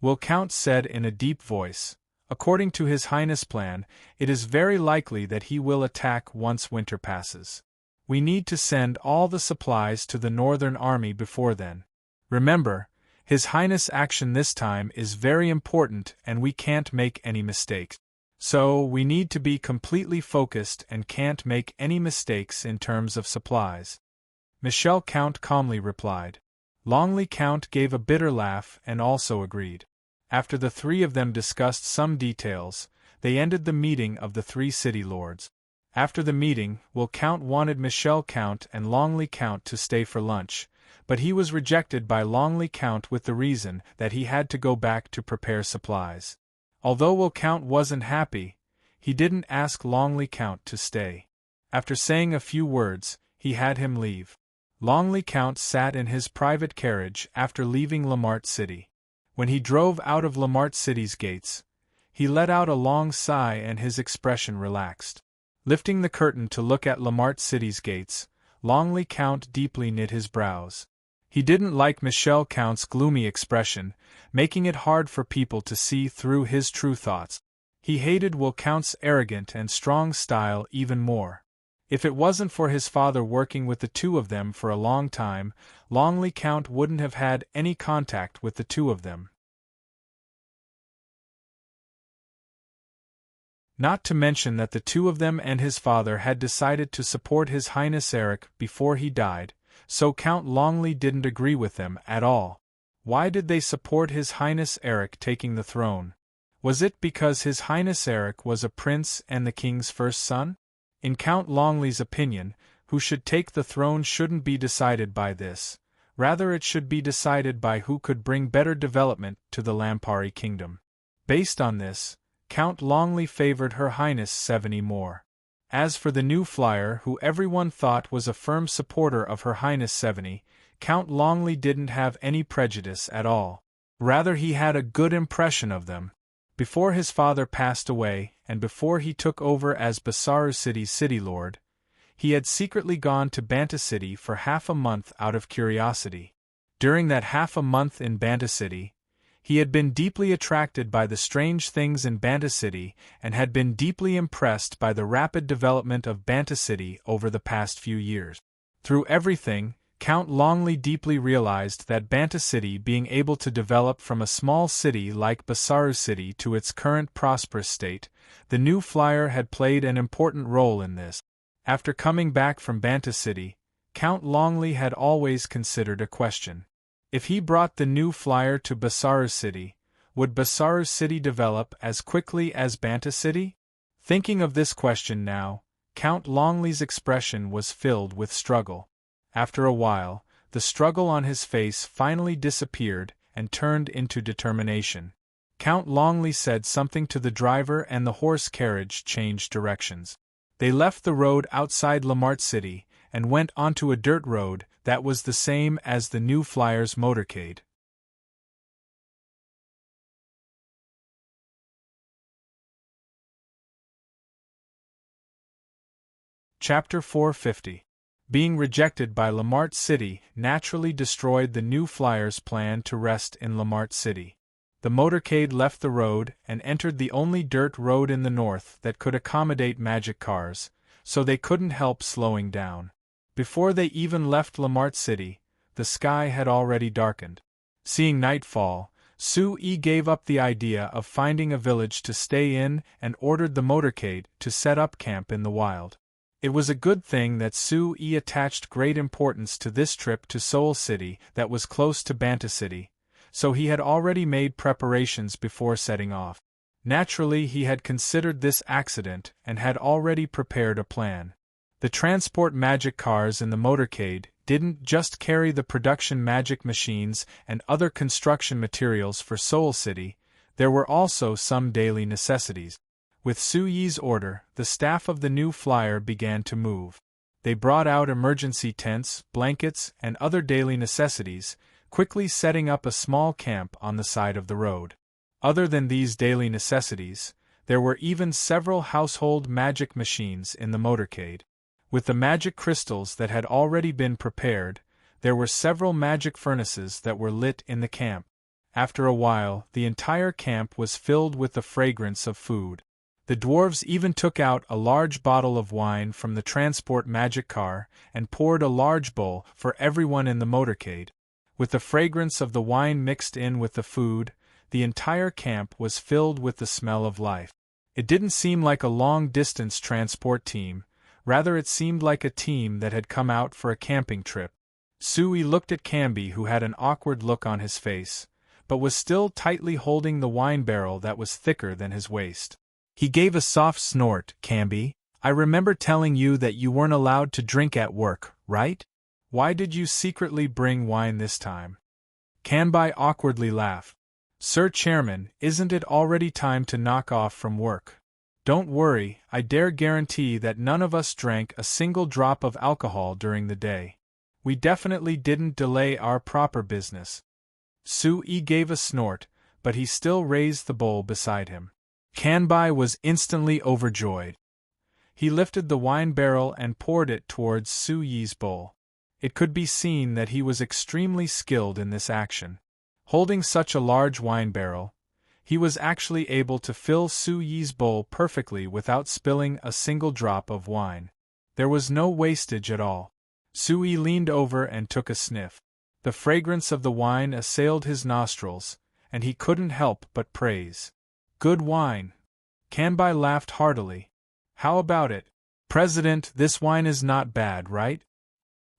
Will Count said in a deep voice. According to His Highness' plan, it is very likely that he will attack once winter passes. We need to send all the supplies to the Northern Army before then. Remember, His Highness' action this time is very important and we can't make any mistakes. So, we need to be completely focused and can't make any mistakes in terms of supplies. Michelle Count calmly replied. Longley Count gave a bitter laugh and also agreed. After the three of them discussed some details, they ended the meeting of the three city lords. After the meeting, Will Count wanted Michelle Count and Longley Count to stay for lunch, but he was rejected by Longley Count with the reason that he had to go back to prepare supplies. Although Will Count wasn't happy, he didn't ask Longley Count to stay. After saying a few words, he had him leave. Longley Count sat in his private carriage after leaving Lamart City. When he drove out of Lamart City's gates, he let out a long sigh and his expression relaxed. Lifting the curtain to look at Lamart City's gates, Longley Count deeply knit his brows. He didn't like Michelle Count's gloomy expression, making it hard for people to see through his true thoughts. He hated Will Count's arrogant and strong style even more. If it wasn't for his father working with the two of them for a long time, Longley Count wouldn't have had any contact with the two of them. Not to mention that the two of them and his father had decided to support His Highness Eric before he died, so Count Longley didn't agree with them at all. Why did they support His Highness Eric taking the throne? Was it because His Highness Eric was a prince and the king's first son? In Count Longley's opinion, who should take the throne shouldn't be decided by this, rather it should be decided by who could bring better development to the Lampari kingdom. Based on this, Count Longley favored Her Highness Seveni more. As for the new flyer who everyone thought was a firm supporter of Her Highness Seveni, Count Longley didn't have any prejudice at all. Rather he had a good impression of them. Before his father passed away, and before he took over as Basara City's city lord, he had secretly gone to Banta City for half a month out of curiosity. During that half a month in Banta City, he had been deeply attracted by the strange things in Banta City and had been deeply impressed by the rapid development of Banta City over the past few years. Through everything, Count Longley deeply realized that Banta City being able to develop from a small city like Basara City to its current prosperous state, the new flyer had played an important role in this. After coming back from Banta City, Count Longley had always considered a question. If he brought the new flyer to Basara City, would Basara City develop as quickly as Banta City? Thinking of this question now, Count Longley's expression was filled with struggle. After a while, the struggle on his face finally disappeared and turned into determination. Count Longley said something to the driver and the horse carriage changed directions. They left the road outside Lamart City and went onto a dirt road that was the same as the new flyer's motorcade. Chapter 450. Being rejected by Lamart City naturally destroyed the new flyer's plan to rest in Lamart City. The motorcade left the road and entered the only dirt road in the north that could accommodate magic cars, so they couldn't help slowing down. Before they even left Lamart City, the sky had already darkened. Seeing nightfall, Sue gave up the idea of finding a village to stay in and ordered the motorcade to set up camp in the wild. It was a good thing that Sue attached great importance to this trip to Soul City that was close to Banta City, so he had already made preparations before setting off. Naturally, he had considered this accident and had already prepared a plan. The transport magic cars in the motorcade didn't just carry the production magic machines and other construction materials for Soul City, there were also some daily necessities. With Suyi's order, the staff of the new flyer began to move. They brought out emergency tents, blankets, and other daily necessities, quickly setting up a small camp on the side of the road. Other than these daily necessities, there were even several household magic machines in the motorcade. With the magic crystals that had already been prepared, there were several magic furnaces that were lit in the camp. After a while, the entire camp was filled with the fragrance of food. The dwarves even took out a large bottle of wine from the transport magic car and poured a large bowl for everyone in the motorcade. With the fragrance of the wine mixed in with the food, the entire camp was filled with the smell of life. It didn't seem like a long-distance transport team, rather it seemed like a team that had come out for a camping trip. Sui looked at Camby, who had an awkward look on his face, but was still tightly holding the wine barrel that was thicker than his waist. He gave a soft snort. Camby, I remember telling you that you weren't allowed to drink at work, right? Why did you secretly bring wine this time? Camby awkwardly laughed. Sir Chairman, isn't it already time to knock off from work? Don't worry, I dare guarantee that none of us drank a single drop of alcohol during the day. We definitely didn't delay our proper business. Sui gave a snort, but he still raised the bowl beside him. Camby was instantly overjoyed. He lifted the wine barrel and poured it towards Suyi's bowl. It could be seen that he was extremely skilled in this action. Holding such a large wine barrel, he was actually able to fill Suyi's bowl perfectly without spilling a single drop of wine. There was no wastage at all. Sui leaned over and took a sniff. The fragrance of the wine assailed his nostrils, and he couldn't help but praise. Good wine. Camby laughed heartily. How about it? President, this wine is not bad, right?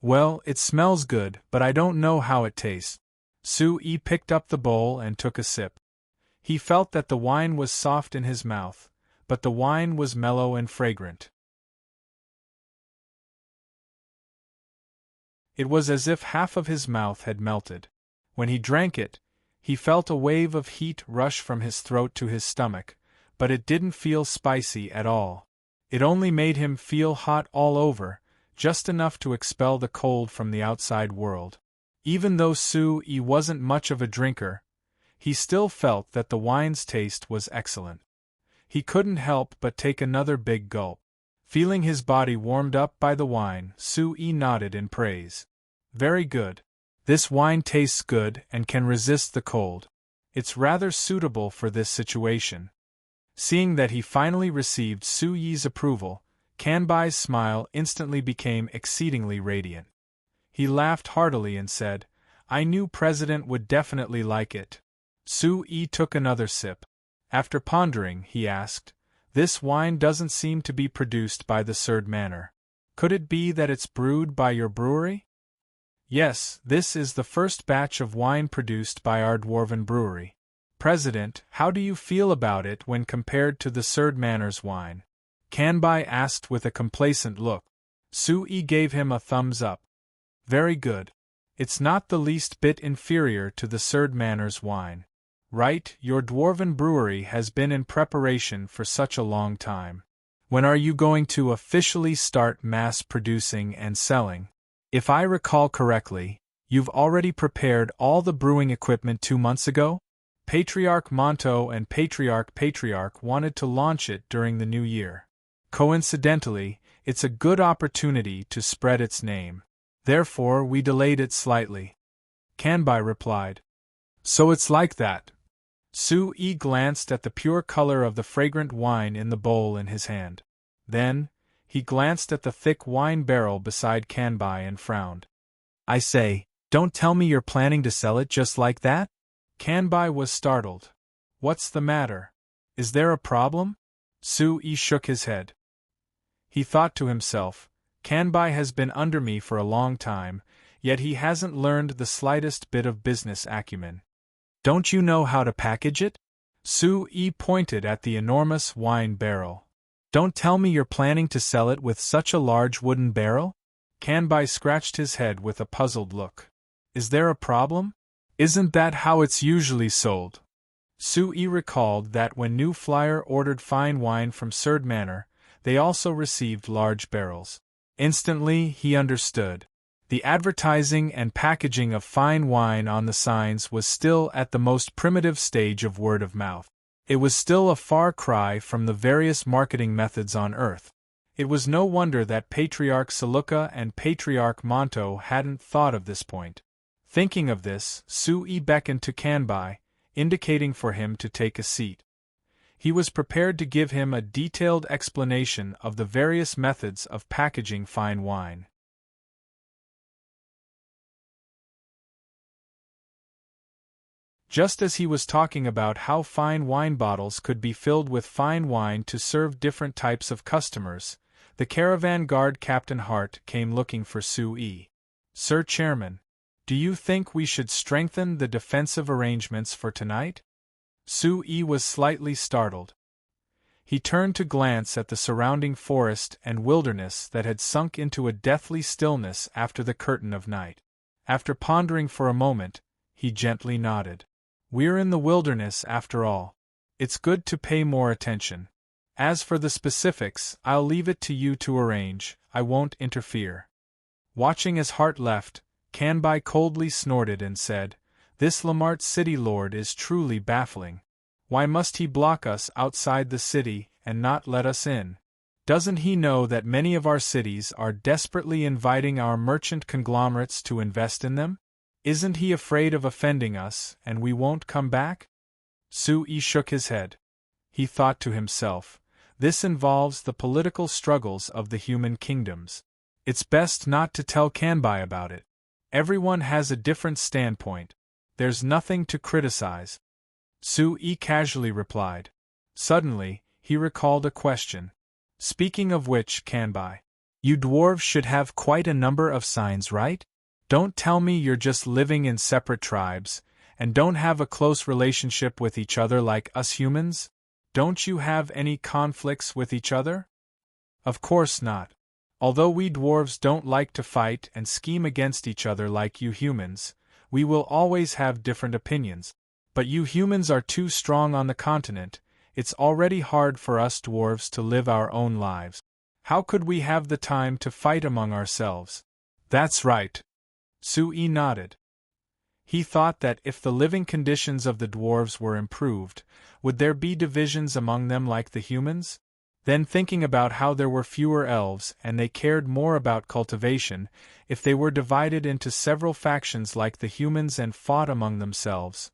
Well, it smells good, but I don't know how it tastes. Sui picked up the bowl and took a sip. He felt that the wine was soft in his mouth, but the wine was mellow and fragrant. It was as if half of his mouth had melted. When he drank it, he felt a wave of heat rush from his throat to his stomach, but it didn't feel spicy at all. It only made him feel hot all over, just enough to expel the cold from the outside world. Even though Sui wasn't much of a drinker, he still felt that the wine's taste was excellent. He couldn't help but take another big gulp. Feeling his body warmed up by the wine, Sui nodded in praise. Very good. This wine tastes good and can resist the cold. It's rather suitable for this situation. Seeing that he finally received Suyi's approval, Camby's smile instantly became exceedingly radiant. He laughed heartily and said, I knew President would definitely like it. Sui took another sip. After pondering, he asked, This wine doesn't seem to be produced by the Surd Manor. Could it be that it's brewed by your brewery? Yes, this is the first batch of wine produced by our dwarven brewery. President, how do you feel about it when compared to the Surd Manor's wine? Camby asked with a complacent look. Sui gave him a thumbs up. Very good. It's not the least bit inferior to the Surd Manor's wine. Right, your dwarven brewery has been in preparation for such a long time. When are you going to officially start mass producing and selling? If I recall correctly, you've already prepared all the brewing equipment 2 months ago? Patriarch Monto and Patriarch wanted to launch it during the new year. Coincidentally, it's a good opportunity to spread its name. Therefore, we delayed it slightly. Camby replied. So it's like that. Sui glanced at the pure color of the fragrant wine in the bowl in his hand. Then, He glanced at the thick wine barrel beside Kanbai and frowned. I say, don't tell me you're planning to sell it just like that? Kanbai was startled. What's the matter? Is there a problem? Sui shook his head. He thought to himself, Kanbai has been under me for a long time, yet he hasn't learned the slightest bit of business acumen. Don't you know how to package it? Sui pointed at the enormous wine barrel. Don't tell me you're planning to sell it with such a large wooden barrel? Kanbai scratched his head with a puzzled look. Is there a problem? Isn't that how it's usually sold? Sui recalled that when New Flyer ordered fine wine from Surd Manor, they also received large barrels. Instantly, he understood. The advertising and packaging of fine wine on the signs was still at the most primitive stage of word of mouth. It was still a far cry from the various marketing methods on Earth. It was no wonder that Patriarch Seluka and Patriarch Monto hadn't thought of this point. Thinking of this, Sui beckoned to Kanbai, indicating for him to take a seat. He was prepared to give him a detailed explanation of the various methods of packaging fine wine. Just as he was talking about how fine wine bottles could be filled with fine wine to serve different types of customers, the caravan guard Captain Hart came looking for Sui. Sir Chairman, do you think we should strengthen the defensive arrangements for tonight? Sui was slightly startled. He turned to glance at the surrounding forest and wilderness that had sunk into a deathly stillness after the curtain of night. After pondering for a moment, he gently nodded. We're in the wilderness after all. It's good to pay more attention. As for the specifics, I'll leave it to you to arrange, I won't interfere. Watching as Hart left, Kanbai coldly snorted and said, This Lamart city lord is truly baffling. Why must he block us outside the city and not let us in? Doesn't he know that many of our cities are desperately inviting our merchant conglomerates to invest in them? Isn't he afraid of offending us and we won't come back? Sui shook his head. He thought to himself, this involves the political struggles of the human kingdoms. It's best not to tell Kanbai about it. Everyone has a different standpoint. There's nothing to criticize. Sui casually replied. Suddenly, he recalled a question. Speaking of which, Kanbai, you dwarves should have quite a number of signs, right? Don't tell me you're just living in separate tribes, and don't have a close relationship with each other like us humans? Don't you have any conflicts with each other? Of course not. Although we dwarves don't like to fight and scheme against each other like you humans, we will always have different opinions. But you humans are too strong on the continent, it's already hard for us dwarves to live our own lives. How could we have the time to fight among ourselves? That's right. Sui nodded. He thought that if the living conditions of the dwarves were improved, would there be divisions among them like the humans? Then thinking about how there were fewer elves and they cared more about cultivation, if they were divided into several factions like the humans and fought among themselves.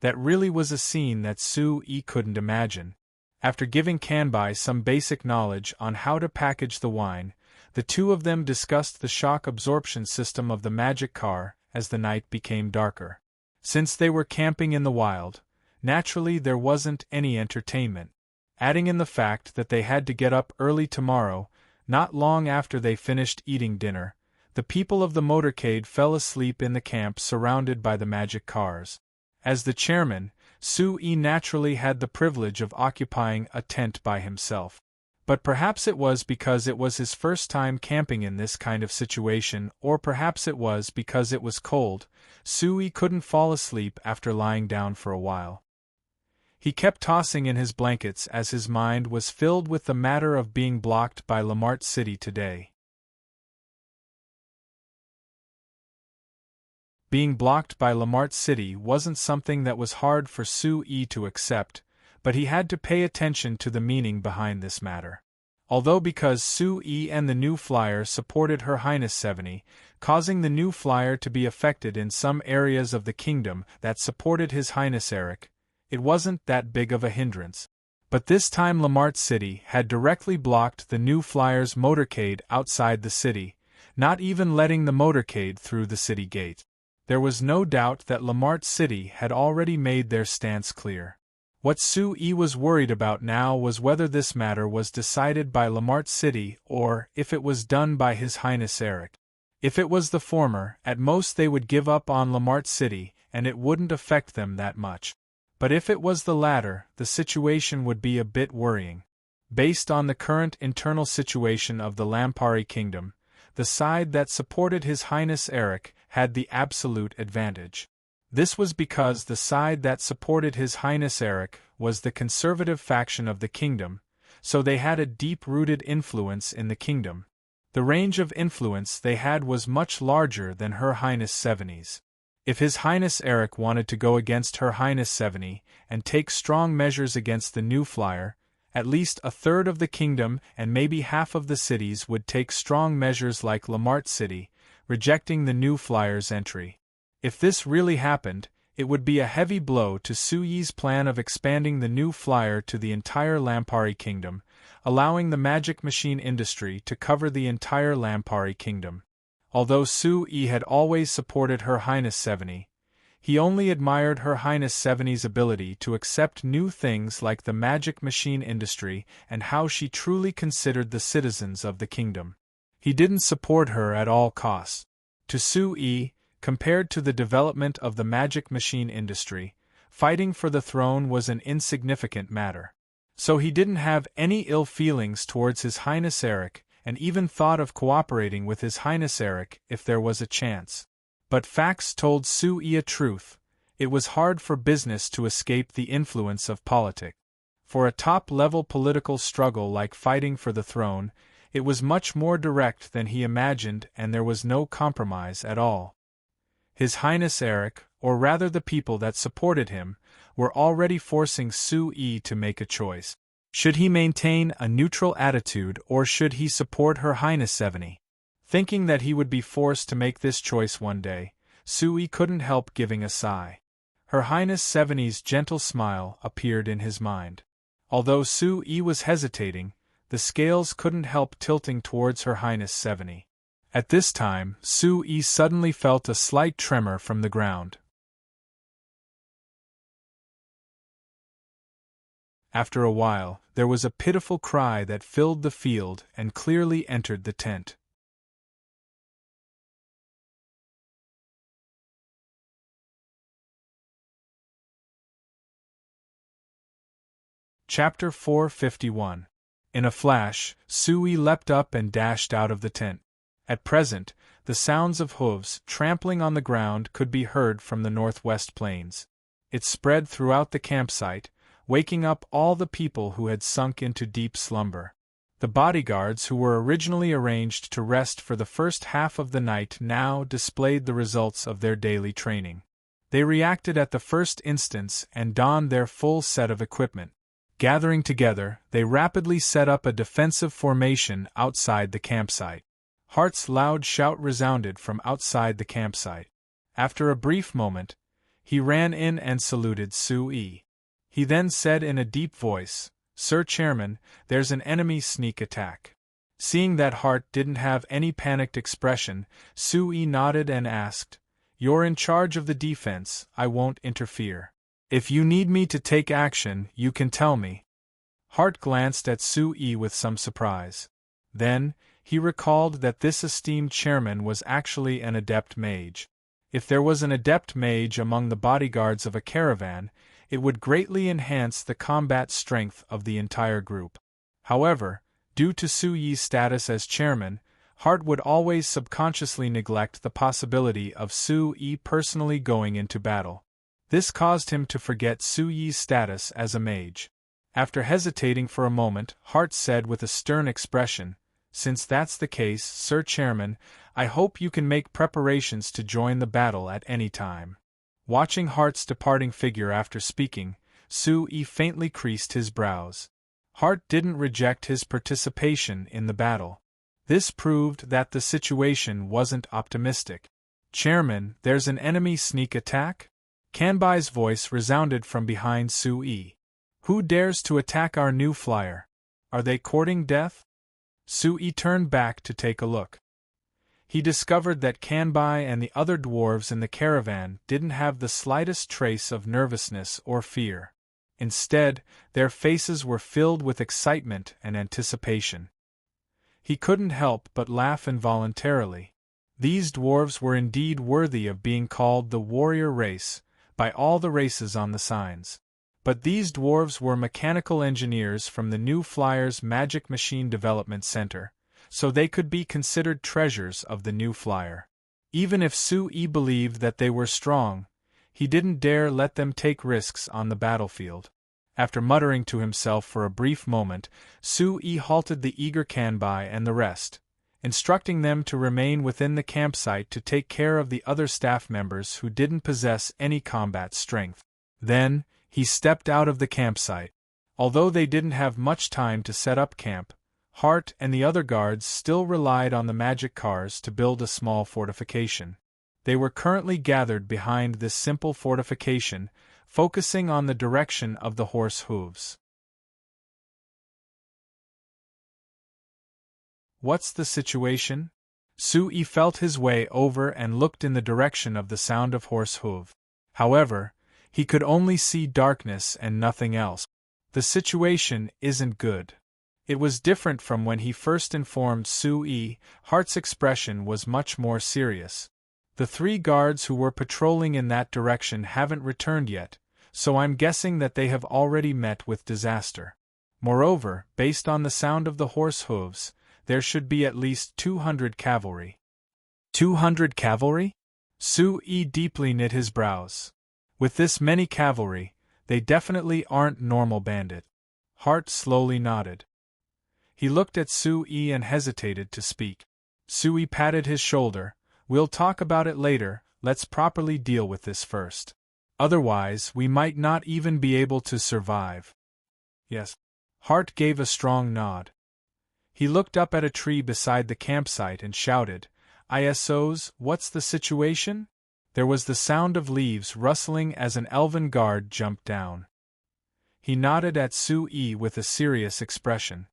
That really was a scene that Sui couldn't imagine. After giving Kanbai some basic knowledge on how to package the wine, the two of them discussed the shock absorption system of the magic car as the night became darker. Since they were camping in the wild, naturally there wasn't any entertainment. Adding in the fact that they had to get up early tomorrow, not long after they finished eating dinner, the people of the motorcade fell asleep in the camp surrounded by the magic cars. As the chairman, Sui naturally had the privilege of occupying a tent by himself. But perhaps it was because it was his first time camping in this kind of situation, or perhaps it was because it was cold, Sui couldn't fall asleep after lying down for a while. He kept tossing in his blankets as his mind was filled with the matter of being blocked by Lamart City today. Being blocked by Lamart City wasn't something that was hard for Sui to accept, but he had to pay attention to the meaning behind this matter. Although because Sui and the New Flyer supported Her Highness 70, causing the New Flyer to be affected in some areas of the kingdom that supported His Highness Eric, it wasn't that big of a hindrance. But this time Lamart City had directly blocked the New Flyers' motorcade outside the city, not even letting the motorcade through the city gate. There was no doubt that Lamart City had already made their stance clear. What Sue was worried about now was whether this matter was decided by Lamart City or if it was done by His Highness Eric. If it was the former, at most they would give up on Lamart City, and it wouldn't affect them that much. But if it was the latter, the situation would be a bit worrying. Based on the current internal situation of the Lampari Kingdom, the side that supported His Highness Eric had the absolute advantage. This was because the side that supported His Highness Eric was the conservative faction of the kingdom, so they had a deep-rooted influence in the kingdom. The range of influence they had was much larger than Her Highness Seveni's. If His Highness Eric wanted to go against Her Highness Seveni and take strong measures against the New Flyer, at least a third of the kingdom and maybe half of the cities would take strong measures like Lamart City, rejecting the New Flyer's entry. If this really happened, it would be a heavy blow to Suyi's plan of expanding the New Flyer to the entire Lampari Kingdom, allowing the magic machine industry to cover the entire Lampari Kingdom. Although Sui had always supported Her Highness Seveni, he only admired Her Highness Seveni's ability to accept new things like the magic machine industry and how she truly considered the citizens of the kingdom. He didn't support her at all costs. To Sui, compared to the development of the magic machine industry, fighting for the throne was an insignificant matter. So he didn't have any ill feelings towards His Highness Eric, and even thought of cooperating with His Highness Eric if there was a chance. But facts told Sui a truth: it was hard for business to escape the influence of politics. For a top-level political struggle like fighting for the throne, it was much more direct than he imagined, and there was no compromise at all. His Highness Eric, or rather the people that supported him, were already forcing Sui to make a choice. Should he maintain a neutral attitude or should he support Her Highness Seveni? Thinking that he would be forced to make this choice one day, Sui couldn't help giving a sigh. Her Highness Seveni's gentle smile appeared in his mind. Although Sui was hesitating, the scales couldn't help tilting towards Her Highness Seveni. At this time, Sui suddenly felt a slight tremor from the ground. After a while, there was a pitiful cry that filled the field and clearly entered the tent. Chapter 451. In a flash, Sui leapt up and dashed out of the tent. At present, the sounds of hooves trampling on the ground could be heard from the northwest plains. It spread throughout the campsite, waking up all the people who had sunk into deep slumber. The bodyguards who were originally arranged to rest for the first half of the night now displayed the results of their daily training. They reacted at the first instance and donned their full set of equipment. Gathering together, they rapidly set up a defensive formation outside the campsite. Hart's loud shout resounded from outside the campsite. After a brief moment, he ran in and saluted Sui. He then said in a deep voice, "Sir Chairman, there's an enemy sneak attack." Seeing that Hart didn't have any panicked expression, Sui nodded and asked, "You're in charge of the defense, I won't interfere. If you need me to take action, you can tell me." Hart glanced at Sui with some surprise. Then, he recalled that this esteemed chairman was actually an adept mage. If there was an adept mage among the bodyguards of a caravan, it would greatly enhance the combat strength of the entire group. However, due to Suyi's status as chairman, Hart would always subconsciously neglect the possibility of Sui personally going into battle. This caused him to forget Suyi's status as a mage. After hesitating for a moment, Hart said with a stern expression, "Since that's the case, Sir Chairman, I hope you can make preparations to join the battle at any time." Watching Hart's departing figure after speaking, Sui faintly creased his brows. Hart didn't reject his participation in the battle. This proved that the situation wasn't optimistic. "Chairman, there's an enemy sneak attack?" Kanbai's voice resounded from behind Sui. Who dares to attack our new flyer? Are they courting death? Sui turned back to take a look. He discovered that Kanbai and the other dwarves in the caravan didn't have the slightest trace of nervousness or fear. Instead, their faces were filled with excitement and anticipation. He couldn't help but laugh involuntarily. These dwarves were indeed worthy of being called the warrior race, by all the races on the signs. But these dwarves were mechanical engineers from the New Flyer's Magic Machine Development Center, so they could be considered treasures of the New Flyer. Even if Sui believed that they were strong, he didn't dare let them take risks on the battlefield. After muttering to himself for a brief moment, Sui halted the eager Kanbai and the rest, instructing them to remain within the campsite to take care of the other staff members who didn't possess any combat strength. Then, he stepped out of the campsite. Although they didn't have much time to set up camp, Hart and the other guards still relied on the magic cars to build a small fortification. They were currently gathered behind this simple fortification, focusing on the direction of the horse hooves. What's the situation? Sui felt his way over and looked in the direction of the sound of horse hoof. However, he could only see darkness and nothing else. The situation isn't good. It was different from when he first informed Sui. Hart's expression was much more serious. The 3 guards who were patrolling in that direction haven't returned yet, so I'm guessing that they have already met with disaster. Moreover, based on the sound of the horse hooves, there should be at least 200 cavalry. 200 cavalry? Sui deeply knit his brows. With this many cavalry, they definitely aren't normal bandit. Hart slowly nodded. He looked at Sui and hesitated to speak. Sui patted his shoulder. We'll talk about it later, let's properly deal with this first. Otherwise, we might not even be able to survive. Yes. Hart gave a strong nod. He looked up at a tree beside the campsite and shouted, "ISOs, what's the situation?" There was the sound of leaves rustling as an elven guard jumped down. He nodded at Sui with a serious expression.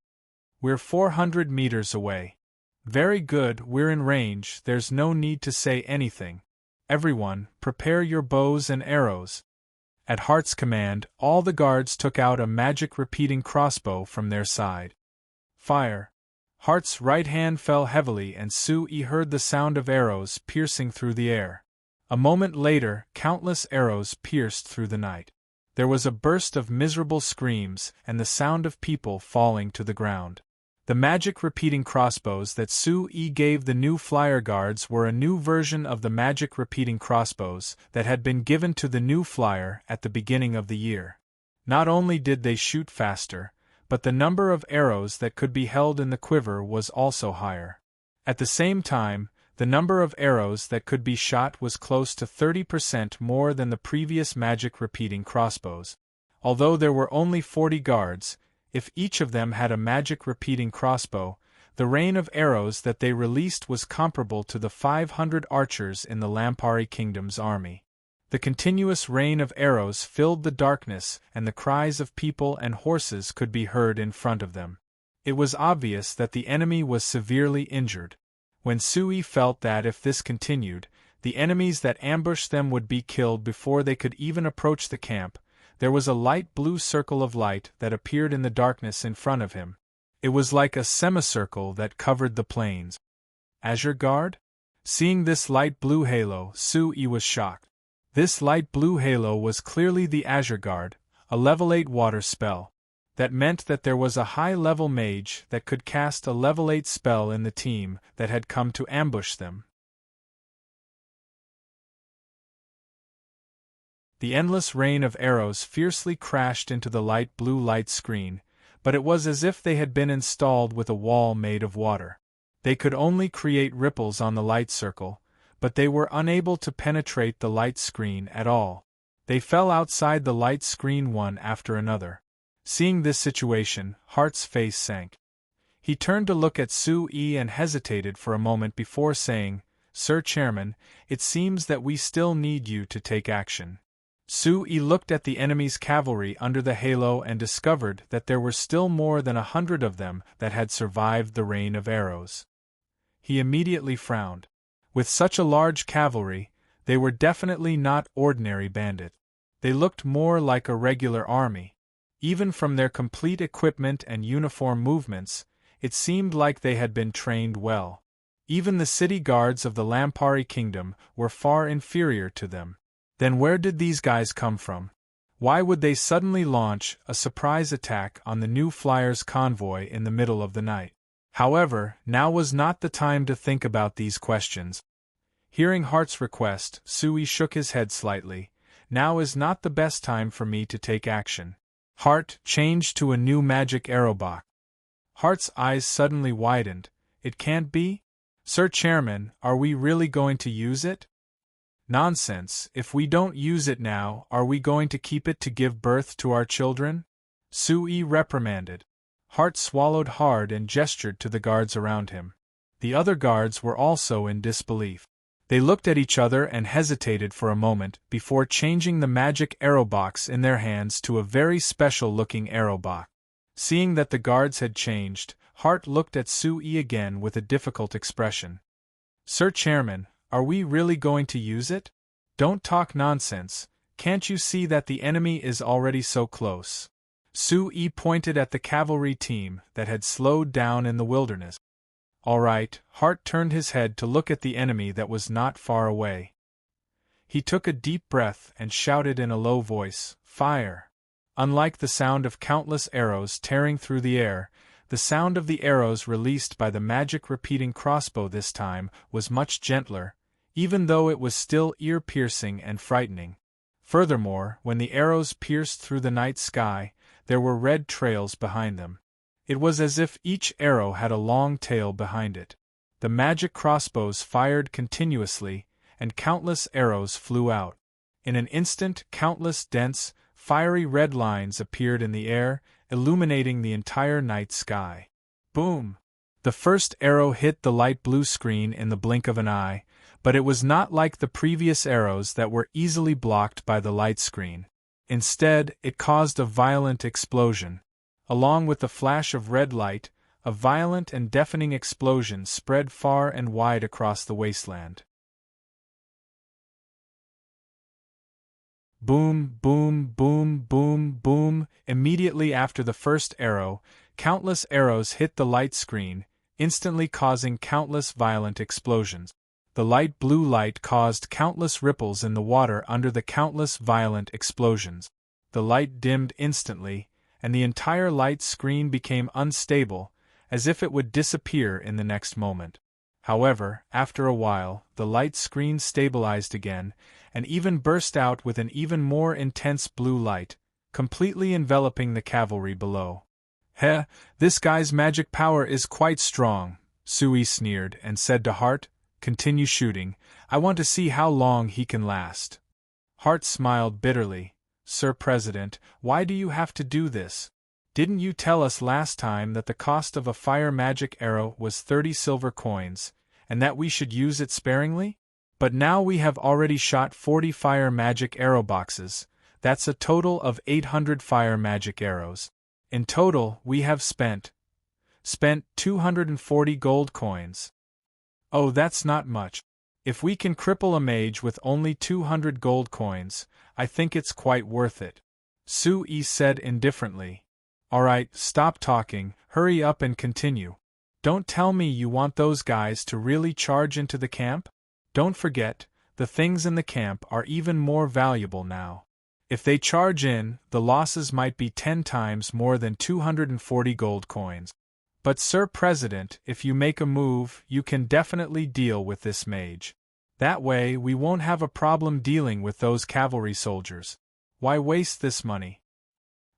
"We're 400 meters away." "Very good, we're in range, there's no need to say anything. Everyone, prepare your bows and arrows." At Hart's command, all the guards took out a magic repeating crossbow from their side. Fire! Hart's right hand fell heavily and Sui heard the sound of arrows piercing through the air. A moment later, countless arrows pierced through the night. There was a burst of miserable screams and the sound of people falling to the ground. The magic repeating crossbows that Sui gave the new flyer guards were a new version of the magic repeating crossbows that had been given to the new flyer at the beginning of the year. Not only did they shoot faster, but the number of arrows that could be held in the quiver was also higher. At the same time, the number of arrows that could be shot was close to 30% more than the previous magic repeating crossbows. Although there were only 40 guards, if each of them had a magic repeating crossbow, the rain of arrows that they released was comparable to the 500 archers in the Lampari Kingdom's army. The continuous rain of arrows filled the darkness and the cries of people and horses could be heard in front of them. It was obvious that the enemy was severely injured. When Sui felt that if this continued, the enemies that ambushed them would be killed before they could even approach the camp, there was a light blue circle of light that appeared in the darkness in front of him. It was like a semicircle that covered the plains. Azure Guard? Seeing this light blue halo, Sui was shocked. This light blue halo was clearly the Azure Guard, a level 8 water spell. That meant that there was a high-level mage that could cast a level 8 spell in the team that had come to ambush them. The endless rain of arrows fiercely crashed into the light blue light screen, but it was as if they had been installed with a wall made of water. They could only create ripples on the light circle, but they were unable to penetrate the light screen at all. They fell outside the light screen one after another. Seeing this situation, Hart's face sank. He turned to look at Sui and hesitated for a moment before saying, "Sir Chairman, it seems that we still need you to take action." Su-yi looked at the enemy's cavalry under the halo and discovered that there were still more than 100 of them that had survived the rain of arrows. He immediately frowned. With such a large cavalry, they were definitely not ordinary bandits. They looked more like a regular army. Even from their complete equipment and uniform movements, it seemed like they had been trained well. Even the city guards of the Lampari Kingdom were far inferior to them. Then where did these guys come from? Why would they suddenly launch a surprise attack on the New Flyers convoy in the middle of the night? However, now was not the time to think about these questions. Hearing Heart's request, Su-yi shook his head slightly. Now is not the best time for me to take action. Heart changed to a new magic arrow box. Heart's eyes suddenly widened. It can't be? Sir Chairman, are we really going to use it? Nonsense, if we don't use it now, are we going to keep it to give birth to our children? Su-yi reprimanded. Heart swallowed hard and gestured to the guards around him. The other guards were also in disbelief. They looked at each other and hesitated for a moment before changing the magic arrow box in their hands to a very special-looking arrow box. Seeing that the guards had changed, Heart looked at Su-yi again with a difficult expression. Sir Chairman, are we really going to use it? Don't talk nonsense, can't you see that the enemy is already so close? Su-yi pointed at the cavalry team that had slowed down in the wilderness. All right, Heart turned his head to look at the enemy that was not far away. He took a deep breath and shouted in a low voice, "Fire!" Unlike the sound of countless arrows tearing through the air, the sound of the arrows released by the magic repeating crossbow this time was much gentler, even though it was still ear-piercing and frightening. Furthermore, when the arrows pierced through the night sky, there were red trails behind them. It was as if each arrow had a long tail behind it. The magic crossbows fired continuously, and countless arrows flew out. In an instant, countless dense, fiery red lines appeared in the air, illuminating the entire night sky. Boom! The first arrow hit the light blue screen in the blink of an eye, but it was not like the previous arrows that were easily blocked by the light screen. Instead, it caused a violent explosion. Along with the flash of red light, a violent and deafening explosion spread far and wide across the wasteland. Boom, boom, boom, boom, boom. Immediately after the first arrow, countless arrows hit the light screen, instantly causing countless violent explosions. The light blue light caused countless ripples in the water under the countless violent explosions. The light dimmed instantly, and the entire light screen became unstable, as if it would disappear in the next moment. However, after a while, the light screen stabilized again, and even burst out with an even more intense blue light, completely enveloping the cavalry below. Heh, this guy's magic power is quite strong, Su-yi sneered and said to Heart, "Continue shooting, I want to see how long he can last." Heart smiled bitterly. "Sir President, why do you have to do this? Didn't you tell us last time that the cost of a fire magic arrow was 30 silver coins, and that we should use it sparingly? But now we have already shot 40 fire magic arrow boxes, that's a total of 800 fire magic arrows. In total, we have spent 240 gold coins. Oh, that's not much. If we can cripple a mage with only 200 gold coins, I think it's quite worth it," Su-yi said indifferently. "Alright, stop talking, hurry up and continue. Don't tell me you want those guys to really charge into the camp? Don't forget, the things in the camp are even more valuable now. If they charge in, the losses might be 10 times more than 240 gold coins. But Sir President, if you make a move, you can definitely deal with this mage. That way we won't have a problem dealing with those cavalry soldiers. Why waste this money?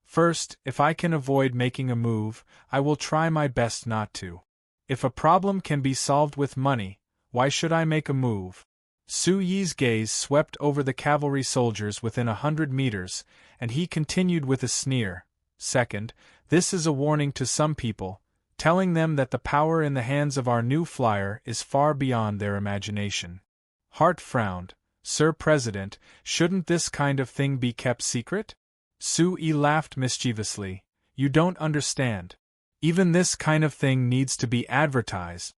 First, if I can avoid making a move, I will try my best not to. If a problem can be solved with money, why should I make a move?" Su-yi's gaze swept over the cavalry soldiers within 100 meters, and he continued with a sneer. "Second, this is a warning to some people, telling them that the power in the hands of our new flyer is far beyond their imagination." Heart frowned. Sir President, shouldn't this kind of thing be kept secret? Sue laughed mischievously. You don't understand. Even this kind of thing needs to be advertised.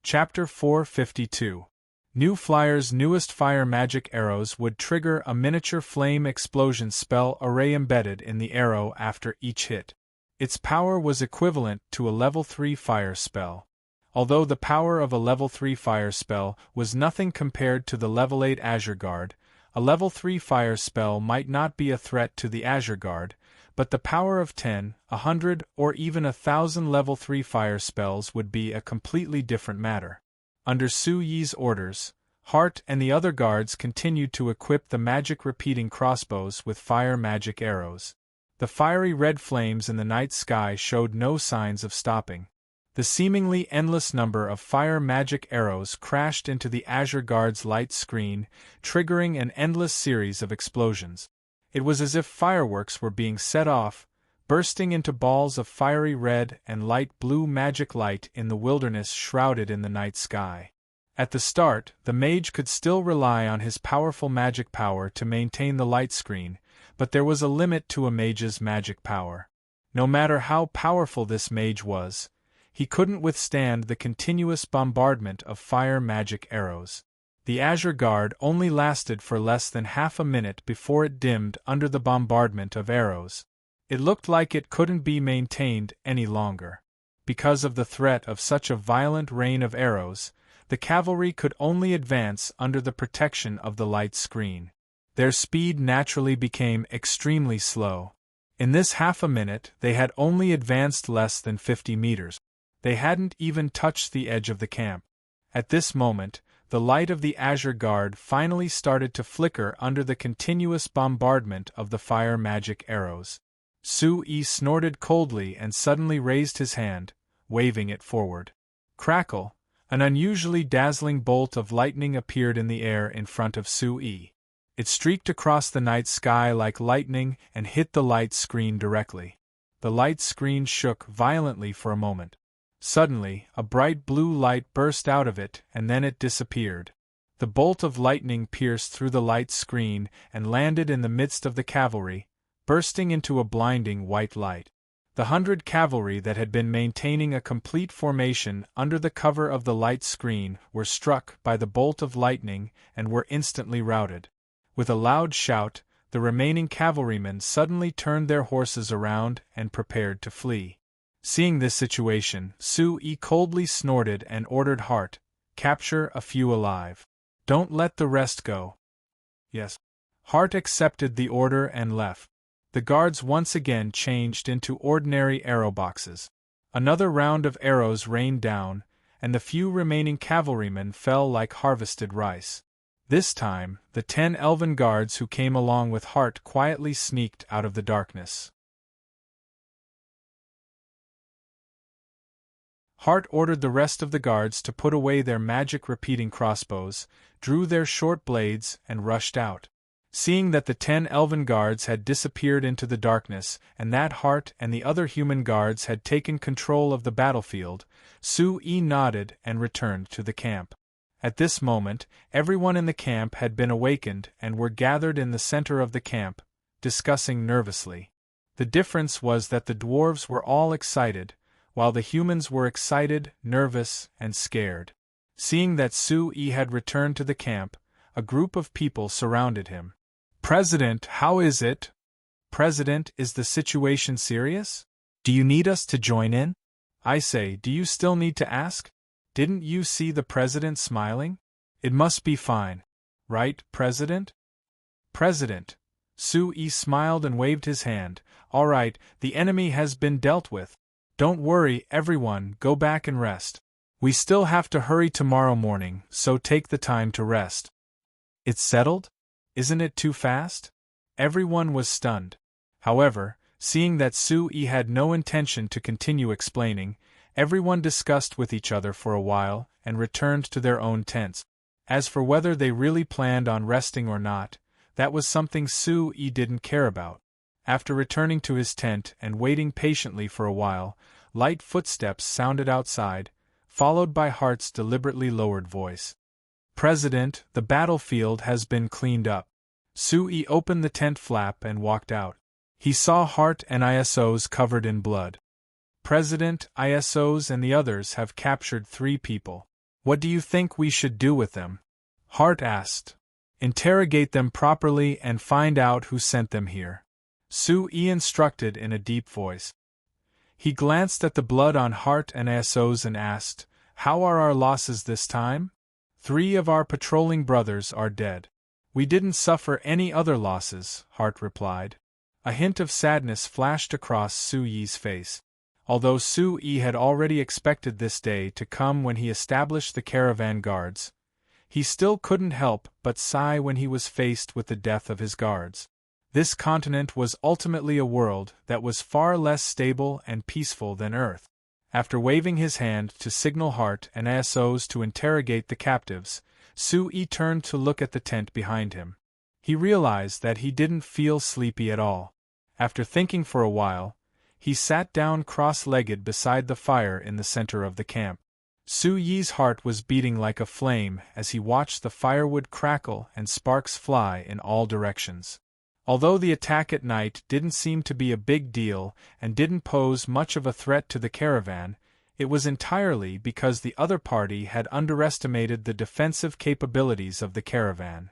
Chapter 452. New Flyer's newest fire magic arrows would trigger a miniature flame explosion spell array embedded in the arrow after each hit. Its power was equivalent to a level 3 fire spell. Although the power of a level 3 fire spell was nothing compared to the level 8 Azure Guard, a level 3 fire spell might not be a threat to the Azure Guard, but the power of 10, 100, or even 1,000 level 3 fire spells would be a completely different matter. Under Su Yi's orders, Hart and the other guards continued to equip the magic repeating crossbows with fire magic arrows. The fiery red flames in the night sky showed no signs of stopping. The seemingly endless number of fire magic arrows crashed into the Azure Guard's light screen, triggering an endless series of explosions. It was as if fireworks were being set off, bursting into balls of fiery red and light blue magic light in the wilderness shrouded in the night sky. At the start, the mage could still rely on his powerful magic power to maintain the light screen, but there was a limit to a mage's magic power. No matter how powerful this mage was, he couldn't withstand the continuous bombardment of fire magic arrows. The Azure Guard only lasted for less than half a minute before it dimmed under the bombardment of arrows. It looked like it couldn't be maintained any longer. Because of the threat of such a violent rain of arrows, the cavalry could only advance under the protection of the light screen. Their speed naturally became extremely slow. In this half a minute, they had only advanced less than 50 meters. They hadn't even touched the edge of the camp. At this moment, the light of the Azure Guard finally started to flicker under the continuous bombardment of the fire magic arrows. Su Yi snorted coldly and suddenly raised his hand, waving it forward. Crackle! An unusually dazzling bolt of lightning appeared in the air in front of Su Yi. It streaked across the night sky like lightning and hit the light screen directly. The light screen shook violently for a moment. Suddenly, a bright blue light burst out of it and then it disappeared. The bolt of lightning pierced through the light screen and landed in the midst of the cavalry, bursting into a blinding white light. The 100 cavalry that had been maintaining a complete formation under the cover of the light screen were struck by the bolt of lightning and were instantly routed. With a loud shout, the remaining cavalrymen suddenly turned their horses around and prepared to flee. Seeing this situation, Su Yi coldly snorted and ordered Hart, "Capture a few alive. Don't let the rest go." Yes. Hart accepted the order and left. The guards once again changed into ordinary arrow boxes. Another round of arrows rained down, and the few remaining cavalrymen fell like harvested rice. This time, the 10 elven guards who came along with Hart quietly sneaked out of the darkness. Hart ordered the rest of the guards to put away their magic repeating crossbows, drew their short blades, and rushed out. Seeing that the 10 elven guards had disappeared into the darkness and that Hart and the other human guards had taken control of the battlefield, Su Yi nodded and returned to the camp. At this moment, everyone in the camp had been awakened and were gathered in the center of the camp, discussing nervously. The difference was that the dwarves were all excited, while the humans were excited, nervous, and scared. Seeing that Su Yi had returned to the camp, a group of people surrounded him. "President, how is it?" "President, is the situation serious? Do you need us to join in?" "I say, do you still need to ask? Didn't you see the president smiling? It must be fine. Right, President?" "President." Su Yi smiled and waved his hand. "All right, the enemy has been dealt with. Don't worry, everyone, go back and rest. We still have to hurry tomorrow morning, so take the time to rest." "It's settled? Isn't it too fast?" Everyone was stunned. However, seeing that Su Yi had no intention to continue explaining, everyone discussed with each other for a while and returned to their own tents. As for whether they really planned on resting or not, that was something Su Yi didn't care about. After returning to his tent and waiting patiently for a while, light footsteps sounded outside, followed by Hart's deliberately lowered voice. "President, the battlefield has been cleaned up." Sui opened the tent flap and walked out. He saw Hart and ISOs covered in blood. "President, ISOs and the others have captured 3 people. What do you think we should do with them?" Hart asked. "Interrogate them properly and find out who sent them here," Sui instructed in a deep voice. He glanced at the blood on Hart and ISOs and asked, "How are our losses this time?" 3 of our patrolling brothers are dead. "We didn't suffer any other losses," Hart replied. A hint of sadness flashed across Sui's face. Although Sui had already expected this day to come when he established the caravan guards, he still couldn't help but sigh when he was faced with the death of his guards. This continent was ultimately a world that was far less stable and peaceful than Earth. After waving his hand to signal Hart and ISOs to interrogate the captives, Sui turned to look at the tent behind him. He realized that he didn't feel sleepy at all. After thinking for a while, he sat down cross-legged beside the fire in the center of the camp. Sui's heart was beating like a flame as he watched the firewood crackle and sparks fly in all directions. Although the attack at night didn't seem to be a big deal and didn't pose much of a threat to the caravan, it was entirely because the other party had underestimated the defensive capabilities of the caravan.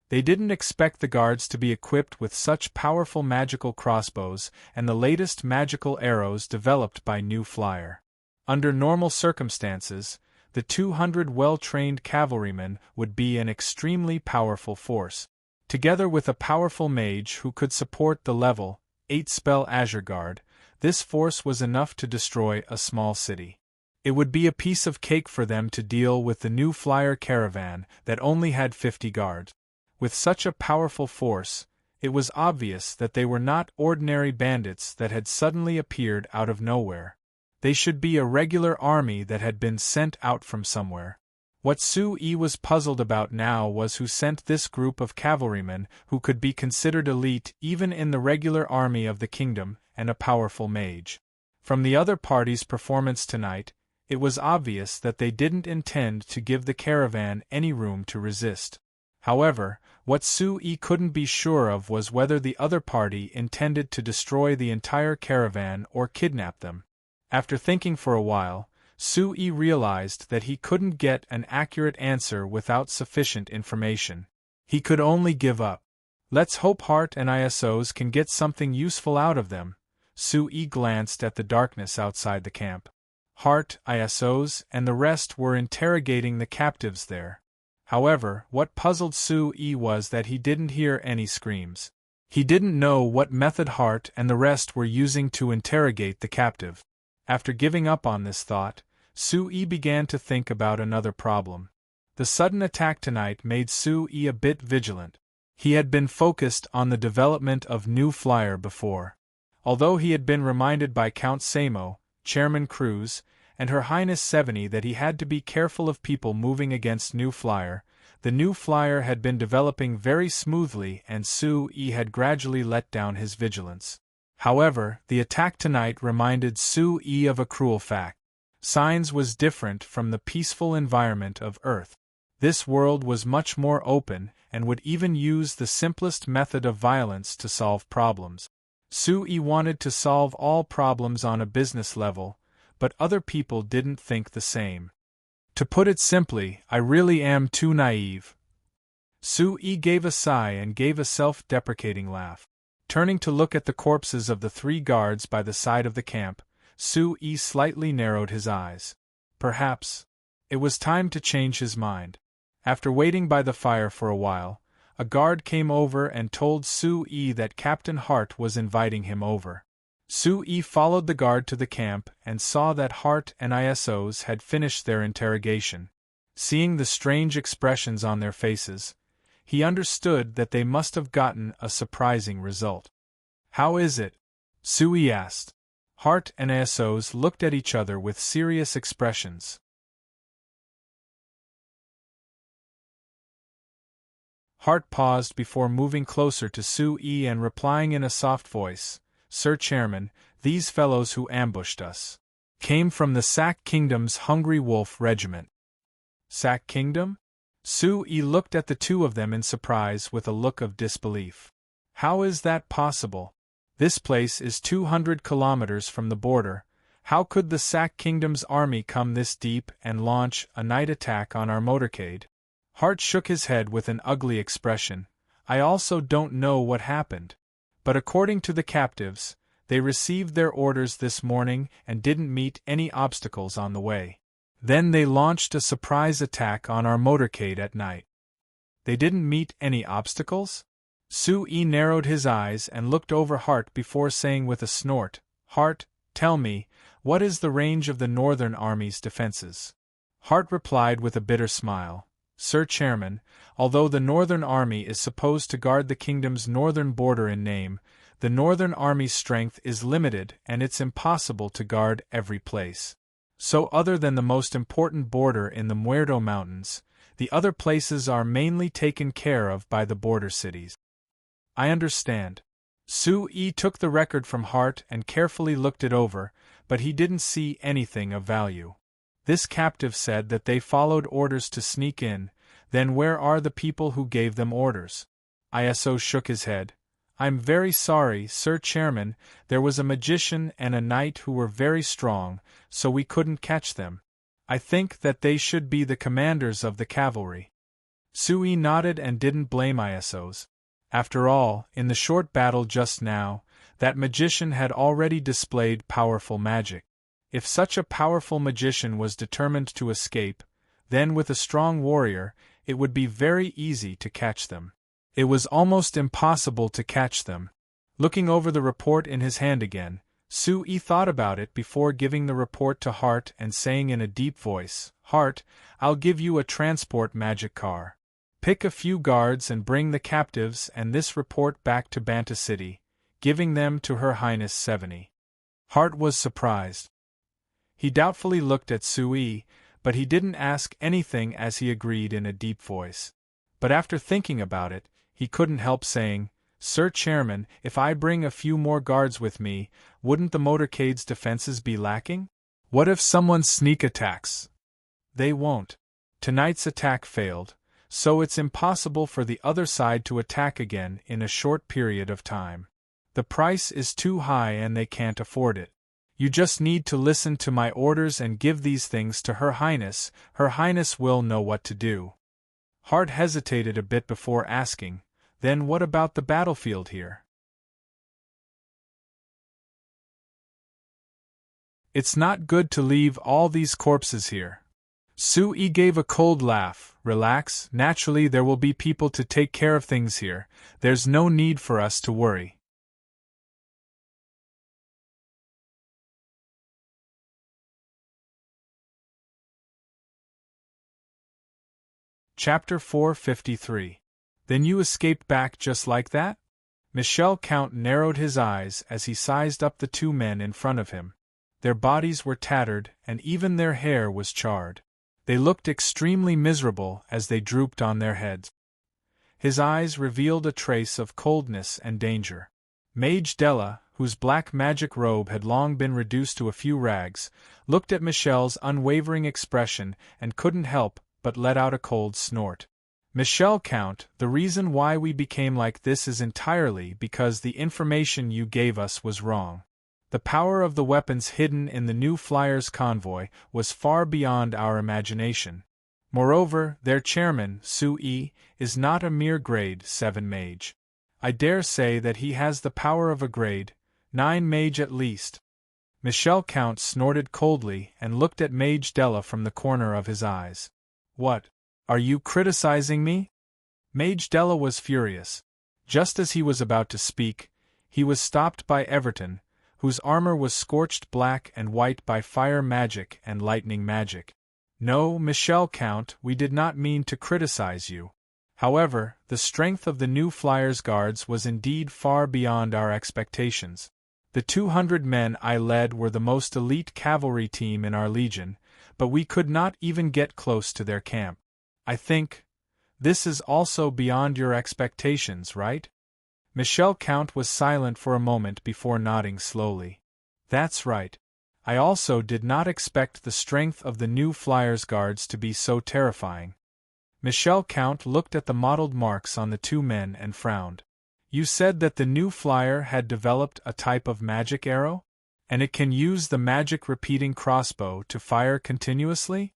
They didn't expect the guards to be equipped with such powerful magical crossbows and the latest magical arrows developed by New Flyer. Under normal circumstances, the 200 well-trained cavalrymen would be an extremely powerful force. Together with a powerful mage who could support the level 8 spell Azure Guard, this force was enough to destroy a small city. It would be a piece of cake for them to deal with the New Flyer caravan that only had 50 guards. With such a powerful force, it was obvious that they were not ordinary bandits that had suddenly appeared out of nowhere. They should be a regular army that had been sent out from somewhere. What Sui was puzzled about now was who sent this group of cavalrymen who could be considered elite even in the regular army of the kingdom and a powerful mage. From the other party's performance tonight, it was obvious that they didn't intend to give the caravan any room to resist. However, what Sui couldn't be sure of was whether the other party intended to destroy the entire caravan or kidnap them. After thinking for a while, Sui realized that he couldn't get an accurate answer without sufficient information. He could only give up. "Let's hope Hart and ISOs can get something useful out of them." Sui glanced at the darkness outside the camp. Hart, ISOs, and the rest were interrogating the captives there. However, what puzzled Sui was that he didn't hear any screams. He didn't know what method Hart and the rest were using to interrogate the captive. After giving up on this thought, Sui began to think about another problem. The sudden attack tonight made Sui a bit vigilant. He had been focused on the development of New Flyer before. Although he had been reminded by Count Samo, Chairman Cruz, and Her Highness Seveny that he had to be careful of people moving against New Flyer, the New Flyer had been developing very smoothly and Sui had gradually let down his vigilance. However, the attack tonight reminded Sui of a cruel fact. Signs was different from the peaceful environment of Earth. This world was much more open and would even use the simplest method of violence to solve problems. Sui wanted to solve all problems on a business level, but other people didn't think the same. To put it simply, I really am too naive. Sui gave a sigh and gave a self-deprecating laugh. Turning to look at the corpses of the 3 guards by the side of the camp, Sui slightly narrowed his eyes. Perhaps it was time to change his mind. After waiting by the fire for a while, a guard came over and told Sui that Captain Hart was inviting him over. Sui followed the guard to the camp and saw that Hart and ISOs had finished their interrogation. Seeing the strange expressions on their faces, he understood that they must have gotten a surprising result. "How is it?" Sui asked. Hart and ISOs looked at each other with serious expressions. Hart paused before moving closer to Sue and replying in a soft voice, "Sir Chairman, these fellows who ambushed us came from the Sack Kingdom's Hungry Wolf Regiment." Sack Kingdom? Sue looked at the two of them in surprise with a look of disbelief. How is that possible? This place is 200 kilometers from the border. How could the Sack Kingdom's army come this deep and launch a night attack on our motorcade? Hart shook his head with an ugly expression. I also don't know what happened. But according to the captives, they received their orders this morning and didn't meet any obstacles on the way. Then they launched a surprise attack on our motorcade at night. They didn't meet any obstacles? Sue narrowed his eyes and looked over Hart before saying with a snort, "Hart, tell me, what is the range of the Northern Army's defenses?" Hart replied with a bitter smile, "Sir Chairman, although the Northern Army is supposed to guard the kingdom's northern border in name, the Northern Army's strength is limited and it's impossible to guard every place. So other than the most important border in the Muerto Mountains, the other places are mainly taken care of by the border cities." "I understand." Sue took the record from Hart and carefully looked it over, but he didn't see anything of value. This captive said that they followed orders to sneak in. Then where are the people who gave them orders? ISO shook his head. "I'm very sorry, Sir Chairman, there was a magician and a knight who were very strong, so we couldn't catch them. I think that they should be the commanders of the cavalry." Sue nodded and didn't blame ISOs. After all, in the short battle just now, that magician had already displayed powerful magic. If such a powerful magician was determined to escape, then with a strong warrior, it would be very easy to catch them. It was almost impossible to catch them. Looking over the report in his hand again, Sue thought about it before giving the report to Hart and saying in a deep voice, "Hart, I'll give you a transport magic car. Pick a few guards and bring the captives and this report back to Banta City, giving them to Her Highness Seveni." Hart was surprised. He doubtfully looked at Sue, but he didn't ask anything as he agreed in a deep voice. But after thinking about it, he couldn't help saying, "Sir Chairman, if I bring a few more guards with me, wouldn't the motorcade's defenses be lacking? What if someone sneak attacks? They won't. Tonight's attack failed, so it's impossible for the other side to attack again in a short period of time. The price is too high and they can't afford it. You just need to listen to my orders and give these things to Her Highness. Her Highness will know what to do." Hart hesitated a bit before asking, "Then what about the battlefield here?" "It's not good to leave all these corpses here." Sue gave a cold laugh. "Relax, naturally there will be people to take care of things here. There's no need for us to worry." Chapter 453. Then you escaped back just like that? Michel Count narrowed his eyes as he sized up the two men in front of him. Their bodies were tattered, and even their hair was charred. They looked extremely miserable as they drooped on their heads. His eyes revealed a trace of coldness and danger. Mage Della, whose black magic robe had long been reduced to a few rags, looked at Michel's unwavering expression and couldn't help but let out a cold snort. "Michel Count, the reason why we became like this is entirely because the information you gave us was wrong. The power of the weapons hidden in the new Flyers convoy was far beyond our imagination. Moreover, their chairman, Sue, is not a mere grade 7 mage. I dare say that he has the power of a grade 9 mage at least." Michel Count snorted coldly and looked at Mage Della from the corner of his eyes. "What? Are you criticizing me?" Mage Della was furious. Just as he was about to speak, he was stopped by Everton, whose armor was scorched black and white by fire magic and lightning magic. "No, Michel Count, we did not mean to criticize you. However, the strength of the new Flyers Guards was indeed far beyond our expectations. The 200 men I led were the most elite cavalry team in our legion, but we could not even get close to their camp. I think This is also beyond your expectations, right? Michel Count was silent for a moment before nodding slowly. That's right. I also did not expect the strength of the new Flyers guards to be so terrifying. Michel Count looked at the mottled marks on the two men and frowned. You said that the new Flyer had developed a type of magic arrow? And it can use the magic repeating crossbow to fire continuously?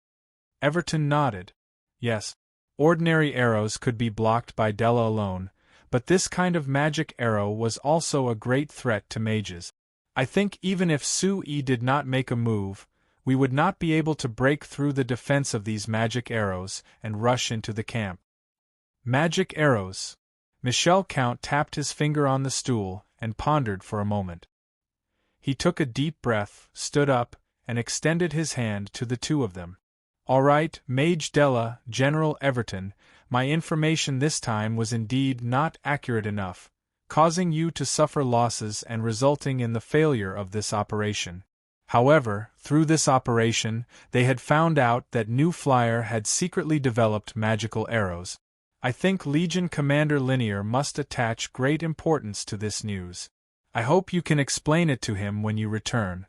Everton nodded. Yes. Ordinary arrows could be blocked by Della alone, but this kind of magic arrow was also a great threat to mages. I think even if Sui did not make a move, we would not be able to break through the defense of these magic arrows and rush into the camp. Magic arrows. Michel Count tapped his finger on the stool and pondered for a moment. He took a deep breath, stood up, and extended his hand to the two of them. All right, Mage Della, General Everton, my information this time was indeed not accurate enough, causing you to suffer losses and resulting in the failure of this operation. However, through this operation, they had found out that New Flyer had secretly developed magical arrows. I think Legion Commander Linear must attach great importance to this news. I hope you can explain it to him when you return.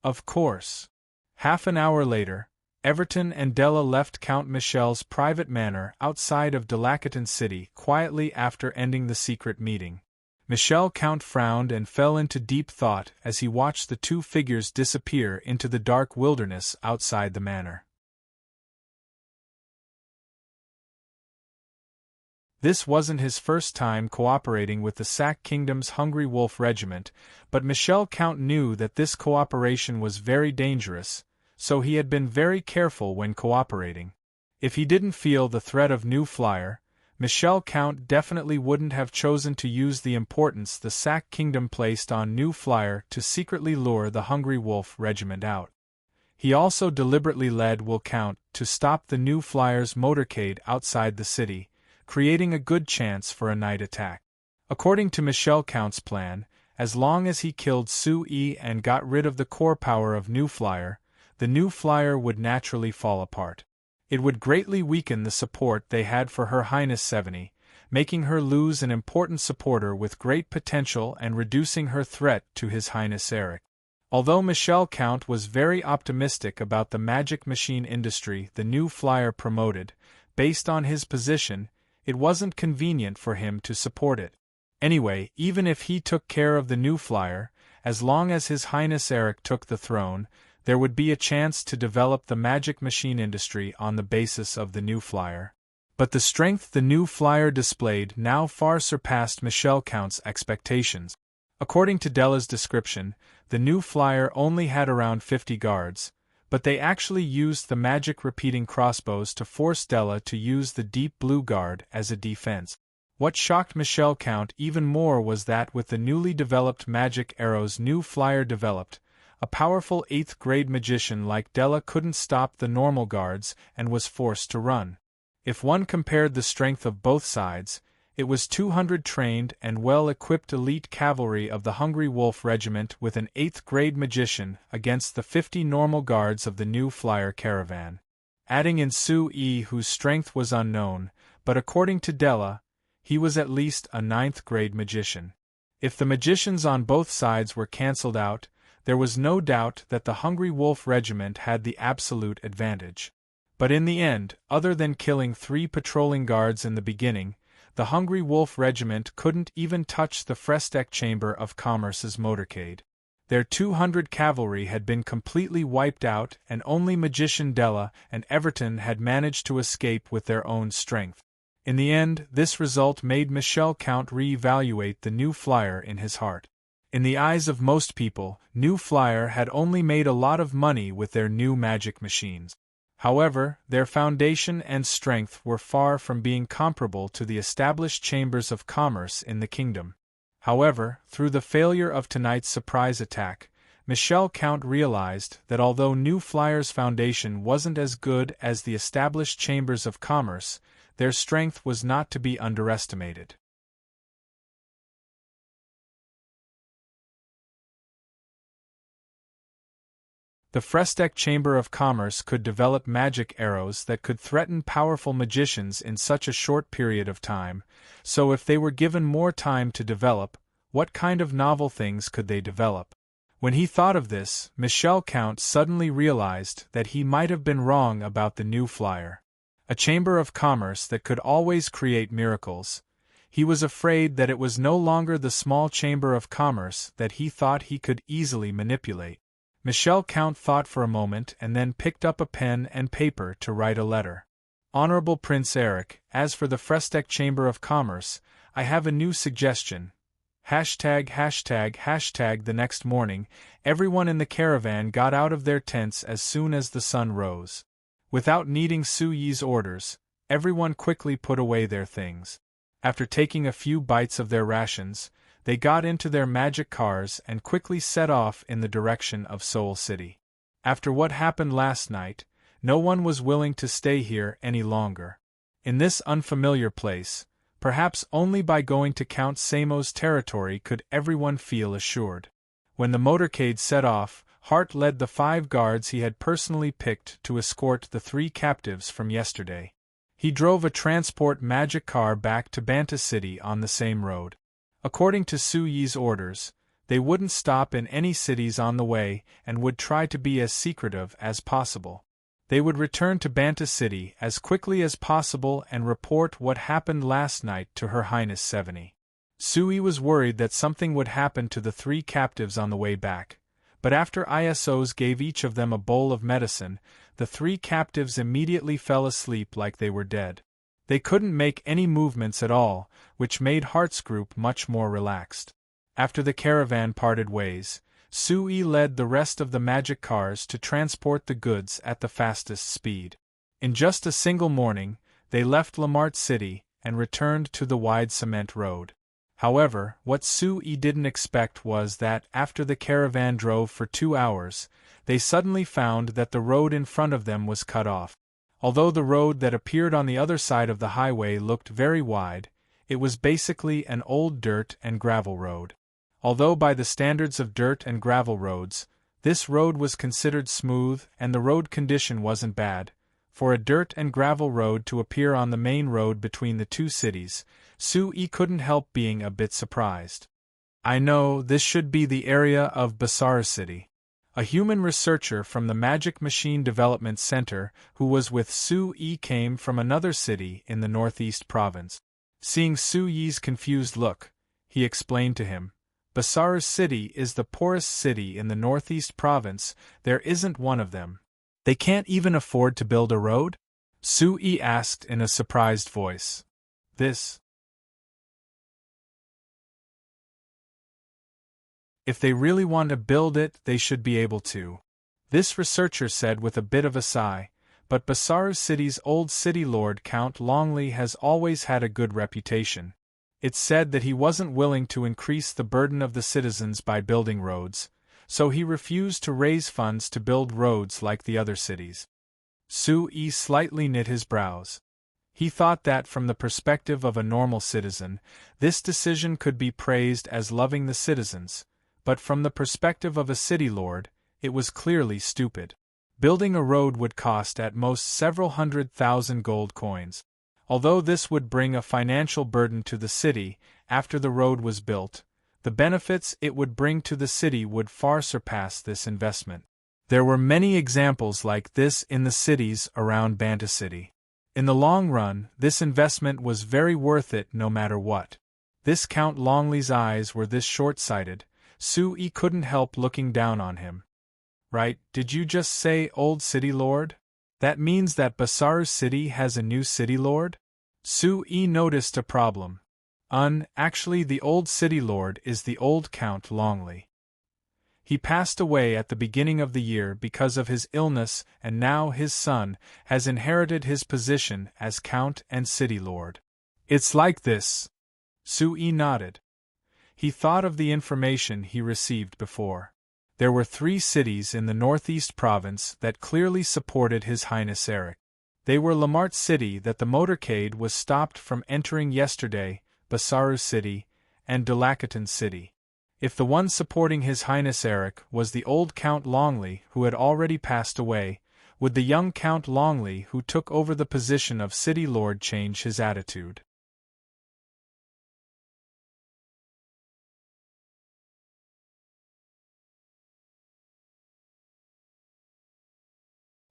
Of course. Half an hour later, Everton and Della left Count Michel's private manor outside of Delacaton City quietly after ending the secret meeting. Michel Count frowned and fell into deep thought as he watched the two figures disappear into the dark wilderness outside the manor. This wasn't his first time cooperating with the Sac Kingdom's Hungry Wolf Regiment, but Michel Count knew that this cooperation was very dangerous, so he had been very careful when cooperating. If he didn't feel the threat of New Flyer, Michel Count definitely wouldn't have chosen to use the importance the Sac Kingdom placed on New Flyer to secretly lure the Hungry Wolf Regiment out. He also deliberately led Will Count to stop the New Flyer's motorcade outside the city, creating a good chance for a night attack. According to Michel Count's plan, as long as he killed Sui and got rid of the core power of New Flyer, the New Flyer would naturally fall apart. It would greatly weaken the support they had for Her Highness 70, making her lose an important supporter with great potential and reducing her threat to His Highness Eric. Although Michel Count was very optimistic about the magic machine industry the New Flyer promoted, based on his position, it wasn't convenient for him to support it. Anyway, even if he took care of the New Flyer, as long as His Highness Eric took the throne, there would be a chance to develop the magic machine industry on the basis of the New Flyer. But the strength the New Flyer displayed now far surpassed Michel Count's expectations. According to Della's description, the New Flyer only had around 50 guards, but they actually used the magic repeating crossbows to force Della to use the Deep Blue Guard as a defense. What shocked Michel Count even more was that with the newly developed magic arrows New Flyer developed, a powerful 8th grade magician like Della couldn't stop the normal guards and was forced to run. If one compared the strength of both sides, it was 200 trained and well-equipped elite cavalry of the Hungry Wolf Regiment with an 8th grade magician against the 50 normal guards of the New Flyer caravan. Adding in Sui, whose strength was unknown, but according to Della, he was at least a 9th grade magician. If the magicians on both sides were cancelled out, there was no doubt that the Hungry Wolf Regiment had the absolute advantage. But in the end, other than killing 3 patrolling guards in the beginning, the Hungry Wolf Regiment couldn't even touch the Frestec Chamber of Commerce's motorcade. Their 200 cavalry had been completely wiped out and only Magician Della and Everton had managed to escape with their own strength. In the end, this result made Michel Count re-evaluate the New Flyer in his heart. In the eyes of most people, New Flyer had only made a lot of money with their new magic machines. However, their foundation and strength were far from being comparable to the established chambers of commerce in the kingdom. However, through the failure of tonight's surprise attack, Michel Count realized that although New Flyer's foundation wasn't as good as the established chambers of commerce, their strength was not to be underestimated. The Frestek Chamber of Commerce could develop magic arrows that could threaten powerful magicians in such a short period of time, so if they were given more time to develop, what kind of novel things could they develop? When he thought of this, Michel Count suddenly realized that he might have been wrong about the new flyer. A chamber of commerce that could always create miracles. He was afraid that it was no longer the small chamber of commerce that he thought he could easily manipulate. Michel Count thought for a moment and then picked up a pen and paper to write a letter. Honorable Prince Eric, as for the Frestek Chamber of Commerce, I have a new suggestion. ####. The next morning, everyone in the caravan got out of their tents as soon as the sun rose. Without needing Su Yi's orders, everyone quickly put away their things. After taking a few bites of their rations, they got into their magic cars and quickly set off in the direction of Seoul City. After what happened last night, no one was willing to stay here any longer. In this unfamiliar place, perhaps only by going to Count Samo's territory could everyone feel assured. When the motorcade set off, Hart led the 5 guards he had personally picked to escort the 3 captives from yesterday. He drove a transport magic car back to Banta City on the same road. According to Su Yi's orders, they wouldn't stop in any cities on the way and would try to be as secretive as possible. They would return to Banta City as quickly as possible and report what happened last night to Her Highness Seveni. Su Yi was worried that something would happen to the 3 captives on the way back, but after ISOs gave each of them a bowl of medicine, the 3 captives immediately fell asleep like they were dead. They couldn't make any movements at all, which made Hart's group much more relaxed. After the caravan parted ways, Su Yi led the rest of the magic cars to transport the goods at the fastest speed. In just a single morning, they left Lamart City and returned to the wide cement road. However, what Su Yi didn't expect was that, after the caravan drove for 2 hours, they suddenly found that the road in front of them was cut off. Although the road that appeared on the other side of the highway looked very wide, it was basically an old dirt and gravel road. Although by the standards of dirt and gravel roads, this road was considered smooth and the road condition wasn't bad, for a dirt and gravel road to appear on the main road between the 2 cities, Su Yi couldn't help being a bit surprised. I know, this should be the area of Basara City. A human researcher from the Magic Machine Development Center who was with Su Yi came from another city in the northeast province. Seeing Su Yi's confused look, he explained to him, Basara City is the poorest city in the northeast province, there isn't one of them. They can't even afford to build a road? Su Yi asked in a surprised voice. If they really want to build it, they should be able to. This researcher said with a bit of a sigh, but Basara City's old city lord Count Longley has always had a good reputation. It's said that he wasn't willing to increase the burden of the citizens by building roads, so he refused to raise funds to build roads like the other cities. Su Yi slightly knit his brows. He thought that from the perspective of a normal citizen, this decision could be praised as loving the citizens, but from the perspective of a city lord, it was clearly stupid. Building a road would cost at most several 100,000 gold coins. Although this would bring a financial burden to the city after the road was built, the benefits it would bring to the city would far surpass this investment. There were many examples like this in the cities around Banta City. In the long run, this investment was very worth it no matter what. This Count Longley's eyes were this short-sighted, Su Yi couldn't help looking down on him. Right, did you just say old city lord? That means that Basara City has a new city lord? Su Yi noticed a problem. Actually the old city lord is the old Count Longley. He passed away at the beginning of the year because of his illness and now his son has inherited his position as Count and city lord. It's like this. Su Yi nodded. He thought of the information he received before. There were 3 cities in the northeast province that clearly supported His Highness Eric. They were Lamart City that the motorcade was stopped from entering yesterday, Basara City, and Delakatan City. If the one supporting His Highness Eric was the old Count Longley who had already passed away, would the young Count Longley who took over the position of City Lord change his attitude?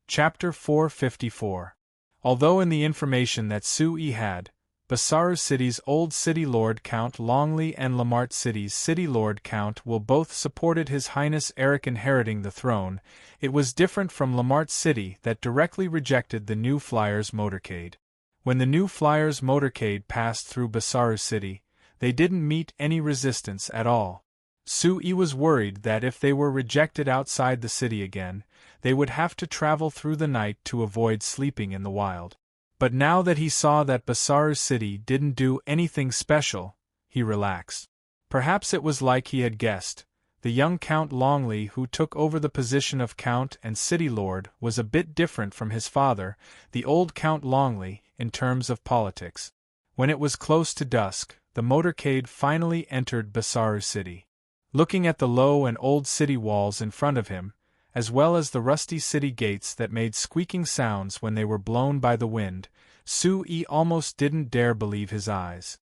Chapter 454. Although in the information that Sui had, Basaru City's old City Lord Count Longley and Lamart City's City Lord Count Will both supported His Highness Eric inheriting the throne, it was different from Lamart City that directly rejected the New Flyers motorcade. When the New Flyers motorcade passed through Basaru City, they didn't meet any resistance at all. Sui was worried that if they were rejected outside the city again, they would have to travel through the night to avoid sleeping in the wild. But now that he saw that Basaru City didn't do anything special, he relaxed. Perhaps it was like he had guessed. The young Count Longley who took over the position of Count and City Lord was a bit different from his father, the old Count Longley, in terms of politics. When it was close to dusk, the motorcade finally entered Basaru City. Looking at the low and old city walls in front of him, as well as the rusty city gates that made squeaking sounds when they were blown by the wind, Sui almost didn't dare believe his eyes.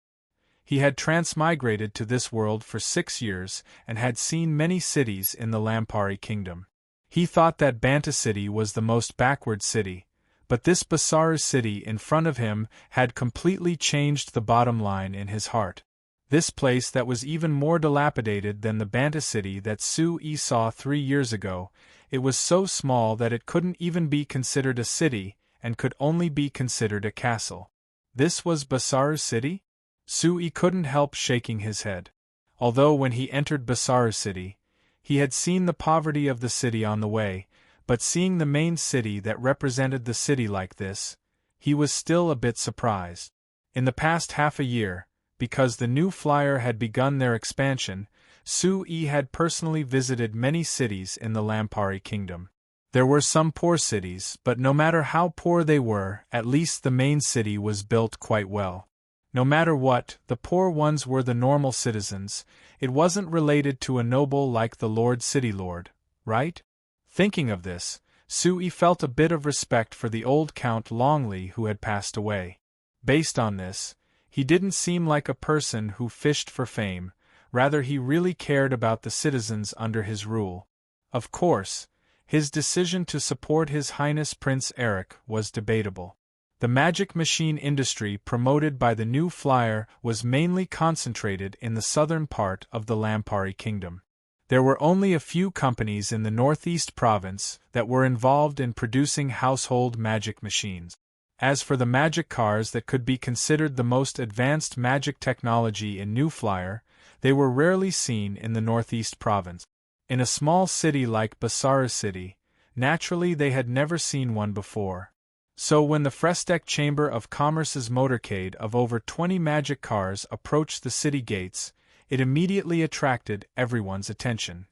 He had transmigrated to this world for 6 years and had seen many cities in the Lampari Kingdom. He thought that Banta City was the most backward city, but this Basaru City in front of him had completely changed the bottom line in his heart. This place that was even more dilapidated than the Banta City that Sui saw 3 years ago, it was so small that it couldn't even be considered a city and could only be considered a castle. This was Basaru City? Sui couldn't help shaking his head. Although when he entered Basaru City, he had seen the poverty of the city on the way, but seeing the main city that represented the city like this, he was still a bit surprised. In the past half a year, because the New Flyer had begun their expansion, Sui had personally visited many cities in the Lampari Kingdom. There were some poor cities, but no matter how poor they were, at least the main city was built quite well. No matter what, the poor ones were the normal citizens. It wasn't related to a noble like the Lord City Lord, right? Thinking of this, Sui felt a bit of respect for the old Count Longley who had passed away. Based on this, he didn't seem like a person who fished for fame, rather he really cared about the citizens under his rule. Of course, his decision to support His Highness Prince Eric was debatable. The magic machine industry promoted by the New Flyer was mainly concentrated in the southern part of the Lampari Kingdom. There were only a few companies in the northeast province that were involved in producing household magic machines. As for the magic cars that could be considered the most advanced magic technology in New Flyer, they were rarely seen in the northeast province. In a small city like Basaru City, naturally they had never seen one before. So when the Frestec Chamber of Commerce's motorcade of over 20 magic cars approached the city gates, it immediately attracted everyone's attention.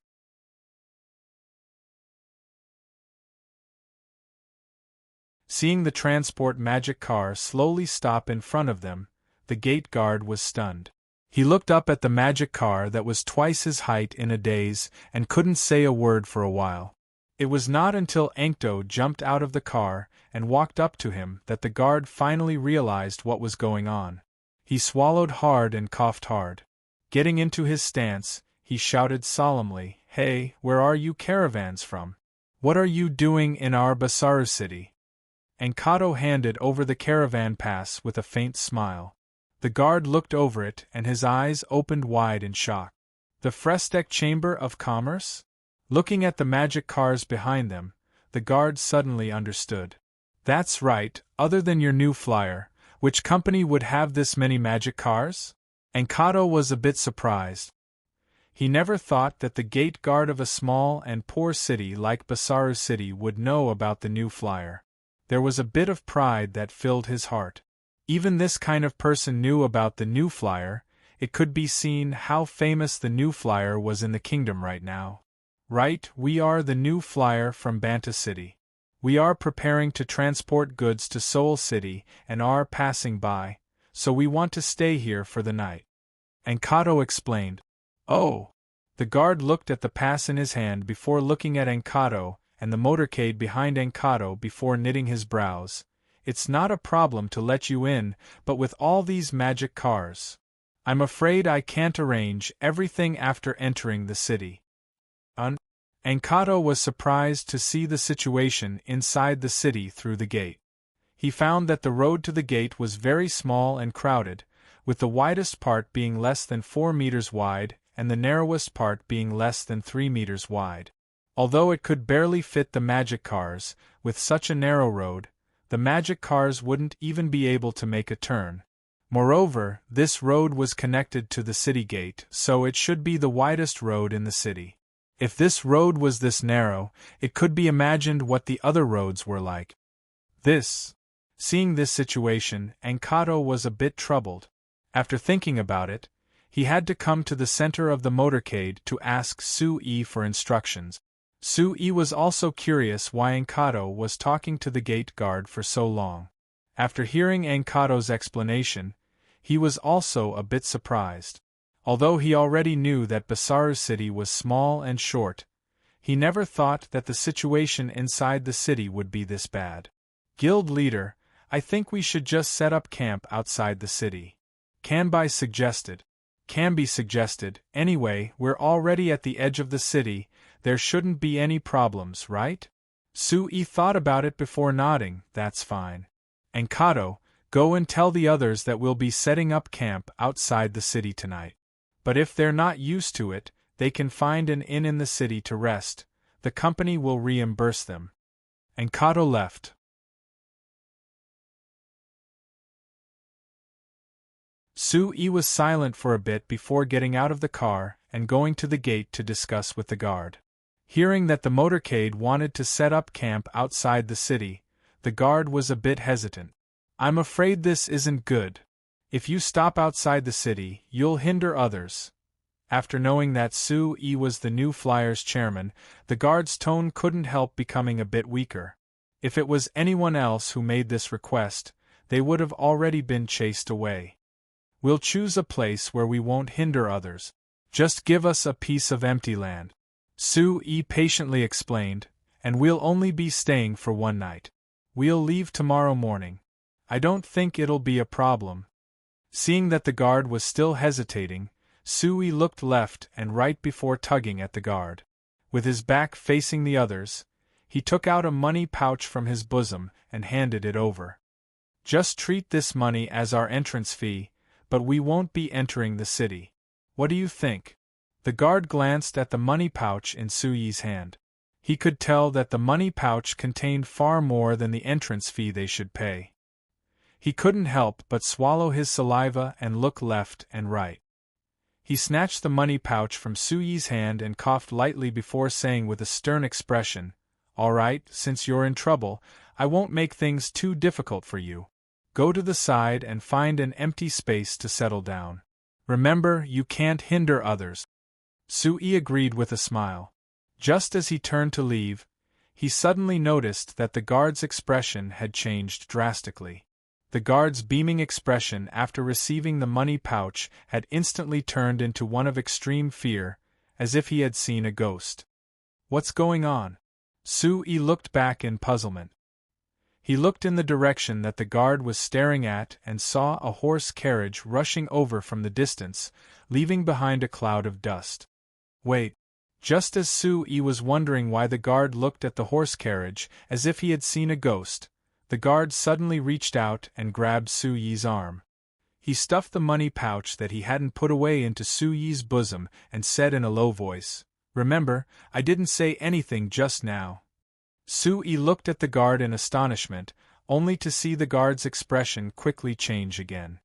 Seeing the transport magic car slowly stop in front of them, the gate guard was stunned. He looked up at the magic car that was twice his height in a daze and couldn't say a word for a while. It was not until Enkto jumped out of the car and walked up to him that the guard finally realized what was going on. He swallowed hard and coughed hard. Getting into his stance, he shouted solemnly, "Hey, where are you caravans from? What are you doing in our Basaru City?" And Kato handed over the caravan pass with a faint smile. The guard looked over it and his eyes opened wide in shock. The Frestec Chamber of Commerce? Looking at the magic cars behind them, the guard suddenly understood. That's right, other than your New Flyer, which company would have this many magic cars? And Kato was a bit surprised. He never thought that the gate guard of a small and poor city like Basaru City would know about the New Flyer. There was a bit of pride that filled his heart. Even this kind of person knew about the New Flyer. It could be seen how famous the New Flyer was in the kingdom right now. Right, we are the New Flyer from Banta City. We are preparing to transport goods to Seoul City and are passing by, so we want to stay here for the night. And Kato explained. Oh, The guard looked at the pass in his hand before looking at Encanto, and the motorcade behind Encanto before knitting his brows. It's not a problem to let you in, but with all these magic cars, I'm afraid I can't arrange everything after entering the city. Encanto was surprised to see the situation inside the city through the gate. He found that the road to the gate was very small and crowded, with the widest part being less than 4 meters wide and the narrowest part being less than 3 meters wide. Although it could barely fit the magic cars, with such a narrow road, the magic cars wouldn't even be able to make a turn. Moreover, this road was connected to the city gate, so it should be the widest road in the city. If this road was this narrow, it could be imagined what the other roads were like. Seeing this situation, Encanto was a bit troubled. After thinking about it, he had to come to the center of the motorcade to ask Sui for instructions. Sui was also curious why Encanto was talking to the gate guard for so long. After hearing Encanto's explanation, he was also a bit surprised. Although he already knew that Basaru City was small and short, he never thought that the situation inside the city would be this bad. Guild leader, I think we should just set up camp outside the city. Canby suggested. Canby suggested, anyway, we're already at the edge of the city, there shouldn't be any problems, right? Sui thought about it before nodding, that's fine. Encanto, go and tell the others that we'll be setting up camp outside the city tonight. But if they're not used to it, they can find an inn in the city to rest, the company will reimburse them. Encanto left. Sui was silent for a bit before getting out of the car and going to the gate to discuss with the guard. Hearing that the motorcade wanted to set up camp outside the city, the guard was a bit hesitant. I'm afraid this isn't good. If you stop outside the city, you'll hinder others. After knowing that Sui was the new Flyers chairman, the guard's tone couldn't help becoming a bit weaker. If it was anyone else who made this request, they would have already been chased away. We'll choose a place where we won't hinder others. Just give us a piece of empty land, Sui patiently explained, and we'll only be staying for one night. We'll leave tomorrow morning. I don't think it'll be a problem. Seeing that the guard was still hesitating, Sui looked left and right before tugging at the guard. With his back facing the others, he took out a money pouch from his bosom and handed it over. Just treat this money as our entrance fee, but we won't be entering the city. What do you think? The guard glanced at the money pouch in Sui's hand. He could tell that the money pouch contained far more than the entrance fee they should pay. He couldn't help but swallow his saliva and look left and right. He snatched the money pouch from Sui's hand and coughed lightly before saying with a stern expression, "All right, since you're in trouble, I won't make things too difficult for you. Go to the side and find an empty space to settle down. Remember, you can't hinder others." Sui agreed with a smile. Just as he turned to leave, he suddenly noticed that the guard's expression had changed drastically. The guard's beaming expression after receiving the money pouch had instantly turned into one of extreme fear, as if he had seen a ghost. What's going on? Sui looked back in puzzlement. He looked in the direction that the guard was staring at and saw a horse carriage rushing over from the distance, leaving behind a cloud of dust. Wait. Just as Sui was wondering why the guard looked at the horse carriage as if he had seen a ghost, the guard suddenly reached out and grabbed Sui's arm. He stuffed the money pouch that he hadn't put away into Sui's bosom and said in a low voice, "Remember, I didn't say anything just now." Sui looked at the guard in astonishment, only to see the guard's expression quickly change again.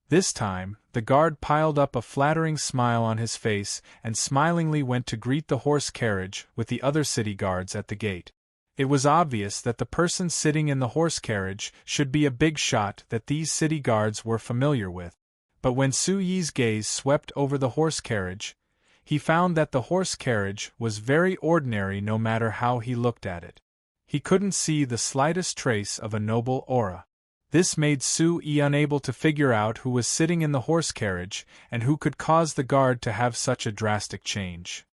This time, the guard piled up a flattering smile on his face and smilingly went to greet the horse carriage with the other city guards at the gate. It was obvious that the person sitting in the horse carriage should be a big shot that these city guards were familiar with. But when Sui's gaze swept over the horse carriage, he found that the horse carriage was very ordinary no matter how he looked at it. He couldn't see the slightest trace of a noble aura. This made Su-yi unable to figure out who was sitting in the horse carriage and who could cause the guard to have such a drastic change.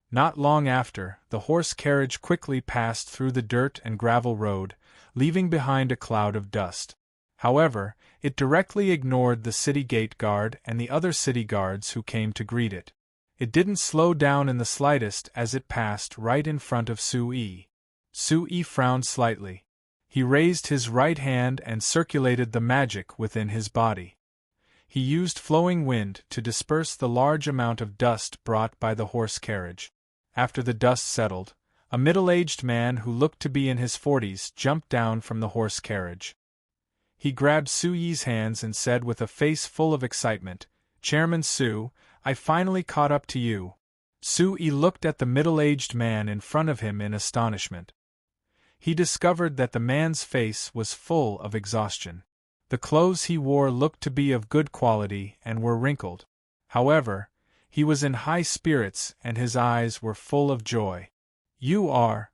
Not long after, the horse carriage quickly passed through the dirt and gravel road, leaving behind a cloud of dust. However, it directly ignored the city gate guard and the other city guards who came to greet it. It didn't slow down in the slightest as it passed right in front of Su-yi. Su-yi frowned slightly. He raised his right hand and circulated the magic within his body. He used flowing wind to disperse the large amount of dust brought by the horse carriage. After the dust settled, a middle-aged man who looked to be in his 40s jumped down from the horse carriage. He grabbed Su-yi's hands and said with a face full of excitement, "Chairman Su, I finally caught up to you." Su-yi looked at the middle-aged man in front of him in astonishment. He discovered that the man's face was full of exhaustion. The clothes he wore looked to be of good quality and were wrinkled. However, he was in high spirits and his eyes were full of joy. "You are...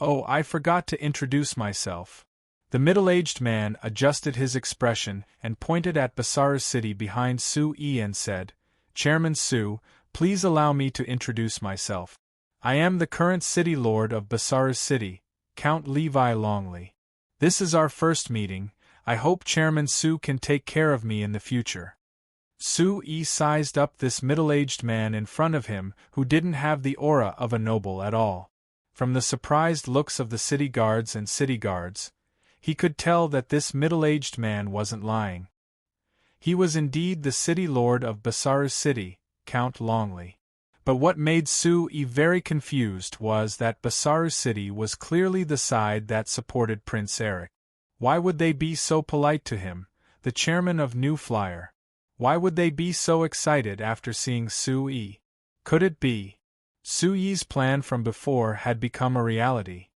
Oh, I forgot to introduce myself." The middle-aged man adjusted his expression and pointed at Basaru City behind Su-yi and said, "Chairman Su, please allow me to introduce myself. I am the current city lord of Basaru City, Count Levi Longley. This is our first meeting. I hope Chairman Su can take care of me in the future." Su-yi sized up this middle-aged man in front of him who didn't have the aura of a noble at all. From the surprised looks of the city guards and city guards, he could tell that this middle-aged man wasn't lying. He was indeed the city lord of Basaru City, Count Longley. But what made Su-yi very confused was that Basaru City was clearly the side that supported Prince Eric. Why would they be so polite to him, the chairman of New Flyer? Why would they be so excited after seeing Su-yi? Could it be Su-yi's plan from before had become a reality?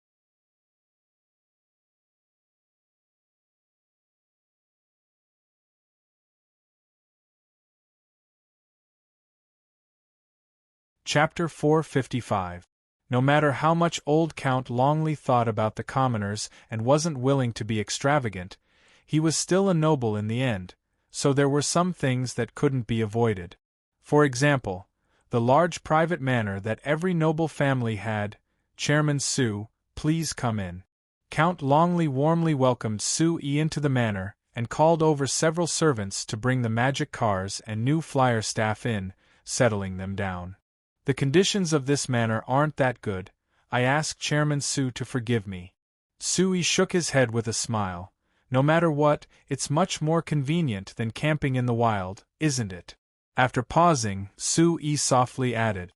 Chapter 455. No matter how much old Count Longley thought about the commoners and wasn't willing to be extravagant, he was still a noble in the end, so there were some things that couldn't be avoided. For example, the large private manor that every noble family had. "Chairman Su, please come in." Count Longley warmly welcomed Su-yi into the manor and called over several servants to bring the magic cars and New Flyer staff in, settling them down. "The conditions of this manor aren't that good. I ask Chairman Su to forgive me." Su-yi shook his head with a smile. "No matter what, it's much more convenient than camping in the wild, isn't it?" After pausing, Su-yi softly added,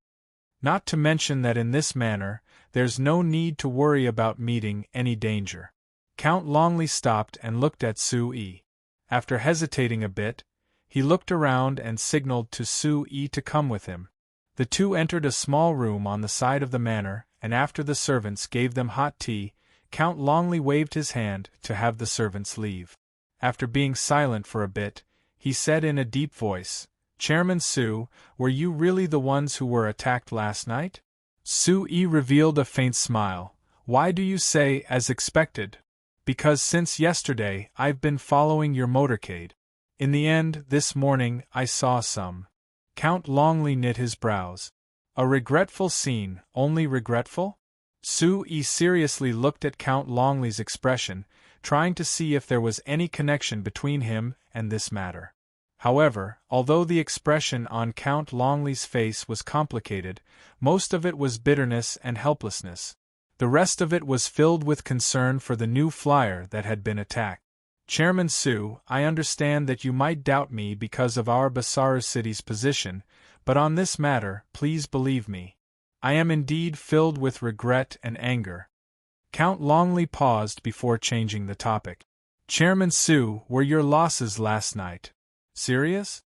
"Not to mention that in this manor, there's no need to worry about meeting any danger." Count Longley stopped and looked at Su-yi. After hesitating a bit, he looked around and signaled to Su-yi to come with him. The two entered a small room on the side of the manor, and after the servants gave them hot tea, Count Longley waved his hand to have the servants leave. After being silent for a bit, he said in a deep voice, "Chairman Su, were you really the ones who were attacked last night?" Su-yi revealed a faint smile. "Why do you say as expected?" "Because since yesterday I've been following your motorcade. In the end, this morning I saw some." Count Longley knit his brows. "A regretful scene, only regretful?" Su-yi seriously looked at Count Longley's expression, trying to see if there was any connection between him and this matter. However, although the expression on Count Longley's face was complicated, most of it was bitterness and helplessness. The rest of it was filled with concern for the New Flyer that had been attacked. "Chairman Su, I understand that you might doubt me because of our Basaru City's position, but on this matter, please believe me. I am indeed filled with regret and anger." Count Longley paused before changing the topic. "Chairman Su, were your losses last night serious?"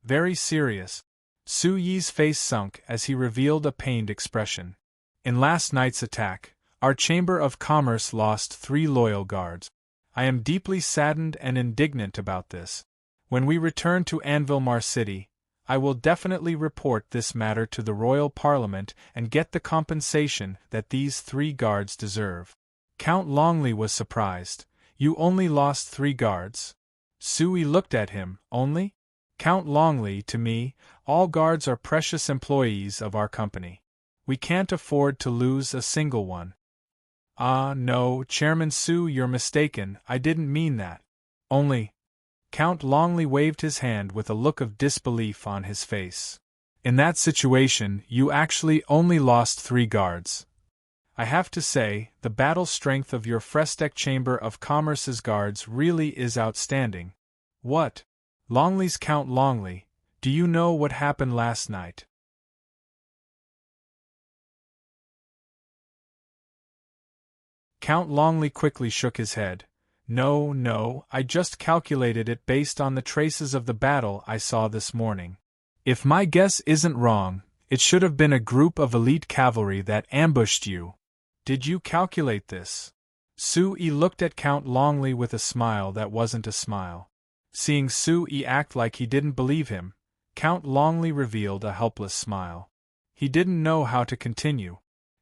"Very serious." Su-yi's face sunk as he revealed a pained expression. "In last night's attack, our Chamber of Commerce lost 3 loyal guards. I am deeply saddened and indignant about this. When we return to Anvilmar City, I will definitely report this matter to the royal parliament and get the compensation that these 3 guards deserve. Count Longley was surprised. You only lost 3 guards? Sui looked at him. Only? Count Longley, to me, all guards are precious employees of our company. We can't afford to lose a single one. Ah, no, Chairman Su, you're mistaken, I didn't mean that. Only. Count Longley waved his hand with a look of disbelief on his face. In that situation, you actually only lost 3 guards. I have to say, the battle strength of your Frestec Chamber of Commerce's guards really is outstanding. What? Longley's Count Longley, do you know what happened last night? Count Longley quickly shook his head. No, I just calculated it based on the traces of the battle I saw this morning. If my guess isn't wrong, it should have been a group of elite cavalry that ambushed you. Did you calculate this? Sui looked at Count Longley with a smile that wasn't a smile. Seeing Sui act like he didn't believe him, Count Longley revealed a helpless smile. He didn't know how to continue.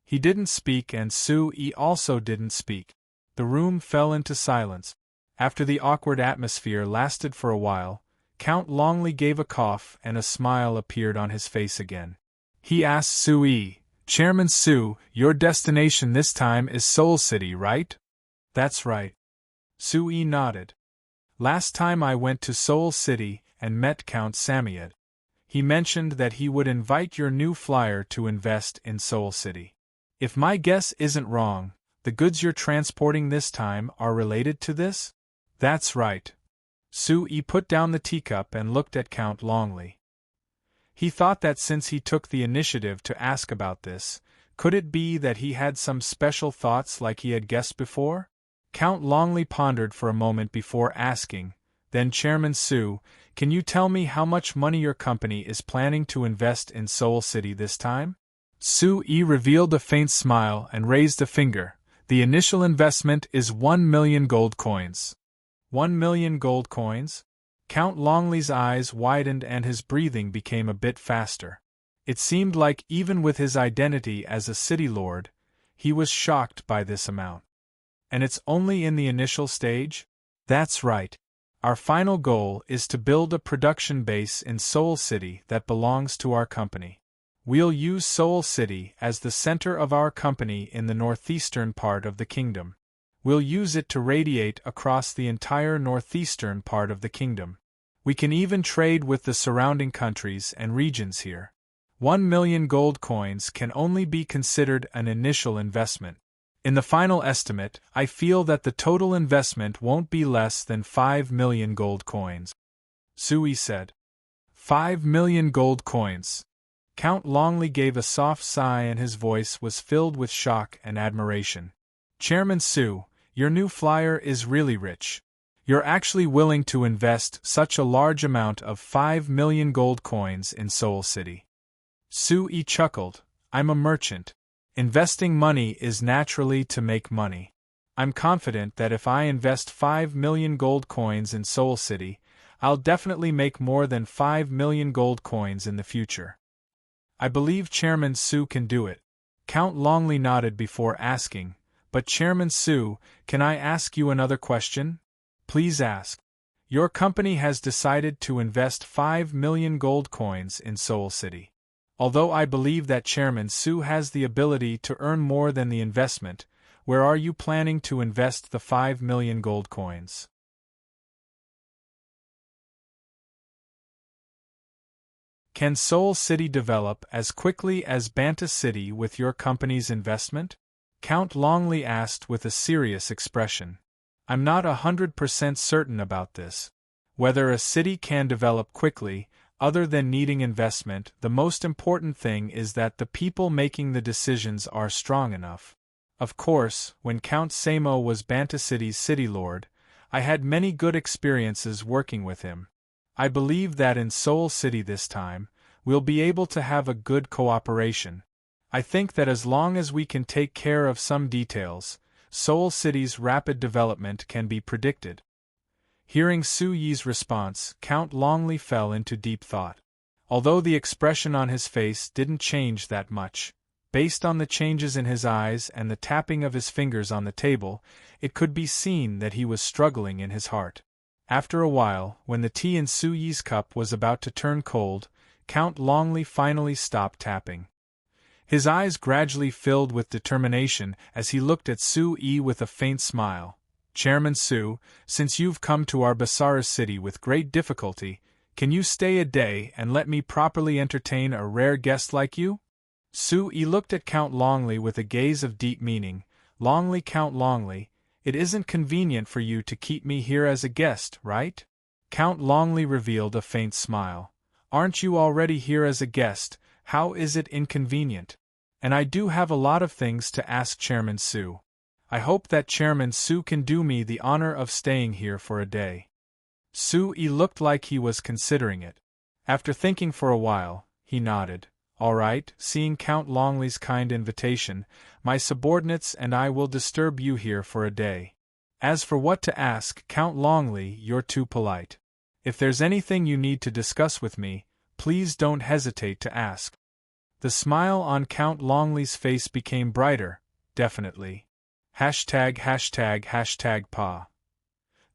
He didn't speak and Sui also didn't speak. The room fell into silence. After the awkward atmosphere lasted for a while, Count Longley gave a cough and a smile appeared on his face again. He asked Sui, Chairman Su, your destination this time is Seoul City, right? That's right. Sui nodded. Last time I went to Seoul City and met Count Samyet. He mentioned that he would invite your new flyer to invest in Seoul City. If my guess isn't wrong, the goods you're transporting this time are related to this? That's right. Sui put down the teacup and looked at Count Longley. He thought that since he took the initiative to ask about this, could it be that he had some special thoughts like he had guessed before? Count Longley pondered for a moment before asking, then Chairman Su, can you tell me how much money your company is planning to invest in Seoul City this time? Sui revealed a faint smile and raised a finger. The initial investment is 1 million gold coins. 1 million gold coins? Count Longley's eyes widened and his breathing became a bit faster. It seemed like even with his identity as a city lord, he was shocked by this amount. And it's only in the initial stage? That's right. Our final goal is to build a production base in Seoul City that belongs to our company. We'll use Seoul City as the center of our company in the northeastern part of the kingdom. We'll use it to radiate across the entire northeastern part of the kingdom. We can even trade with the surrounding countries and regions here. 1 million gold coins can only be considered an initial investment. In the final estimate, I feel that the total investment won't be less than 5 million gold coins. Sui said. 5 million gold coins. Count Longley gave a soft sigh and his voice was filled with shock and admiration. Chairman Su, your new flyer is really rich. You're actually willing to invest such a large amount of 5 million gold coins in Seoul City. Sui chuckled. I'm a merchant. Investing money is naturally to make money. I'm confident that if I invest 5 million gold coins in Seoul City, I'll definitely make more than 5 million gold coins in the future. I believe Chairman Su can do it. Count Longley nodded before asking, but Chairman Su, can I ask you another question? Please ask. Your company has decided to invest 5 million gold coins in Seoul City. Although I believe that Chairman Su has the ability to earn more than the investment, where are you planning to invest the 5 million gold coins? Can Seoul City develop as quickly as Banta City with your company's investment? Count Longley asked with a serious expression. I'm not 100% certain about this. Whether a city can develop quickly, other than needing investment, the most important thing is that the people making the decisions are strong enough. Of course, when Count Samo was Banta City's city lord, I had many good experiences working with him. I believe that in Seoul City this time, we'll be able to have a good cooperation. I think that as long as we can take care of some details, Seoul City's rapid development can be predicted. Hearing Su Yi's response, Count Longley fell into deep thought. Although the expression on his face didn't change that much, based on the changes in his eyes and the tapping of his fingers on the table, it could be seen that he was struggling in his heart. After a while, when the tea in Su Yi's cup was about to turn cold, Count Longley finally stopped tapping. His eyes gradually filled with determination as he looked at Su Yi with a faint smile. "Chairman Su, since you've come to our Basara city with great difficulty, can you stay a day and let me properly entertain a rare guest like you?" Su Yi looked at Count Longley with a gaze of deep meaning. "Longley, Count Longley, it isn't convenient for you to keep me here as a guest, right?" Count Longley revealed a faint smile. "Aren't you already here as a guest? How is it inconvenient? And I do have a lot of things to ask Chairman Su. I hope that Chairman Su can do me the honor of staying here for a day." Su Yi looked like he was considering it. After thinking for a while, he nodded. "All right, seeing Count Longley's kind invitation, my subordinates and I will disturb you here for a day. As for what to ask, Count Longley, you're too polite. If there's anything you need to discuss with me, please don't hesitate to ask." The smile on Count Longley's face became brighter. "Definitely. ###pa.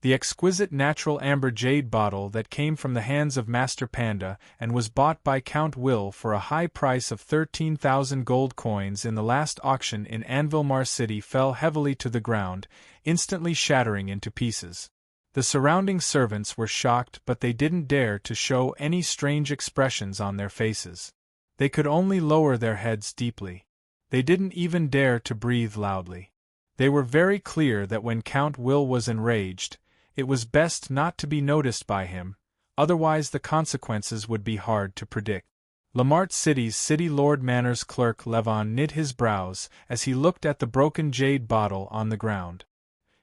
The exquisite natural amber jade bottle that came from the hands of Master Panda and was bought by Count Will for a high price of 13,000 gold coins in the last auction in Anvilmar City fell heavily to the ground, instantly shattering into pieces. The surrounding servants were shocked, but they didn't dare to show any strange expressions on their faces. They could only lower their heads deeply. They didn't even dare to breathe loudly. They were very clear that when Count Will was enraged, it was best not to be noticed by him, otherwise the consequences would be hard to predict. Lamart City's City Lord Manor's clerk Levon knit his brows as he looked at the broken jade bottle on the ground.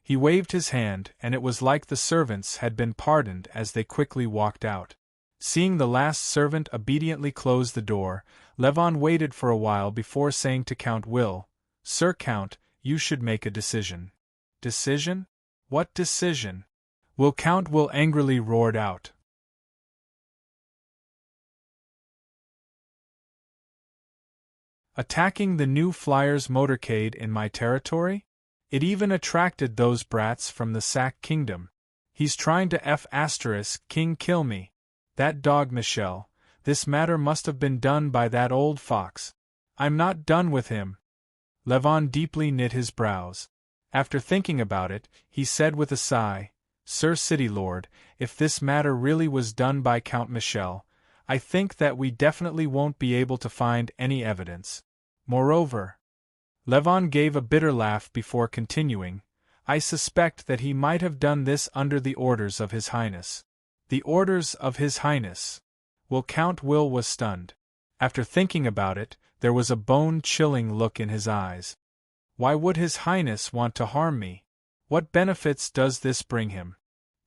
He waved his hand, and it was like the servants had been pardoned as they quickly walked out. Seeing the last servant obediently close the door, Levon waited for a while before saying to Count Will, "Sir Count, you should make a decision." "Decision? What decision?" Count Will angrily roared out. "Attacking the new Flyers motorcade in my territory? It even attracted those brats from the Sack Kingdom. He's trying to King kill me. That dog Michel. This matter must have been done by that old fox. I'm not done with him." Levon deeply knit his brows. After thinking about it, he said with a sigh, "Sir City Lord, if this matter really was done by Count Michel, I think that we definitely won't be able to find any evidence. Moreover," Levon gave a bitter laugh before continuing, "I suspect that he might have done this under the orders of His Highness." "The orders of His Highness?" Count Will was stunned. After thinking about it, there was a bone-chilling look in his eyes. "Why would His Highness want to harm me? What benefits does this bring him?"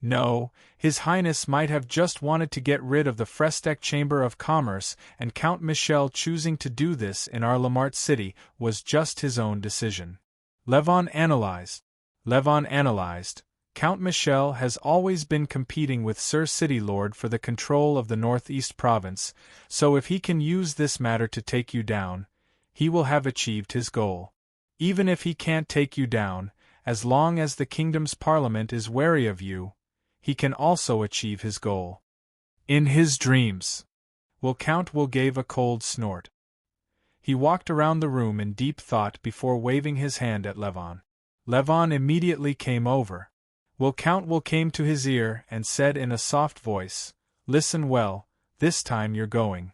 No, His Highness might have just wanted to get rid of the Frestec Chamber of Commerce, and Count Michel choosing to do this in our Lamart City was just his own decision. Levon analyzed. Count Michel has always been competing with Sir City Lord for the control of the Northeast Province, so if he can use this matter to take you down, he will have achieved his goal. Even if he can't take you down, as long as the kingdom's parliament is wary of you, he can also achieve his goal. In his dreams. Count Will gave a cold snort. He walked around the room in deep thought before waving his hand at Levon. Levon immediately came over. Count Will came to his ear and said in a soft voice, "Listen well, this time you're going."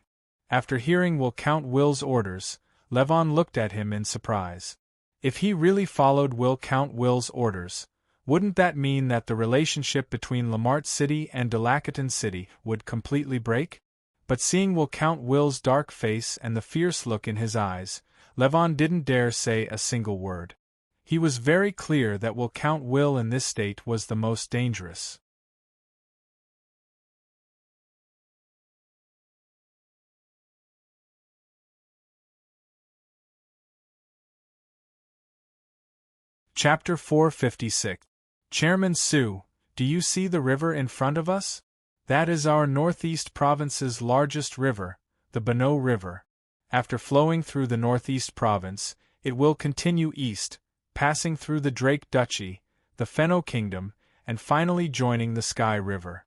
After hearing Count Will's orders, Levon looked at him in surprise. If he really followed Count Will's orders, wouldn't that mean that the relationship between Lamart City and Delacaton City would completely break? But seeing Count Will's dark face and the fierce look in his eyes, Levon didn't dare say a single word. He was very clear that Count Will in this state was the most dangerous. Chapter 456. Chairman Su, do you see the river in front of us? That is our northeast province's largest river, the Bonneau River. After flowing through the northeast province, it will continue east, passing through the Drake Duchy, the Fenno Kingdom, and finally joining the Sky River.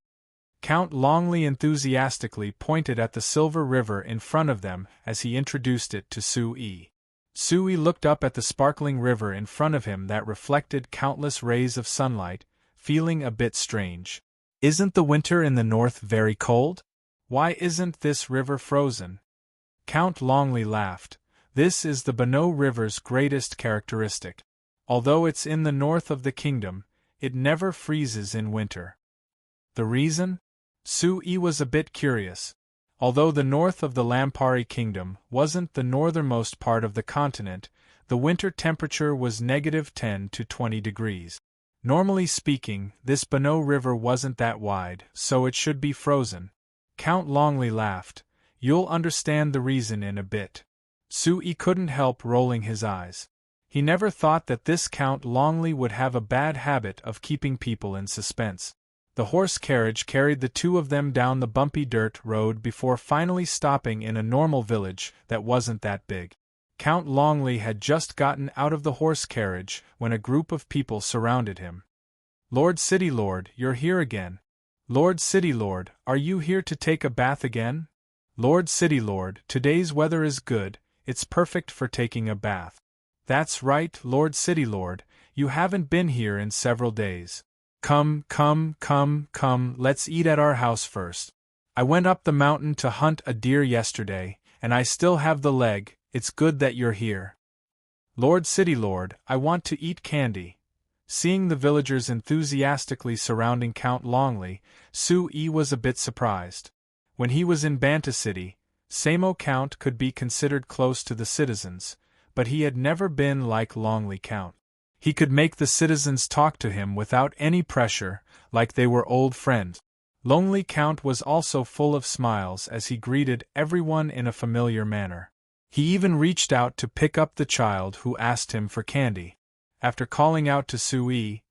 Count Longley enthusiastically pointed at the silver river in front of them as he introduced it to Sui. Sui looked up at the sparkling river in front of him that reflected countless rays of sunlight, feeling a bit strange. Isn't the winter in the north very cold? Why isn't this river frozen? Count Longley laughed. This is the Bonneau River's greatest characteristic. Although it's in the north of the kingdom, it never freezes in winter. The reason? Sui was a bit curious. Although the north of the Lampari kingdom wasn't the northernmost part of the continent, the winter temperature was -10 to 20 degrees. Normally speaking, this Bonneau River wasn't that wide, so it should be frozen. Count Longley laughed. You'll understand the reason in a bit. Sui couldn't help rolling his eyes. He never thought that this Count Longley would have a bad habit of keeping people in suspense. The horse carriage carried the two of them down the bumpy dirt road before finally stopping in a normal village that wasn't that big. Count Longley had just gotten out of the horse carriage when a group of people surrounded him. Lord City Lord, you're here again. Lord City Lord, are you here to take a bath again? Lord City Lord, today's weather is good, it's perfect for taking a bath. That's right, Lord City Lord, you haven't been here in several days. Come, let's eat at our house first. I went up the mountain to hunt a deer yesterday, and I still have the leg. It's good that you're here. Lord City Lord, I want to eat candy. Seeing the villagers enthusiastically surrounding Count Longley, Sui was a bit surprised. When he was in Banta City, Samo Count could be considered close to the citizens, but he had never been like Longley Count. He could make the citizens talk to him without any pressure, like they were old friends. Longley Count was also full of smiles as he greeted everyone in a familiar manner. He even reached out to pick up the child who asked him for candy. After calling out to Sui,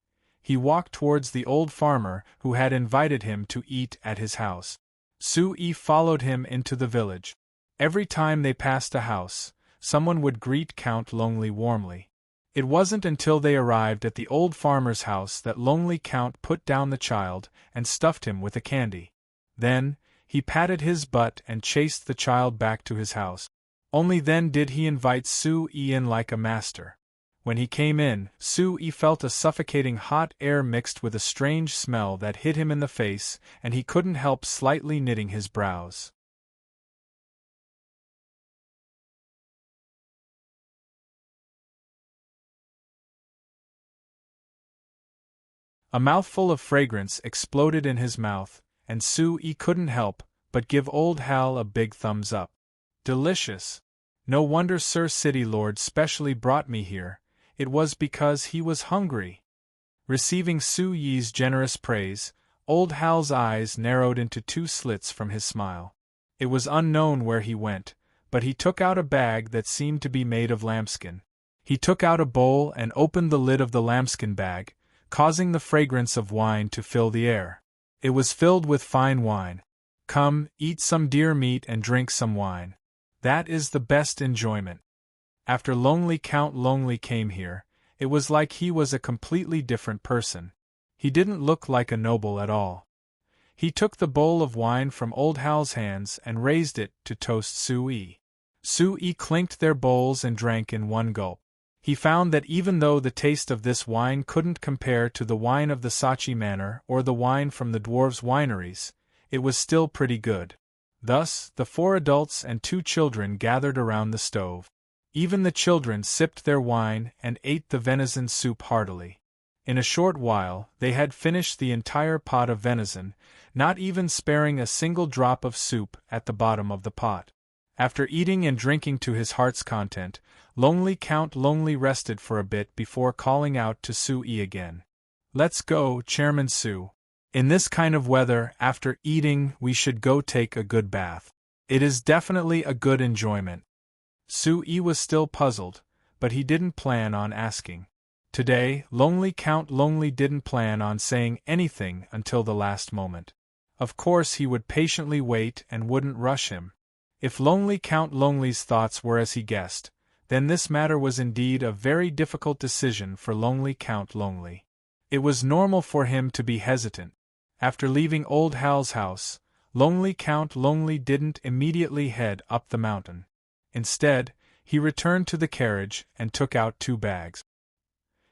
he walked towards the old farmer who had invited him to eat at his house. Sui followed him into the village. Every time they passed a house, someone would greet Count Longley warmly. It wasn't until they arrived at the old farmer's house that Longley Count put down the child and stuffed him with a candy. Then, he patted his butt and chased the child back to his house. Only then did he invite Sui in like a master. When he came in, Sui felt a suffocating hot air mixed with a strange smell that hit him in the face, and he couldn't help slightly knitting his brows. A mouthful of fragrance exploded in his mouth, and Sui couldn't help but give old Hal a big thumbs up. Delicious! No wonder Sir City Lord specially brought me here. It was because he was hungry. Receiving Sui's generous praise, old Hal's eyes narrowed into two slits from his smile. It was unknown where he went, but he took out a bag that seemed to be made of lambskin. He took out a bowl and opened the lid of the lambskin bag, causing the fragrance of wine to fill the air. It was filled with fine wine. Come, eat some deer meat and drink some wine. That is the best enjoyment. After Longley Count Longley came here, it was like he was a completely different person. He didn't look like a noble at all. He took the bowl of wine from old Hal's hands and raised it to toast Sui. Sui clinked their bowls and drank in one gulp. He found that even though the taste of this wine couldn't compare to the wine of the Sachi Manor or the wine from the dwarves' wineries, it was still pretty good. Thus, the 4 adults and 2 children gathered around the stove. Even the children sipped their wine and ate the venison soup heartily. In a short while, they had finished the entire pot of venison, not even sparing a single drop of soup at the bottom of the pot. After eating and drinking to his heart's content, Longley Count Longley rested for a bit before calling out to Sui again. Let's go, Chairman Su. In this kind of weather, after eating, we should go take a good bath. It is definitely a good enjoyment. Sui was still puzzled, but he didn't plan on asking. Today, Longley Count Longley didn't plan on saying anything until the last moment. Of course he would patiently wait and wouldn't rush him. If Lonely Count Lonely's thoughts were as he guessed, then this matter was indeed a very difficult decision for Lonely Count Lonely. It was normal for him to be hesitant. After leaving Old Hal's house, Lonely Count Lonely didn't immediately head up the mountain. Instead, he returned to the carriage and took out 2 bags.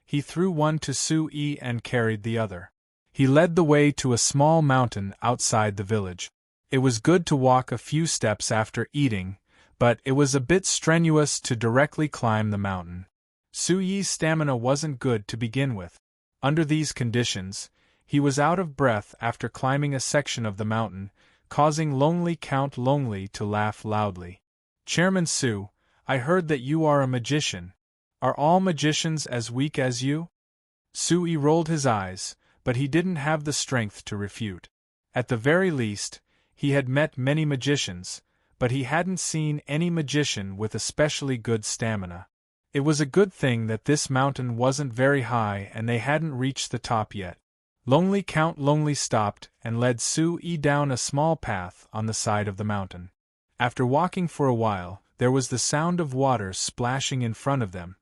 He threw one to Sue and carried the other. He led the way to a small mountain outside the village. It was good to walk a few steps after eating, but it was a bit strenuous to directly climb the mountain. Sue's stamina wasn't good to begin with. Under these conditions, he was out of breath after climbing a section of the mountain, causing Lonely Count Lonely to laugh loudly. "Chairman Sue, I heard that you are a magician. Are all magicians as weak as you?" Sue rolled his eyes, but he didn't have the strength to refute. At the very least, he had met many magicians, but he hadn't seen any magician with especially good stamina. It was a good thing that this mountain wasn't very high and they hadn't reached the top yet. Lonely Count Lonely stopped and led Sue down a small path on the side of the mountain. After walking for a while, there was the sound of water splashing in front of them.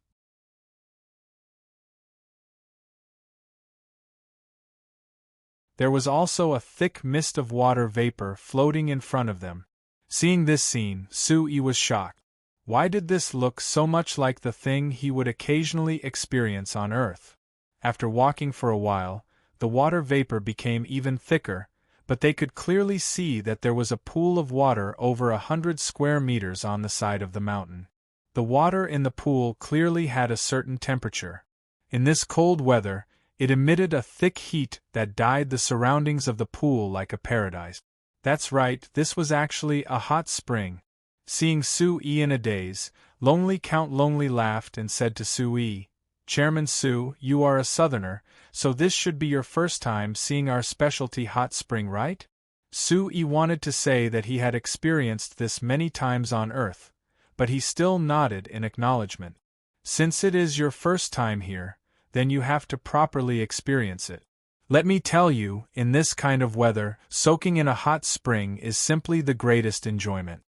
There was also a thick mist of water vapor floating in front of them. Seeing this scene, Sue was shocked. Why did this look so much like the thing he would occasionally experience on Earth? After walking for a while, the water vapor became even thicker, but they could clearly see that there was a pool of water over 100 square meters on the side of the mountain. The water in the pool clearly had a certain temperature. In this cold weather, it emitted a thick heat that dyed the surroundings of the pool like a paradise. That's right, this was actually a hot spring. Seeing Sue in a daze, Lonely Count Lonely laughed and said to Sue, "Chairman Sue, you are a southerner, so this should be your first time seeing our specialty hot spring, right?" Sue wanted to say that he had experienced this many times on Earth, but he still nodded in acknowledgement. "Since it is your first time here, then you have to properly experience it. Let me tell you, in this kind of weather, soaking in a hot spring is simply the greatest enjoyment."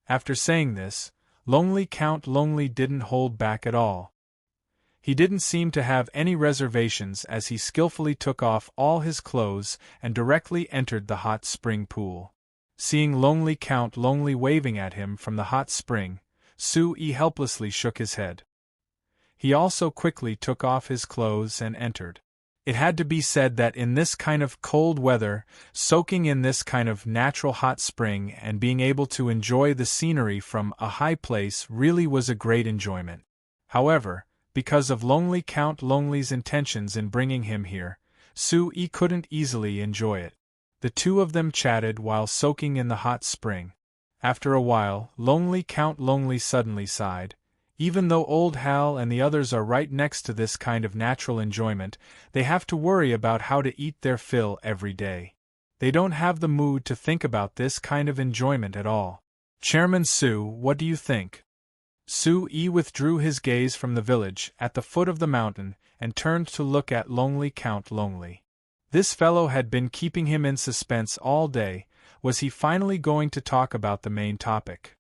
After saying this, Lonely Count Lonely didn't hold back at all. He didn't seem to have any reservations as he skillfully took off all his clothes and directly entered the hot spring pool. Seeing Lonely Count Lonely waving at him from the hot spring, Sue helplessly shook his head. He also quickly took off his clothes and entered. It had to be said that in this kind of cold weather, soaking in this kind of natural hot spring and being able to enjoy the scenery from a high place really was a great enjoyment. However, because of Lonely Count Lonely's intentions in bringing him here, Sue couldn't easily enjoy it. The two of them chatted while soaking in the hot spring. After a while, Lonely Count Lonely suddenly sighed. Even though Old Hal and the others are right next to this kind of natural enjoyment, they have to worry about how to eat their fill every day. They don't have the mood to think about this kind of enjoyment at all. Chairman Sue, what do you think? Sue withdrew his gaze from the village at the foot of the mountain and turned to look at Lonely Count Lonely. This fellow had been keeping him in suspense all day. Was he finally going to talk about the main topic?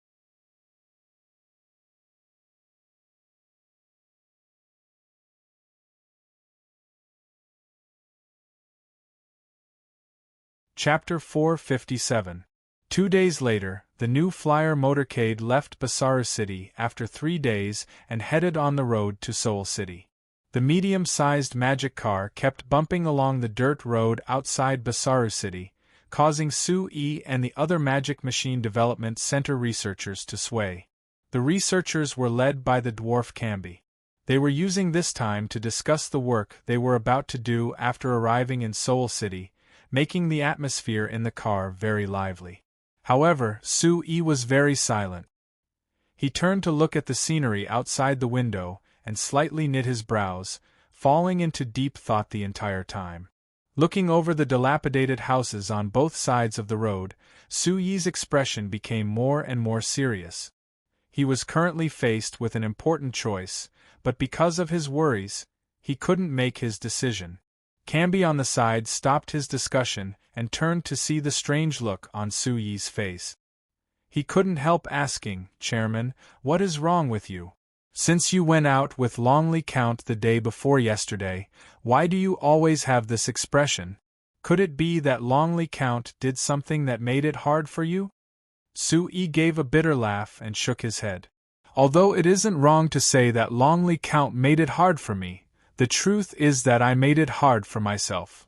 Chapter 457. 2 days later, the new flyer motorcade left Basaru City after 3 days and headed on the road to Seoul City. The medium-sized magic car kept bumping along the dirt road outside Basaru City, causing Sue and the other Magic Machine Development Center researchers to sway. The researchers were led by the dwarf Camby. They were using this time to discuss the work they were about to do after arriving in Seoul City, making the atmosphere in the car very lively. However, Sue was very silent. He turned to look at the scenery outside the window and slightly knit his brows, falling into deep thought the entire time. Looking over the dilapidated houses on both sides of the road, Sue's expression became more and more serious. He was currently faced with an important choice, but because of his worries, he couldn't make his decision. Canby on the side stopped his discussion and turned to see the strange look on Su Yi's face. He couldn't help asking, "Chairman, what is wrong with you? Since you went out with Longley Count the day before yesterday, why do you always have this expression? Could it be that Longley Count did something that made it hard for you?" Su Yi gave a bitter laugh and shook his head. "Although it isn't wrong to say that Longley Count made it hard for me, the truth is that I made it hard for myself."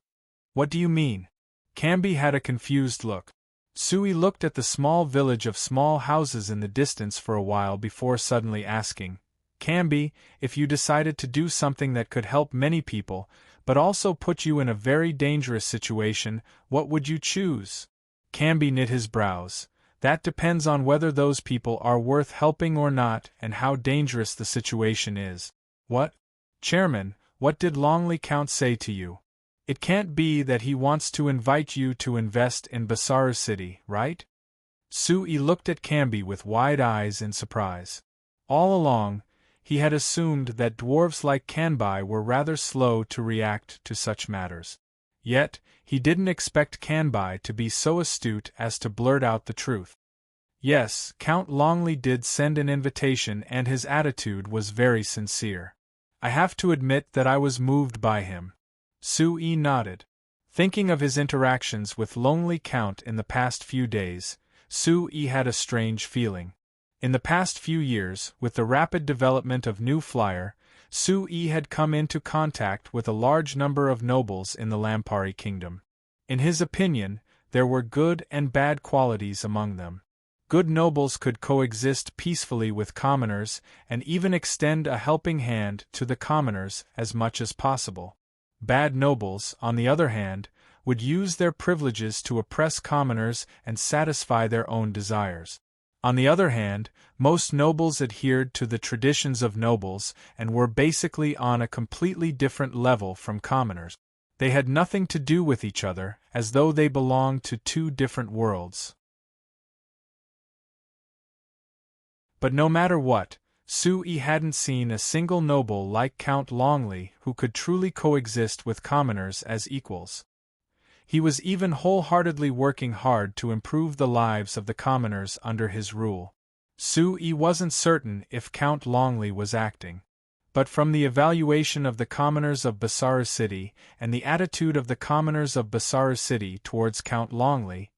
"What do you mean?" Canby had a confused look. Su Yi looked at the small village of small houses in the distance for a while before suddenly asking, "Canby, if you decided to do something that could help many people, but also put you in a very dangerous situation, what would you choose?" Canby knit his brows. "That depends on whether those people are worth helping or not and how dangerous the situation is." "What? Chairman, what did Longley Count say to you? It can't be that he wants to invite you to invest in Basara City, right?" Su Yi looked at Canby with wide eyes in surprise. All along, he had assumed that dwarves like Canby were rather slow to react to such matters. Yet, he didn't expect Canby to be so astute as to blurt out the truth. "Yes, Count Longley did send an invitation and his attitude was very sincere. I have to admit that I was moved by him." Su Yi nodded. Thinking of his interactions with Longley Count in the past few days, Su Yi had a strange feeling. In the past few years, with the rapid development of New Flyer, Su Yi had come into contact with a large number of nobles in the Lampari Kingdom. In his opinion, there were good and bad qualities among them. Good nobles could coexist peacefully with commoners and even extend a helping hand to the commoners as much as possible. Bad nobles, on the other hand, would use their privileges to oppress commoners and satisfy their own desires. On the other hand, most nobles adhered to the traditions of nobles and were basically on a completely different level from commoners. They had nothing to do with each other, as though they belonged to two different worlds. But no matter what, Su Yi hadn't seen a single noble like Count Longley who could truly coexist with commoners as equals. He was even wholeheartedly working hard to improve the lives of the commoners under his rule. Su Yi wasn't certain if Count Longley was acting. But from the evaluation of the commoners of Basara City and the attitude of the commoners of Basara City towards Count Longley,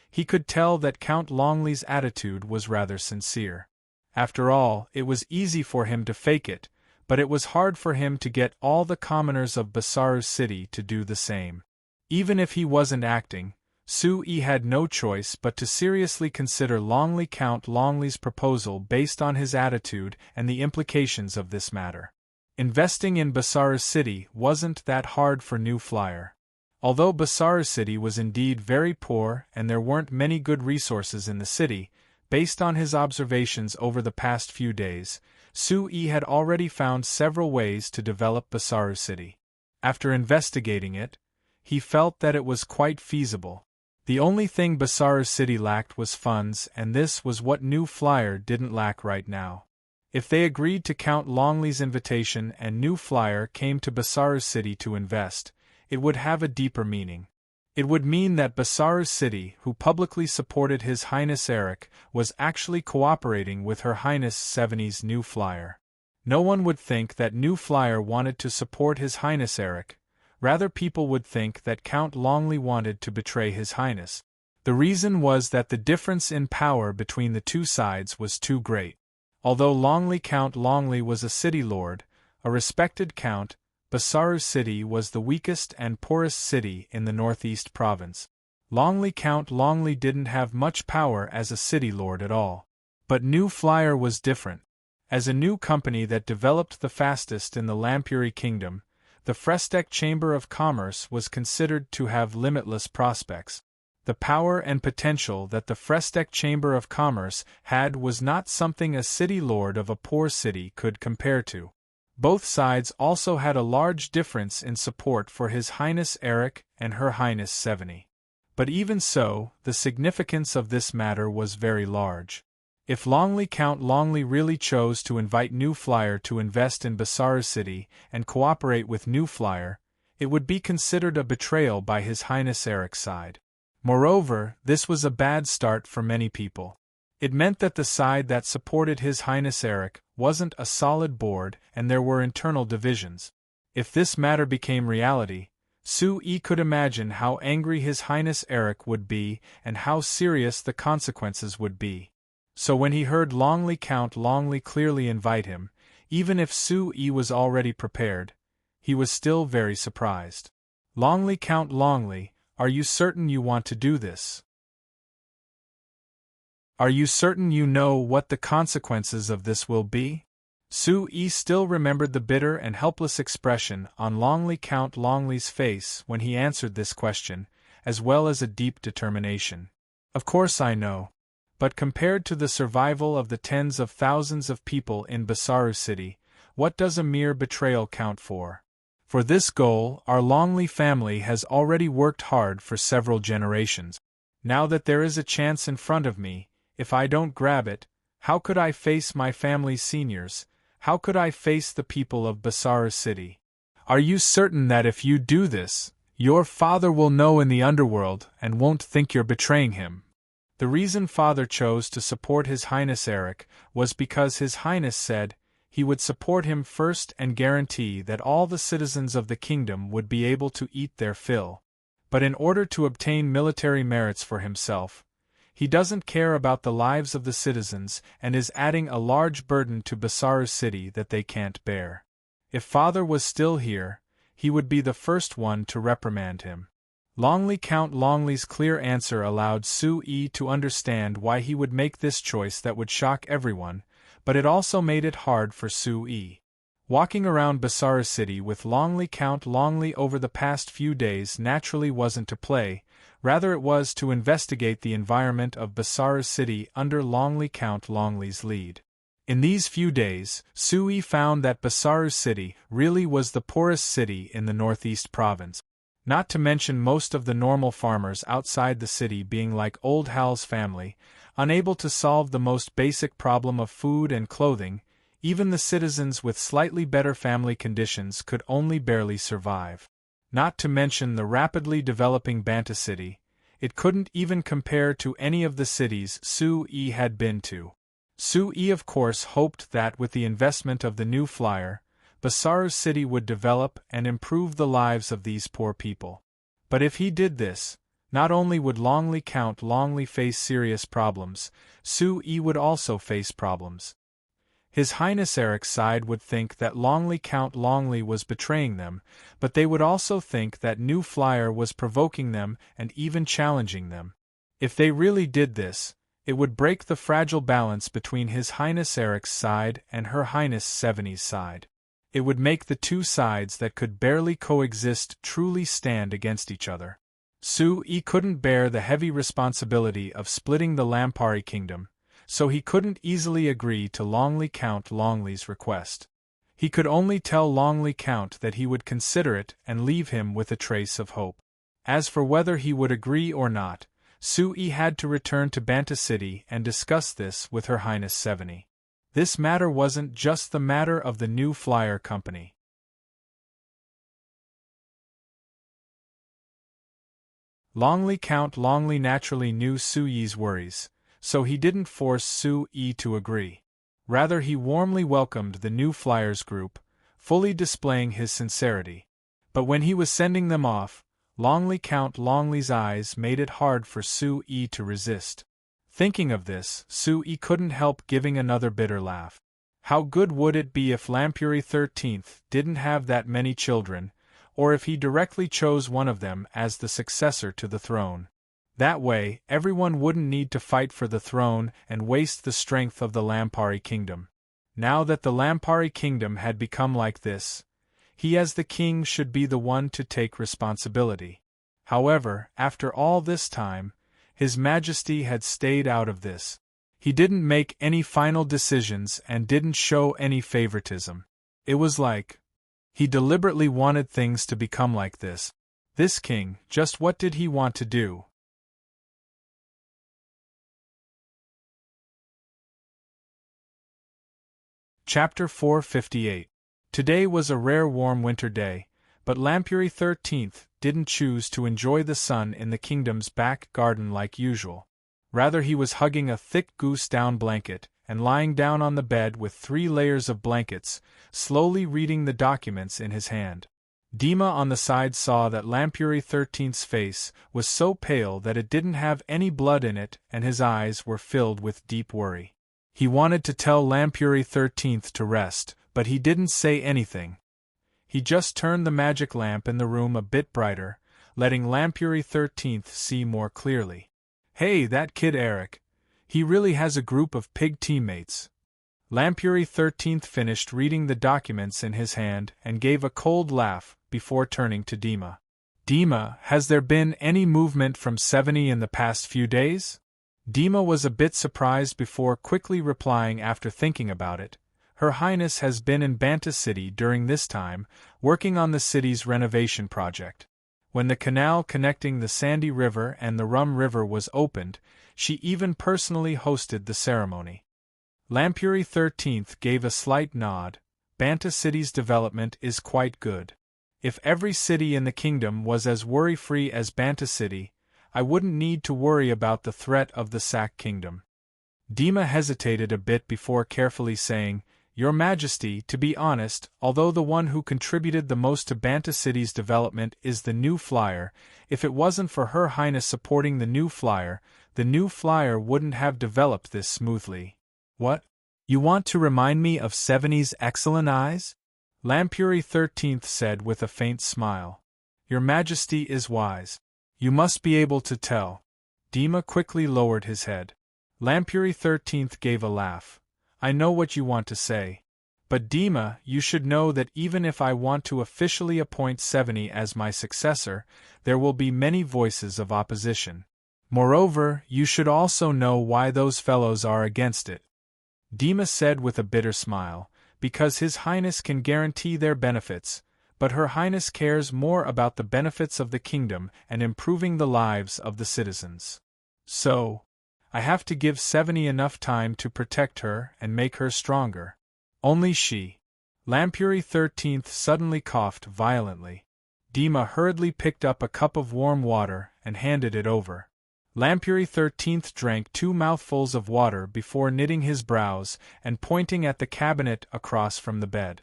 he could tell that Count Longley's attitude was rather sincere. After all, it was easy for him to fake it, but it was hard for him to get all the commoners of Basara City to do the same. Even if he wasn't acting, Su Yi had no choice but to seriously consider Count Longley's proposal based on his attitude and the implications of this matter. Investing in Basara City wasn't that hard for New Flyer. Although Basara City was indeed very poor and there weren't many good resources in the city, based on his observations over the past few days, Su Yi had already found several ways to develop Basara City. After investigating it, he felt that it was quite feasible. The only thing Basara City lacked was funds, and this was what New Flyer didn't lack right now. If they agreed to Count Longley's invitation and New Flyer came to Basara City to invest, it would have a deeper meaning. It would mean that Basara City, who publicly supported His Highness Eric, was actually cooperating with Her Highness Seveni's New Flyer. No one would think that New Flyer wanted to support His Highness Eric. Rather, people would think that Count Longley wanted to betray His Highness. The reason was that the difference in power between the two sides was too great. Although Count Longley was a city lord, a respected count, Basara City was the weakest and poorest city in the northeast province. Count Longley didn't have much power as a city lord at all. But New Flyer was different. As a new company that developed the fastest in the Lampuri Kingdom, the Frestec Chamber of Commerce was considered to have limitless prospects. The power and potential that the Frestec Chamber of Commerce had was not something a city lord of a poor city could compare to. Both sides also had a large difference in support for His Highness Eric and Her Highness Seveni. But even so, the significance of this matter was very large. If Count Longley really chose to invite New Flyer to invest in Basara City and cooperate with New Flyer, It would be considered a betrayal by His Highness Eric's side. Moreover, this was a bad start for many people. It meant that the side that supported His Highness Eric wasn't a solid board and there were internal divisions. If this matter became reality, Sue could imagine how angry His Highness Eric would be and how serious the consequences would be. So when he heard Count Longley clearly invite him, even if Sue was already prepared, he was still very surprised. Count Longley, are you certain you want to do this? Are you certain you know what the consequences of this will be? Sue still remembered the bitter and helpless expression on Count Longley's face when he answered this question, as well as a deep determination. Of course I know. But compared to the survival of the tens of thousands of people in Basaru City, what does a mere betrayal count for? For this goal, our Longley family has already worked hard for several generations. Now that there is a chance in front of me, if I don't grab it, how could I face my family's seniors? How could I face the people of Basaru City? Are you certain that if you do this, your father will know in the underworld and won't think you're betraying him? The reason Father chose to support His Highness Eric was because His Highness said he would support him first and guarantee that all the citizens of the kingdom would be able to eat their fill. But in order to obtain military merits for himself, he doesn't care about the lives of the citizens and is adding a large burden to Basaru City that they can't bear. If Father was still here, he would be the first one to reprimand him. Count Longley's clear answer allowed Sue to understand why he would make this choice that would shock everyone, but it also made it hard for Sue. Walking around Basaru City with Count Longley over the past few days naturally wasn't to play, rather it was to investigate the environment of Basaru City under Count Longley's lead. In these few days, Sue found that Basaru City really was the poorest city in the Northeast Province. Not to mention most of the normal farmers outside the city being like Old Hal's family, unable to solve the most basic problem of food and clothing. Even the citizens with slightly better family conditions could only barely survive. Not to mention the rapidly developing Banta City, it couldn't even compare to any of the cities Sue had been to. Sue of course hoped that with the investment of the new flyer, Basaru City would develop and improve the lives of these poor people. But if he did this, not only would Count Longley face serious problems, Sue would also face problems. His Highness Eric's side would think that Count Longley was betraying them, but they would also think that new flyer was provoking them and even challenging them. If they really did this, it would break the fragile balance between His Highness Eric's side and Her Highness Seveni's side. It would make the two sides that could barely coexist truly stand against each other. Sue couldn't bear the heavy responsibility of splitting the Lampari kingdom, so he couldn't easily agree to Count Longley's request. He could only tell Count that he would consider it and leave him with a trace of hope. As for whether he would agree or not, Sue had to return to Banta City and discuss this with Her Highness Seveni. This matter wasn't just the matter of the new flyer company. Count Longley naturally knew Sue's worries, so he didn't force Sue to agree. Rather he warmly welcomed the new flyers group, fully displaying his sincerity. But when he was sending them off, Count Longley's eyes made it hard for Sue to resist. Thinking of this, Sue couldn't help giving another bitter laugh. How good would it be if Lampuri 13th didn't have that many children, or if he directly chose one of them as the successor to the throne. That way, everyone wouldn't need to fight for the throne and waste the strength of the Lampari kingdom. Now that the Lampari kingdom had become like this, he as the king should be the one to take responsibility. However, after all this time, His Majesty had stayed out of this. He didn't make any final decisions and didn't show any favoritism. It was like he deliberately wanted things to become like this. This king, just what did he want to do? Chapter 458. Today was a rare warm winter day, But Lampuri 13th didn't choose to enjoy the sun in the kingdom's back garden like usual. Rather, he was hugging a thick goose-down blanket and lying down on the bed with 3 layers of blankets, slowly reading the documents in his hand. Dima on the side saw that Lampuri 13th's face was so pale that it didn't have any blood in it, and his eyes were filled with deep worry. He wanted to tell Lampuri 13th to rest, but he didn't say anything. He just turned the magic lamp in the room a bit brighter, letting Lampuri 13th see more clearly. Hey, that kid Eric. He really has a group of pig teammates. Lampuri 13th finished reading the documents in his hand and gave a cold laugh before turning to Dima. Dima, has there been any movement from 70 in the past few days? Dima was a bit surprised before quickly replying after thinking about it. Her Highness has been in Banta City during this time, working on the city's renovation project. When the canal connecting the Sandy River and the Rum River was opened, she even personally hosted the ceremony. Lampuri 13th gave a slight nod. Banta City's development is quite good. If every city in the kingdom was as worry-free as Banta City, I wouldn't need to worry about the threat of the Sack Kingdom. Dima hesitated a bit before carefully saying, Your Majesty, to be honest, although the one who contributed the most to Banta City's development is the new flyer, if it wasn't for Her Highness supporting the new flyer wouldn't have developed this smoothly. What? You want to remind me of Seveni's excellent eyes? Lampuri 13th said with a faint smile. Your Majesty is wise. You must be able to tell. Dima quickly lowered his head. Lampuri 13th gave a laugh. I know what you want to say. But Dima, you should know that even if I want to officially appoint Seveni as my successor, there will be many voices of opposition. Moreover, you should also know why those fellows are against it. Dima said with a bitter smile, because His Highness can guarantee their benefits, but Her Highness cares more about the benefits of the kingdom and improving the lives of the citizens. So, I have to give Seveni enough time to protect her and make her stronger. Only she. Lampuri 13th suddenly coughed violently. Dima hurriedly picked up a cup of warm water and handed it over. Lampuri 13th drank 2 mouthfuls of water before knitting his brows and pointing at the cabinet across from the bed.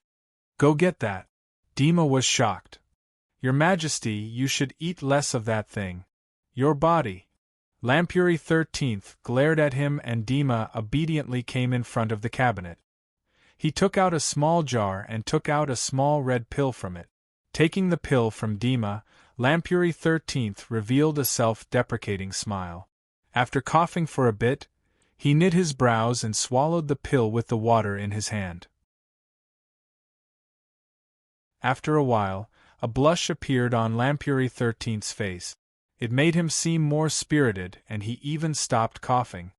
Go get that. Dima was shocked. Your Majesty, you should eat less of that thing. Your body. Lampuri 13th glared at him and Dima obediently came in front of the cabinet. He took out a small jar and took out a small red pill from it. Taking the pill from Dima, Lampuri 13th revealed a self-deprecating smile. After coughing for a bit, he knit his brows and swallowed the pill with the water in his hand. After a while, a blush appeared on Lampuri 13th's face. It made him seem more spirited and he even stopped coughing.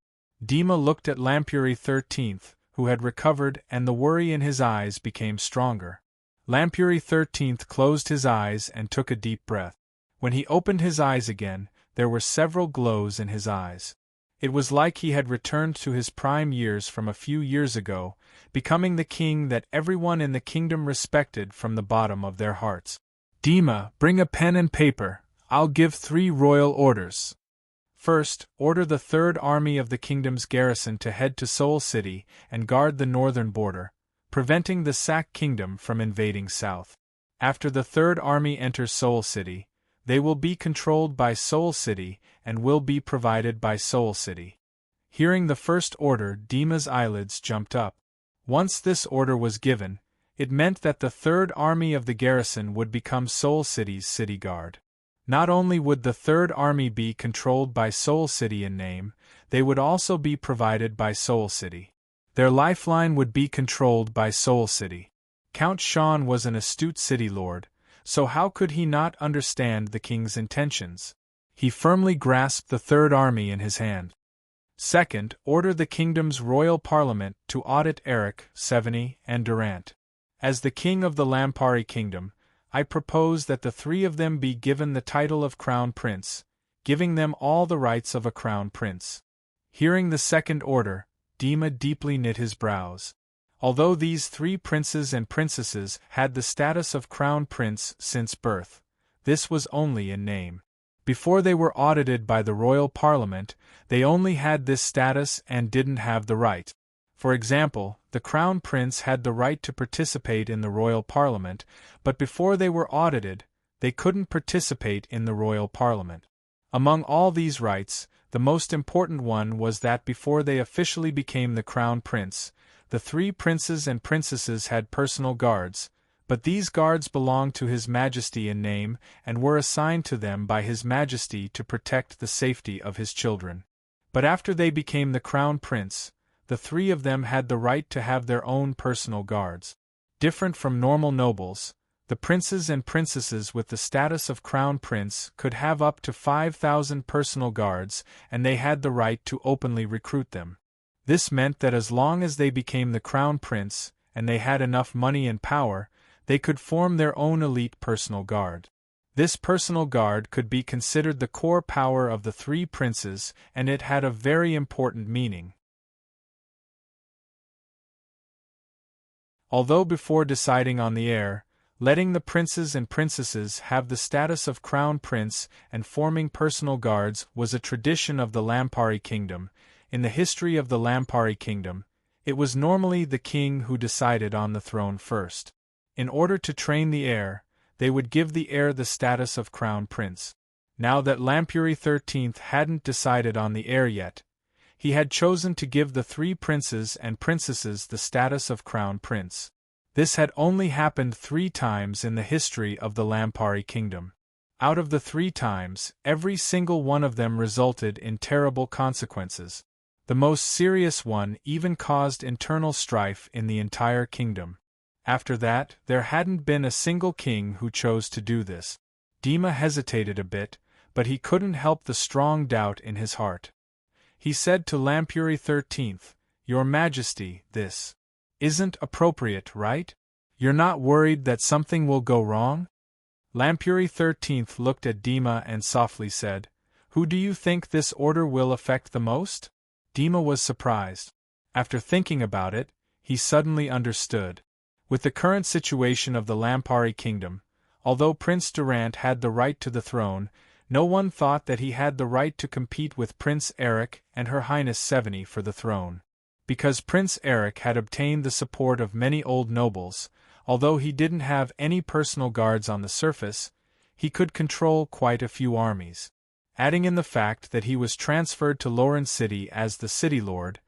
Dima looked at Lampuri 13th, who had recovered, and the worry in his eyes became stronger. Lampuri 13th closed his eyes and took a deep breath. When he opened his eyes again, there were several glows in his eyes. It was like he had returned to his prime years from a few years ago, becoming the king that everyone in the kingdom respected from the bottom of their hearts. Dima, bring a pen and paper. I'll give 3 royal orders. First, order the 3rd Army of the kingdom's garrison to head to Seoul City and guard the northern border, preventing the Sack Kingdom from invading south. After the 3rd Army enters Seoul City, they will be controlled by Seoul City and will be provided by Seoul City. Hearing the first order, Dima's eyelids jumped up. Once this order was given, it meant that the 3rd Army of the garrison would become Seoul City's city guard. Not only would the 3rd Army be controlled by Seoul City in name, they would also be provided by Seoul City. Their lifeline would be controlled by Seoul City. Count Sean was an astute city lord, so how could he not understand the king's intentions? He firmly grasped the 3rd Army in his hand. Second, order the kingdom's royal parliament to audit Eric, Seveni, and Durant. As the king of the Lampari kingdom, I propose that the 3 of them be given the title of Crown Prince, giving them all the rights of a Crown Prince. Hearing the second order, Dima deeply knit his brows. Although these three princes and princesses had the status of crown prince since birth, this was only in name. Before they were audited by the royal parliament, they only had this status and didn't have the right. For example, the crown prince had the right to participate in the royal parliament, but before they were audited, they couldn't participate in the royal parliament. Among all these rights, the most important one was that before they officially became the crown prince, the three princes and princesses had personal guards, but these guards belonged to His Majesty in name and were assigned to them by His Majesty to protect the safety of his children. But after they became the crown prince, the three of them had the right to have their own personal guards. Different from normal nobles, the princes and princesses with the status of crown prince could have up to 5,000 personal guards, and they had the right to openly recruit them. This meant that as long as they became the crown prince, and they had enough money and power, they could form their own elite personal guard. This personal guard could be considered the core power of the three princes, and it had a very important meaning. Although before deciding on the heir, letting the princes and princesses have the status of crown prince and forming personal guards was a tradition of the Lampari kingdom, in the history of the Lampari kingdom, it was normally the king who decided on the throne first. In order to train the heir, they would give the heir the status of crown prince. Now that Lampuri XIII hadn't decided on the heir yet, he had chosen to give the three princes and princesses the status of crown prince. This had only happened 3 times in the history of the Lampari kingdom. Out of the 3 times, every single one of them resulted in terrible consequences. The most serious one even caused internal strife in the entire kingdom. After that, there hadn't been a single king who chose to do this. Dima hesitated a bit, but he couldn't help the strong doubt in his heart. He said to Lampuri XIII, "Your Majesty, this isn't appropriate, right? You're not worried that something will go wrong?" Lampuri XIII looked at Dima and softly said, "Who do you think this order will affect the most?" Dima was surprised. After thinking about it, he suddenly understood. With the current situation of the Lampari kingdom, although Prince Durant had the right to the throne, no one thought that he had the right to compete with Prince Eric and Her Highness Seveni for the throne. Because Prince Eric had obtained the support of many old nobles, although he didn't have any personal guards on the surface, he could control quite a few armies. Adding in the fact that he was transferred to Lauren City as the city lord,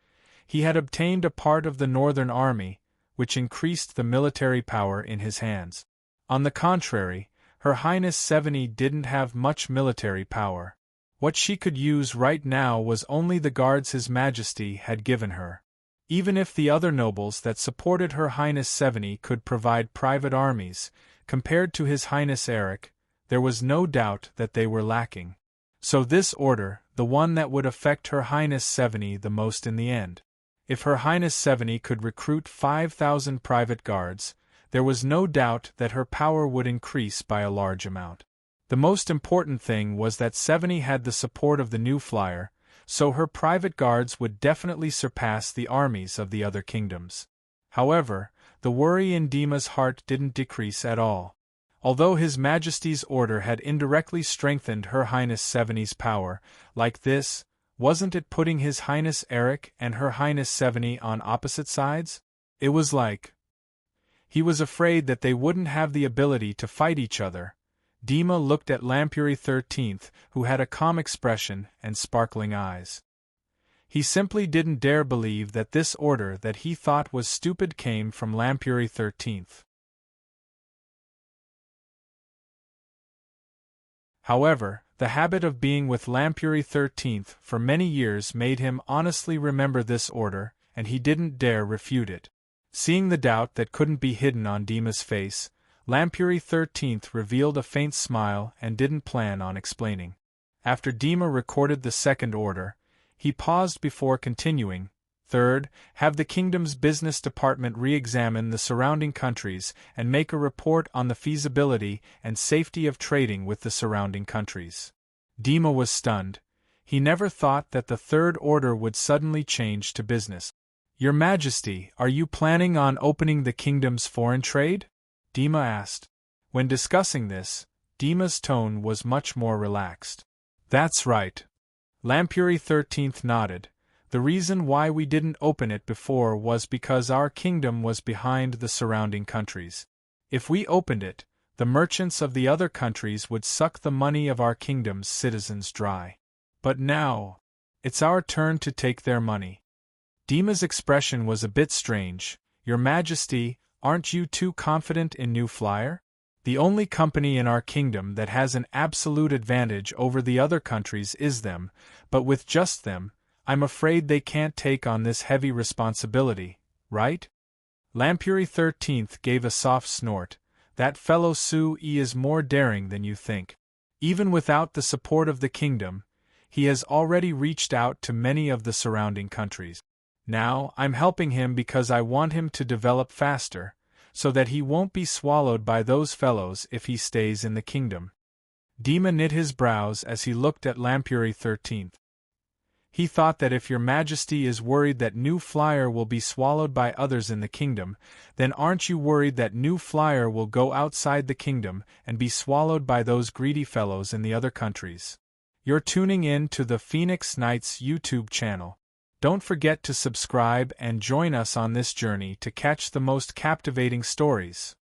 he had obtained a part of the northern army, which increased the military power in his hands. On the contrary, Her Highness Seveni didn't have much military power. What she could use right now was only the guards His Majesty had given her. Even if the other nobles that supported Her Highness Seveni could provide private armies, compared to His Highness Eric, there was no doubt that they were lacking. So this order, the one that would affect Her Highness Seveni the most in the end. If Her Highness Seveni could recruit 5,000 private guards, there was no doubt that her power would increase by a large amount. The most important thing was that Seveni had the support of the new flyer, so her private guards would definitely surpass the armies of the other kingdoms. However, the worry in Dima's heart didn't decrease at all. Although His Majesty's order had indirectly strengthened Her Highness Seveni's power, like this, wasn't it putting His Highness Eric and Her Highness Seveni on opposite sides? It was like he was afraid that they wouldn't have the ability to fight each other. Dima looked at Lampuri XIII, who had a calm expression and sparkling eyes. He simply didn't dare believe that this order that he thought was stupid came from Lampuri XIII. However, the habit of being with Lampuri XIII for many years made him honestly remember this order, and he didn't dare refute it. Seeing the doubt that couldn't be hidden on Dima's face, Lampuri XIII revealed a faint smile and didn't plan on explaining. After Dima recorded the second order, he paused before continuing. Third, have the kingdom's business department re-examine the surrounding countries and make a report on the feasibility and safety of trading with the surrounding countries. Dima was stunned. He never thought that the third order would suddenly change to business. Your Majesty, are you planning on opening the kingdom's foreign trade? Dima asked. When discussing this, Dima's tone was much more relaxed. That's right. Lampuri 13th nodded. The reason why we didn't open it before was because our kingdom was behind the surrounding countries. If we opened it, the merchants of the other countries would suck the money of our kingdom's citizens dry. But now, it's our turn to take their money. Dima's expression was a bit strange. Your Majesty, aren't you too confident in New Flyer? The only company in our kingdom that has an absolute advantage over the other countries is them, but with just them, I'm afraid they can't take on this heavy responsibility, right? Lampuri 13th gave a soft snort. That fellow Su-E is more daring than you think. Even without the support of the kingdom, he has already reached out to many of the surrounding countries. Now, I'm helping him because I want him to develop faster, so that he won't be swallowed by those fellows if he stays in the kingdom. Dima knit his brows as he looked at Lampuri 13th. He thought that if your Majesty is worried that New Flyer will be swallowed by others in the kingdom, then aren't you worried that New Flyer will go outside the kingdom and be swallowed by those greedy fellows in the other countries? You're tuning in to the Phoenix Knights YouTube channel. Don't forget to subscribe and join us on this journey to catch the most captivating stories.